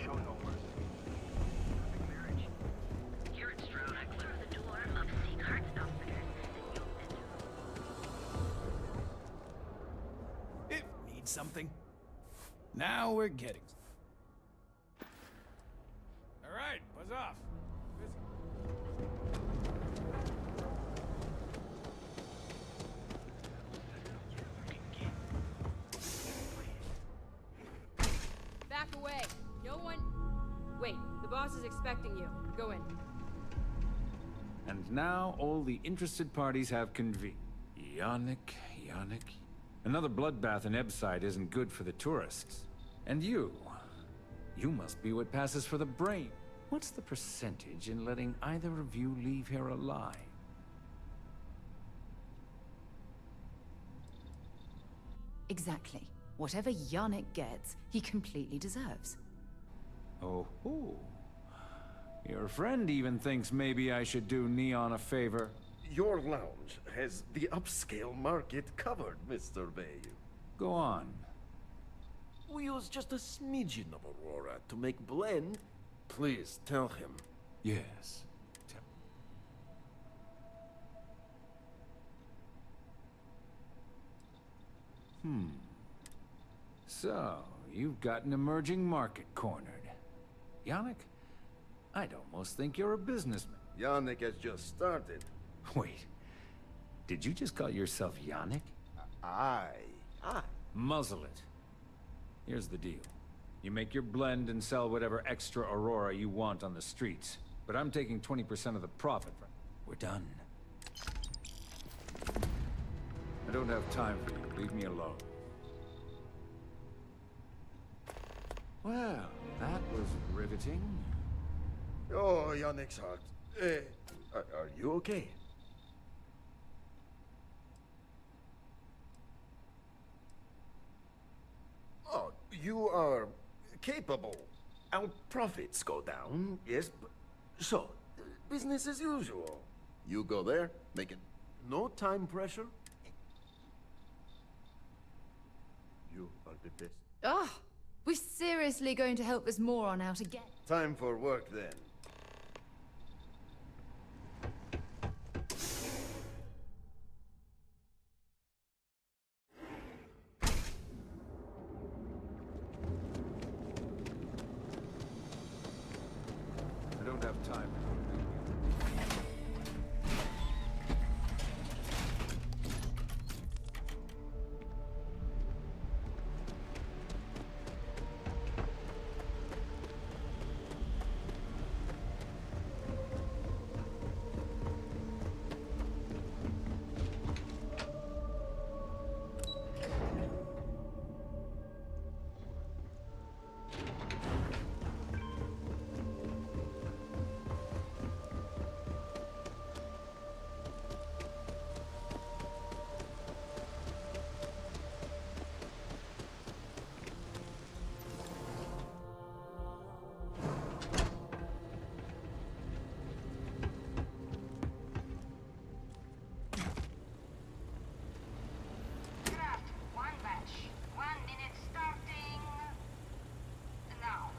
Show no mercy. Perfect marriage. Here at Stroud, I clear the door of secret outfitters, and you'll enter. If need something. Now we're getting. All right, buzz off. Back away. No one... Wait, the boss is expecting you. Go in. And now all the interested parties have convened. Yannick. Another bloodbath in Ebside isn't good for the tourists. And you must be what passes for the brain. What's the percentage in letting either of you leave here alive? Exactly. Whatever Yannick gets, he completely deserves. Oh. Your friend even thinks maybe I should do Neon a favor. Your lounge has the upscale market covered, Mr. Bayou. Go on. We use just a smidgen of Aurora to make blend. Please tell him. Yes. So, you've got an emerging market cornered. Yannick, I'd almost think you're a businessman. Yannick has just started. Wait, did you just call yourself Yannick? I. Muzzle it. Here's the deal. You make your blend and sell whatever extra Aurora you want on the streets. But I'm taking 20% of the profit from it. We're done. I don't have time for you. Leave me alone. Well, that was riveting. Oh, Yannick's heart. Are you okay? Oh, you are capable. Our profits go down, yes, but... So, business as usual. You go there, make it no time pressure. You are the best. Oh, we're seriously going to help this moron out again. Time for work then. I don't have time. Craft, one batch. 1 minute starting now.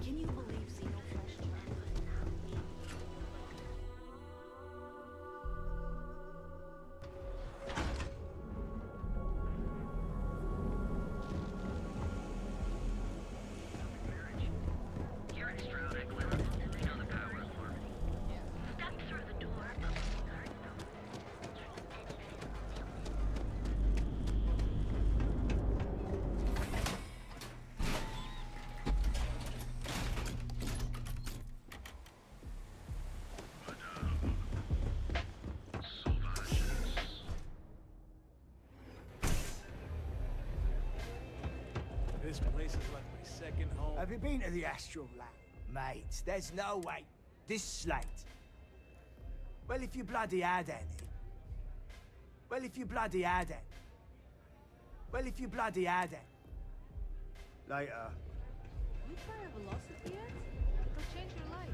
Can you believe Xenofresh? You're extra clever. You know the power of harmony. Step through the door. This place is like my second home. Have you been to the Astral Lab? Mate, there's no way. This slate. Well, if you bloody had any. Well, if you bloody had any. Well, if you bloody had any. Later. You try a velocity yet? It'll change your life.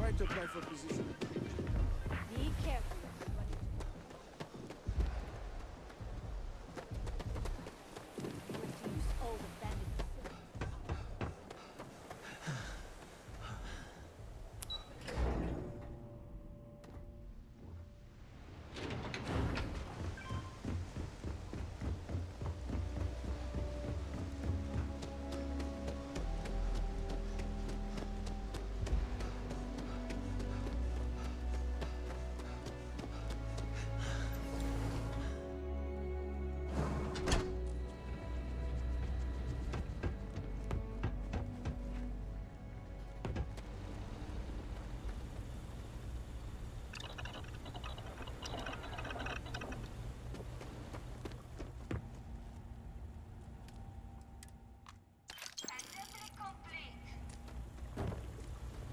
try to apply for a position. Be careful. Reduce all the bandits.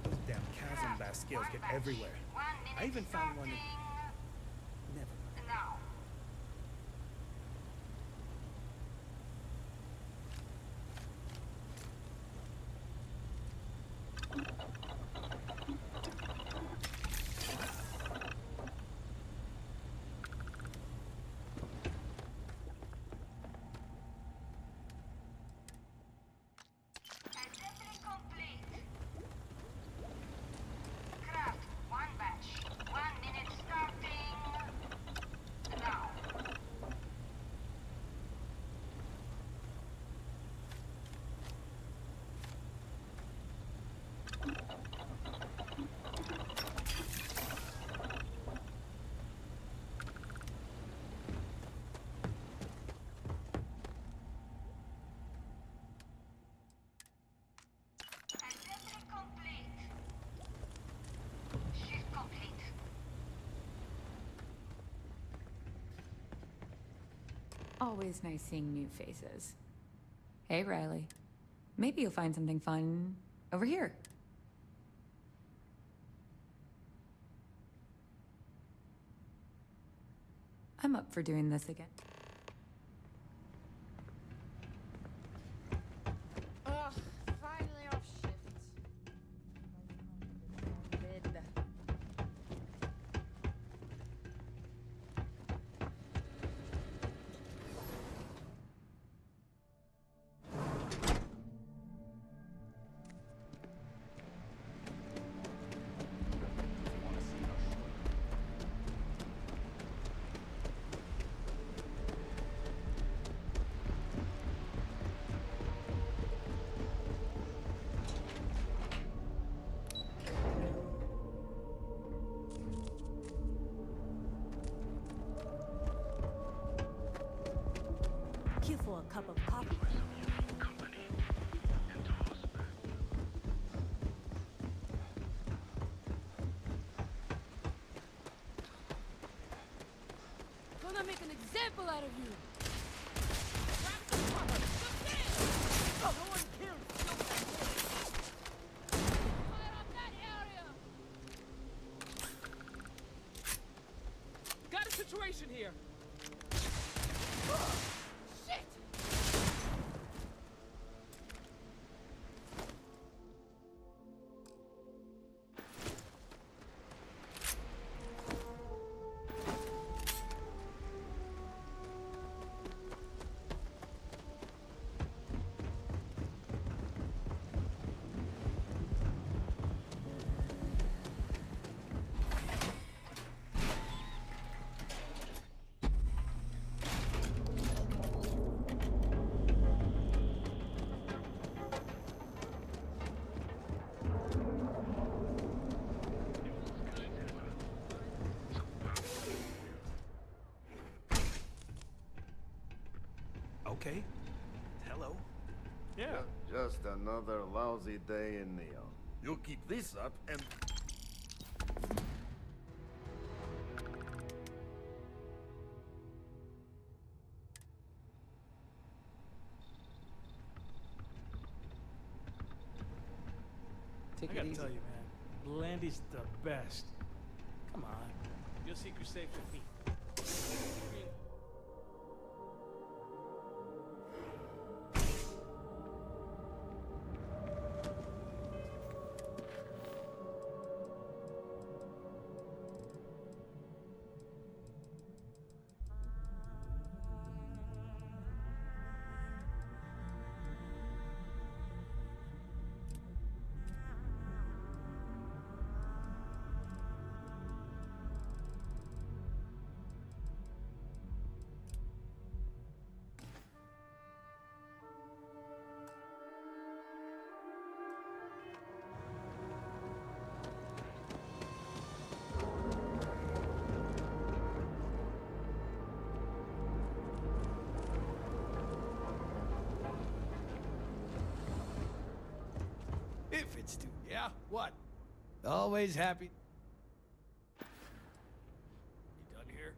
Those damn chasm bass scales get everywhere. I even found one in... Never mind. Now. Assembly complete. Craft one batch. 1 minute starting now. Assembly complete. Shift complete. Always nice seeing new faces. Hey, Riley. Maybe you'll find something fun over here. I'm up for doing this again. Ugh, finally off shift. Bed. Queue for a cup of coffee. Gonna make an example out of you. Got a situation here. Shit! Okay. Hello. Yeah. Just another lousy day in Neon. You keep this up and... Take I it gotta easy. tell you, man, Blandy's the best. Come on, your secret safe with me. secrets too. Yeah? What? Always happy. You done here?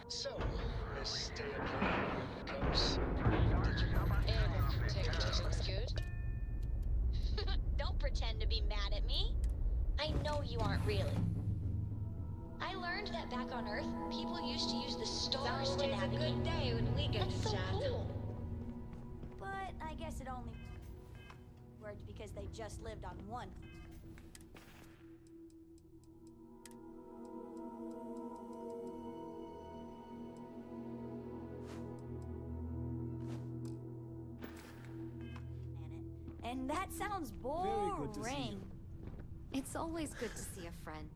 So, Miss Newcomers, did you ever take Jason's good? Don't pretend to be mad at me. I know you aren't really. I learned that back on Earth, people used to use the stars to navigate. It's a good day when we get That's to so chat. cool. But I guess it only worked because they just lived on one. And that sounds boring. Very good to see you. It's always good to see a friend.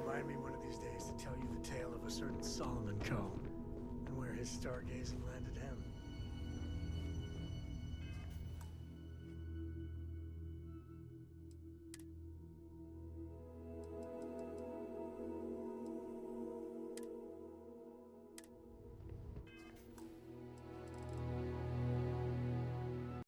Remind me one of these days to tell you the tale of a certain Solomon Co. and where his stargazing landed